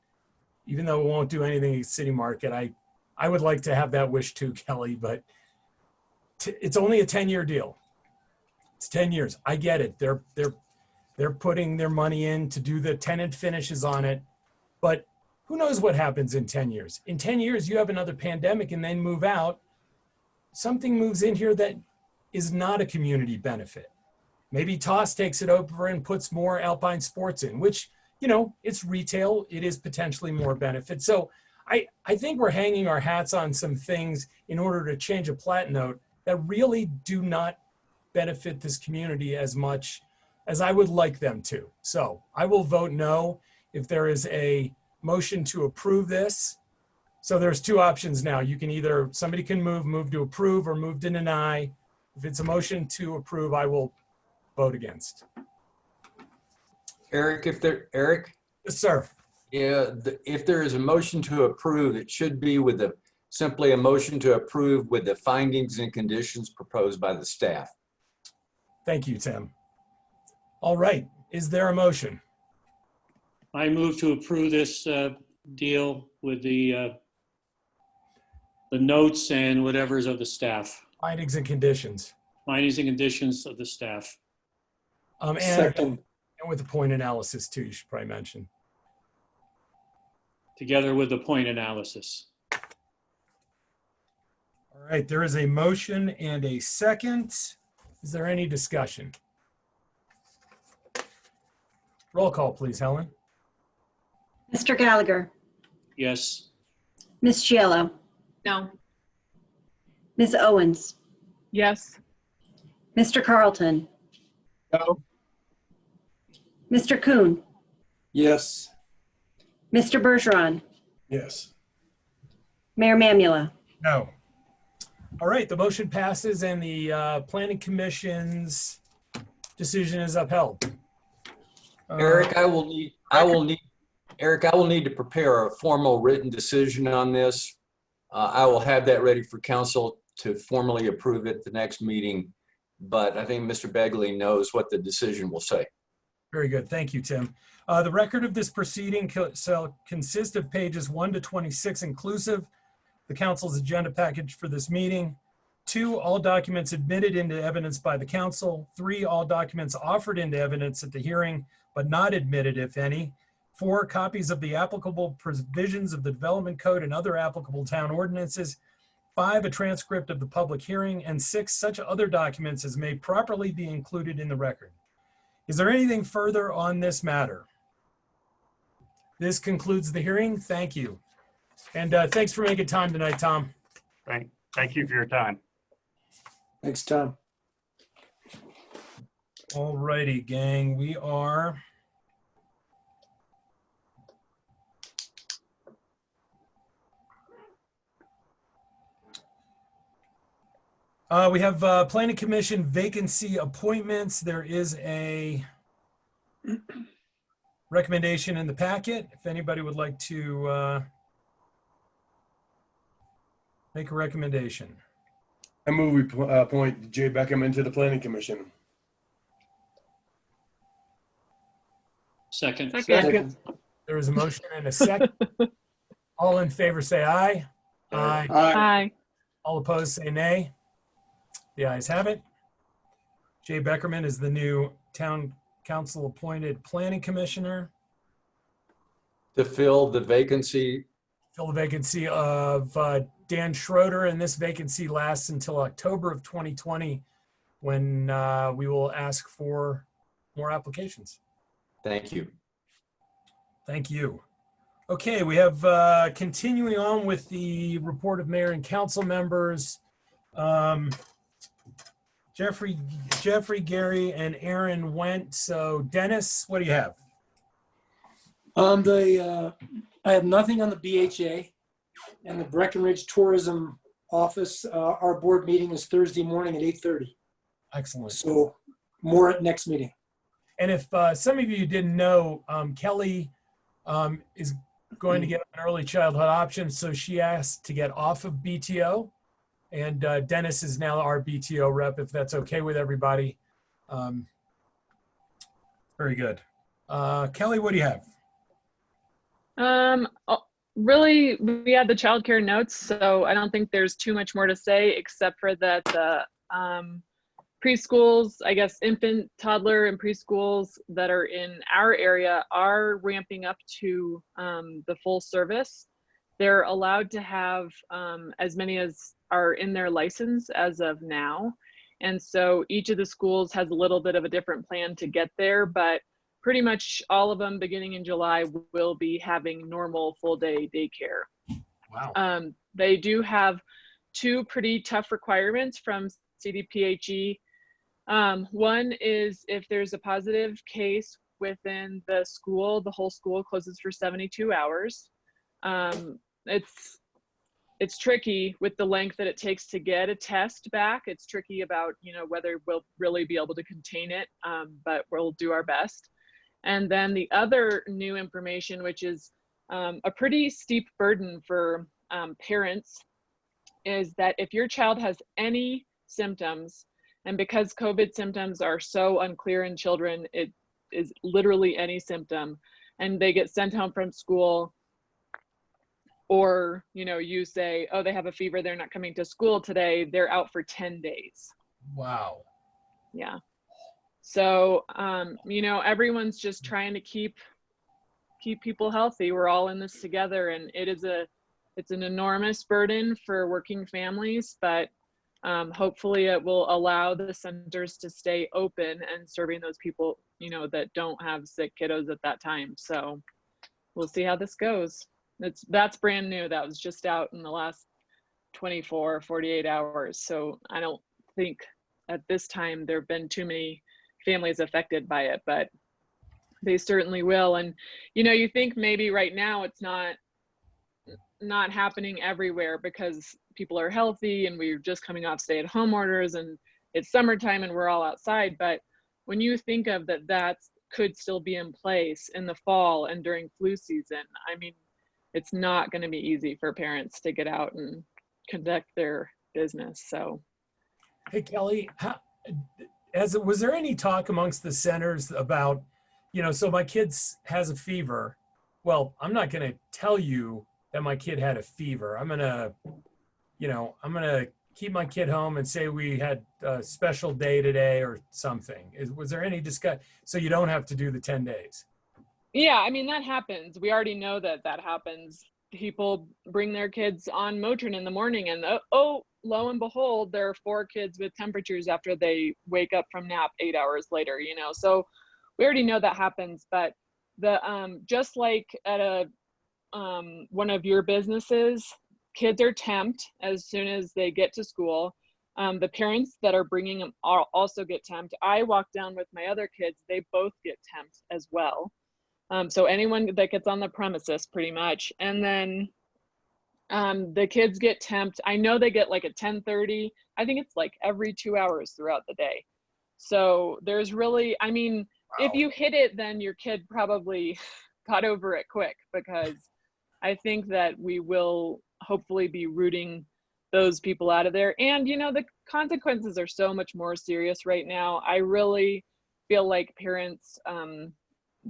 even though it won't do anything at City Market. I would like to have that wish too, Kelly, but it's only a 10-year deal. It's 10 years. I get it. They're putting their money in to do the tenant finishes on it, but who knows what happens in 10 years? In 10 years, you have another pandemic and then move out. Something moves in here that is not a community benefit. Maybe Toss takes it over and puts more alpine sports in, which, you know, it's retail. It is potentially more benefit. So I think we're hanging our hats on some things in order to change a plat note that really do not benefit this community as much as I would like them to. So I will vote no if there is a motion to approve this. So there's 2 options now. You can either, somebody can move to approve or move to deny. If it's a motion to approve, I will vote against. Eric, Yes, sir. if there is a motion to approve, it should be with simply a motion to approve with the findings and conditions proposed by the staff. Thank you, Tim. All right, is there a motion? I move to approve this deal with the notes and whatever's of the staff. Findings and conditions. Findings and conditions of the staff. And Second. with the point analysis too, you should probably mention. Together with the point analysis. All right, there is a motion and a second. Is there any discussion? Roll call, please, Helen. Mr. Gallagher, Yes. Miss Giello, No. Ms. Owens, Yes. Mr. Carlton, No. Mr. Kuhn, Yes. Mr. Bergeron, Yes. Mayor Mamula. No. All right, the motion passes and the Planning Commission's decision is upheld. Eric, I will need to prepare a formal written decision on this. I will have that ready for council to formally approve at the next meeting, but I think Mr. Begley knows what the decision will say. Very good. Thank you, Tim. The record of this proceeding consists of pages 1 to 26 inclusive, the council's agenda package for this meeting. 2, all documents admitted into evidence by the council. 3, all documents offered into evidence at the hearing, but not admitted, if any. 4, copies of the applicable provisions of the Development Code and other applicable town ordinances. 5, a transcript of the public hearing. And 6, such other documents as may properly be included in the record. Is there anything further on this matter? This concludes the hearing. Thank you. And thanks for making time tonight, Tom. Thank you for your time. Thanks, Tom. All righty, gang. We are we have Planning Commission vacancy appointments. There is a recommendation in the packet. If anybody would like to make a recommendation. I move we appoint Jay Beckham into the Planning Commission. Second. Second. There is a motion and a second. All in favor say aye. Aye. Aye. All opposed say nay. The ayes have it. Jay Beckerman is the new town council appointed planning commissioner. To fill the vacancy. Fill the vacancy of Dan Schroeder, and this vacancy lasts until October of 2020 when we will ask for more applications. Thank you. Thank you. Okay, we have continuing on with the report of mayor and council members. Jeffrey, Gary, and Aaron went. So Dennis, what do you have? I have nothing on the BHA and the Breckenridge Tourism Office. Our board meeting is Thursday morning at 8:30. Excellent. So more at next meeting. And if some of you didn't know, Kelly is going to get an early childhood option, so she asked to get off of BTO. And Dennis is now our BTO rep, if that's okay with everybody. Very good. Kelly, what do you have? Really, we had the childcare notes, so I don't think there's too much more to say, except for that the preschools, I guess infant, toddler, and preschools that are in our area are ramping up to the full service. They're allowed to have as many as are in their license as of now. And so each of the schools has a little bit of a different plan to get there, but pretty much all of them beginning in July will be having normal full day daycare. Wow. They do have 2 pretty tough requirements from CDPHE. One is if there's a positive case within the school, the whole school closes for 72 hours. It's it's tricky with the length that it takes to get a test back. It's tricky about, whether we'll really be able to contain it, but we'll do our best. And then the other new information, which is a pretty steep burden for parents, is that if your child has any symptoms, and because COVID symptoms are so unclear in children, it is literally any symptom, and they get sent home from school, or, you say, oh, they have a fever, they're not coming to school today, they're out for 10 days. Wow. Yeah. So, everyone's just trying to keep people healthy. We're all in this together, and it's an enormous burden for working families, but hopefully it will allow the centers to stay open and serving those people, that don't have sick kiddos at that time. So we'll see how this goes. That's brand new. That was just out in the last 24, 48 hours. So I don't think at this time there have been too many families affected by it, but they certainly will. And, you think maybe right now it's not happening everywhere because people are healthy and we're just coming off stay-at-home orders and it's summertime and we're all outside. But when you think of that could still be in place in the fall and during flu season, I mean, it's not going to be easy for parents to get out and conduct their business. So, hey, Kelly, was there any talk amongst the centers about, so my kid has a fever. Well, I'm not going to tell you that my kid had a fever. I'm going to keep my kid home and say we had a special day today or something. Was there any discussion? So you don't have to do the 10 days. Yeah, I mean, that happens. We already know that happens. People bring their kids on Motrin in the morning and lo and behold, there are 4 kids with temperatures after they wake up from nap 8 hours later, so we already know that happens. But just like at one of your businesses, kids are temped as soon as they get to school. The parents that are bringing them also get temped. I walk down with my other kids, they both get temped as well. So anyone that gets on the premises pretty much. And then the kids get temped. I know they get like at 10:30. I think it's like every 2 hours throughout the day. So there's really, I mean, if you hit it, then your kid probably got over it quick, because I think that we will hopefully be rooting those people out of there. And, the consequences are so much more serious right now. I really feel like parents,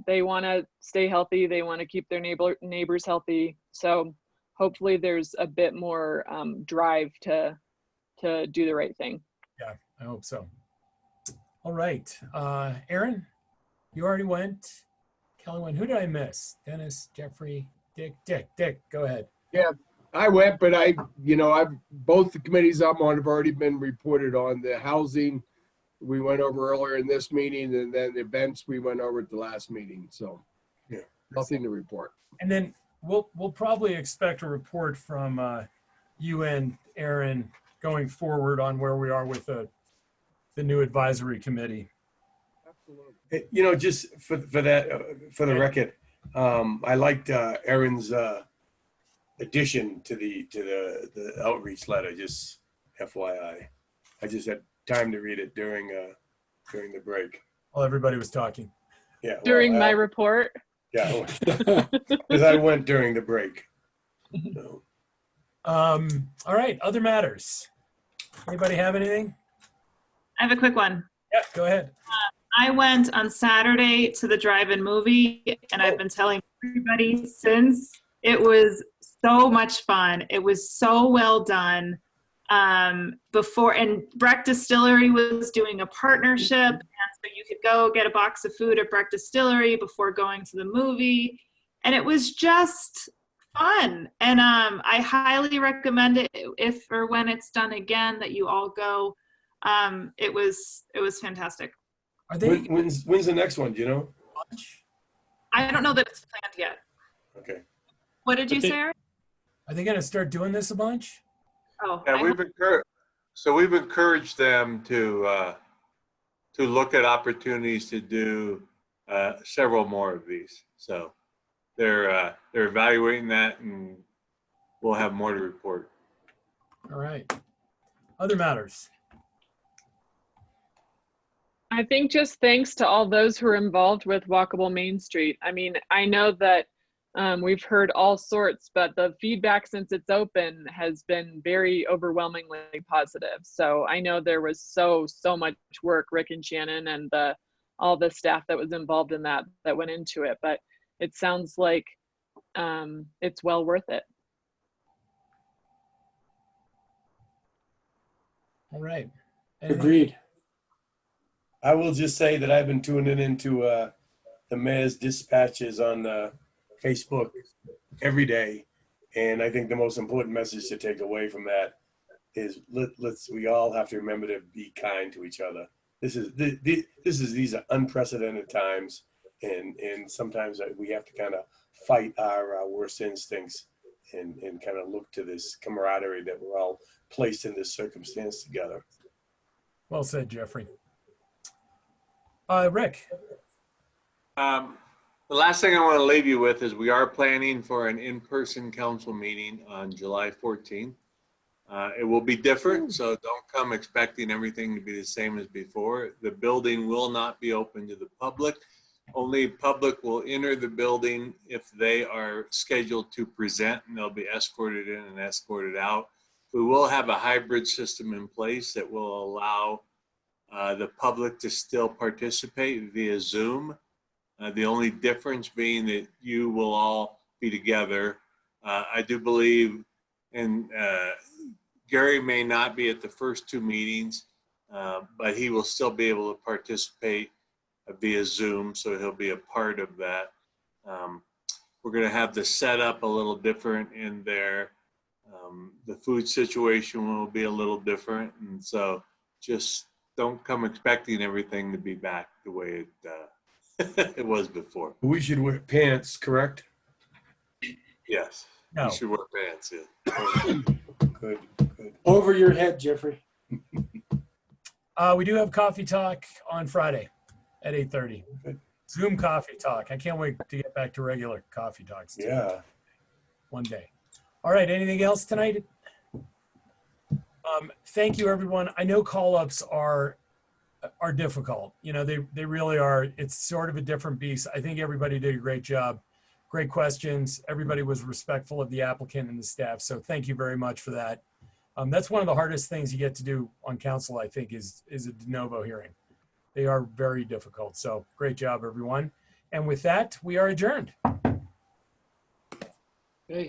they want to stay healthy. They want to keep their neighbors healthy. So hopefully there's a bit more drive to do the right thing. Yeah, I hope so. All right. Aaron, you already went. Kelly went. Who did I miss? Dennis, Jeffrey, Dick, go ahead. Yeah, I went, but both the committees I'm on have already been reported on. The housing, we went over earlier in this meeting, and then the events we went over at the last meeting. So, yeah, nothing to report. And then we'll probably expect a report from you and Aaron going forward on where we are with the new advisory committee. Absolutely. Just for the record, I liked Aaron's addition to the outreach letter. Just FYI, I just had time to read it during the break. While everybody was talking. Yeah. During my report. Yeah, because I went during the break. So. All right. Other matters. Anybody have anything? I have a quick one. Yeah, go ahead. I went on Saturday to the drive-in movie, and I've been telling everybody since. It was so much fun. It was so well done. And Breck Distillery was doing a partnership, and so you could go get a box of food at Breck Distillery before going to the movie, and it was just fun. And I highly recommend it if or when it's done again, that you all go. It was fantastic. Are they? When's the next one? Do you know? I don't know that it's planned yet. Okay. What did you say, Eric? Are they going to start doing this a bunch? Oh, yeah, we've encouraged them to look at opportunities to do several more of these. So they're evaluating that, and we'll have more to report. All right. Other matters. I think just thanks to all those who are involved with Walkable Main Street. I mean, I know that we've heard all sorts, but the feedback since it's open has been very overwhelmingly positive. So I know there was so much work, Rick and Shannon and all the staff that was involved in that went into it, but it sounds like it's well worth it. All right. Agreed. I will just say that I've been tuning into the mayor's dispatches on Facebook every day, and I think the most important message to take away from that is we all have to remember to be kind to each other. These are unprecedented times, and sometimes we have to kind of fight our worst instincts and kind of look to this camaraderie that we're all placed in this circumstance together. Well said, Jeffrey. Rick. The last thing I want to leave you with is we are planning for an in-person council meeting on July 14th. It will be different, so don't come expecting everything to be the same as before. The building will not be open to the public. Only public will enter the building if they are scheduled to present, and they'll be escorted in and escorted out. We will have a hybrid system in place that will allow the public to still participate via Zoom. The only difference being that you will all be together. I do believe, and Gary may not be at the first two meetings, but he will still be able to participate via Zoom, so he'll be a part of that. We're going to have the setup a little different in there. The food situation will be a little different, and so just don't come expecting everything to be back the way it was before. We should wear pants, correct? Yes. No. You should wear pants, yeah. Good. Over your head, Jeffrey. We do have coffee talk on Friday at 8:30. Zoom coffee talk. I can't wait to get back to regular coffee talks. Yeah. One day. All right. Anything else tonight? Thank you, everyone. I know call-ups are difficult. You know, they really are. It's sort of a different beast. I think everybody did a great job. Great questions. Everybody was respectful of the applicant and the staff. So thank you very much for that. That's one of the hardest things you get to do on council, I think, is a de novo hearing. They are very difficult. So great job, everyone. And with that, we are adjourned. Hey.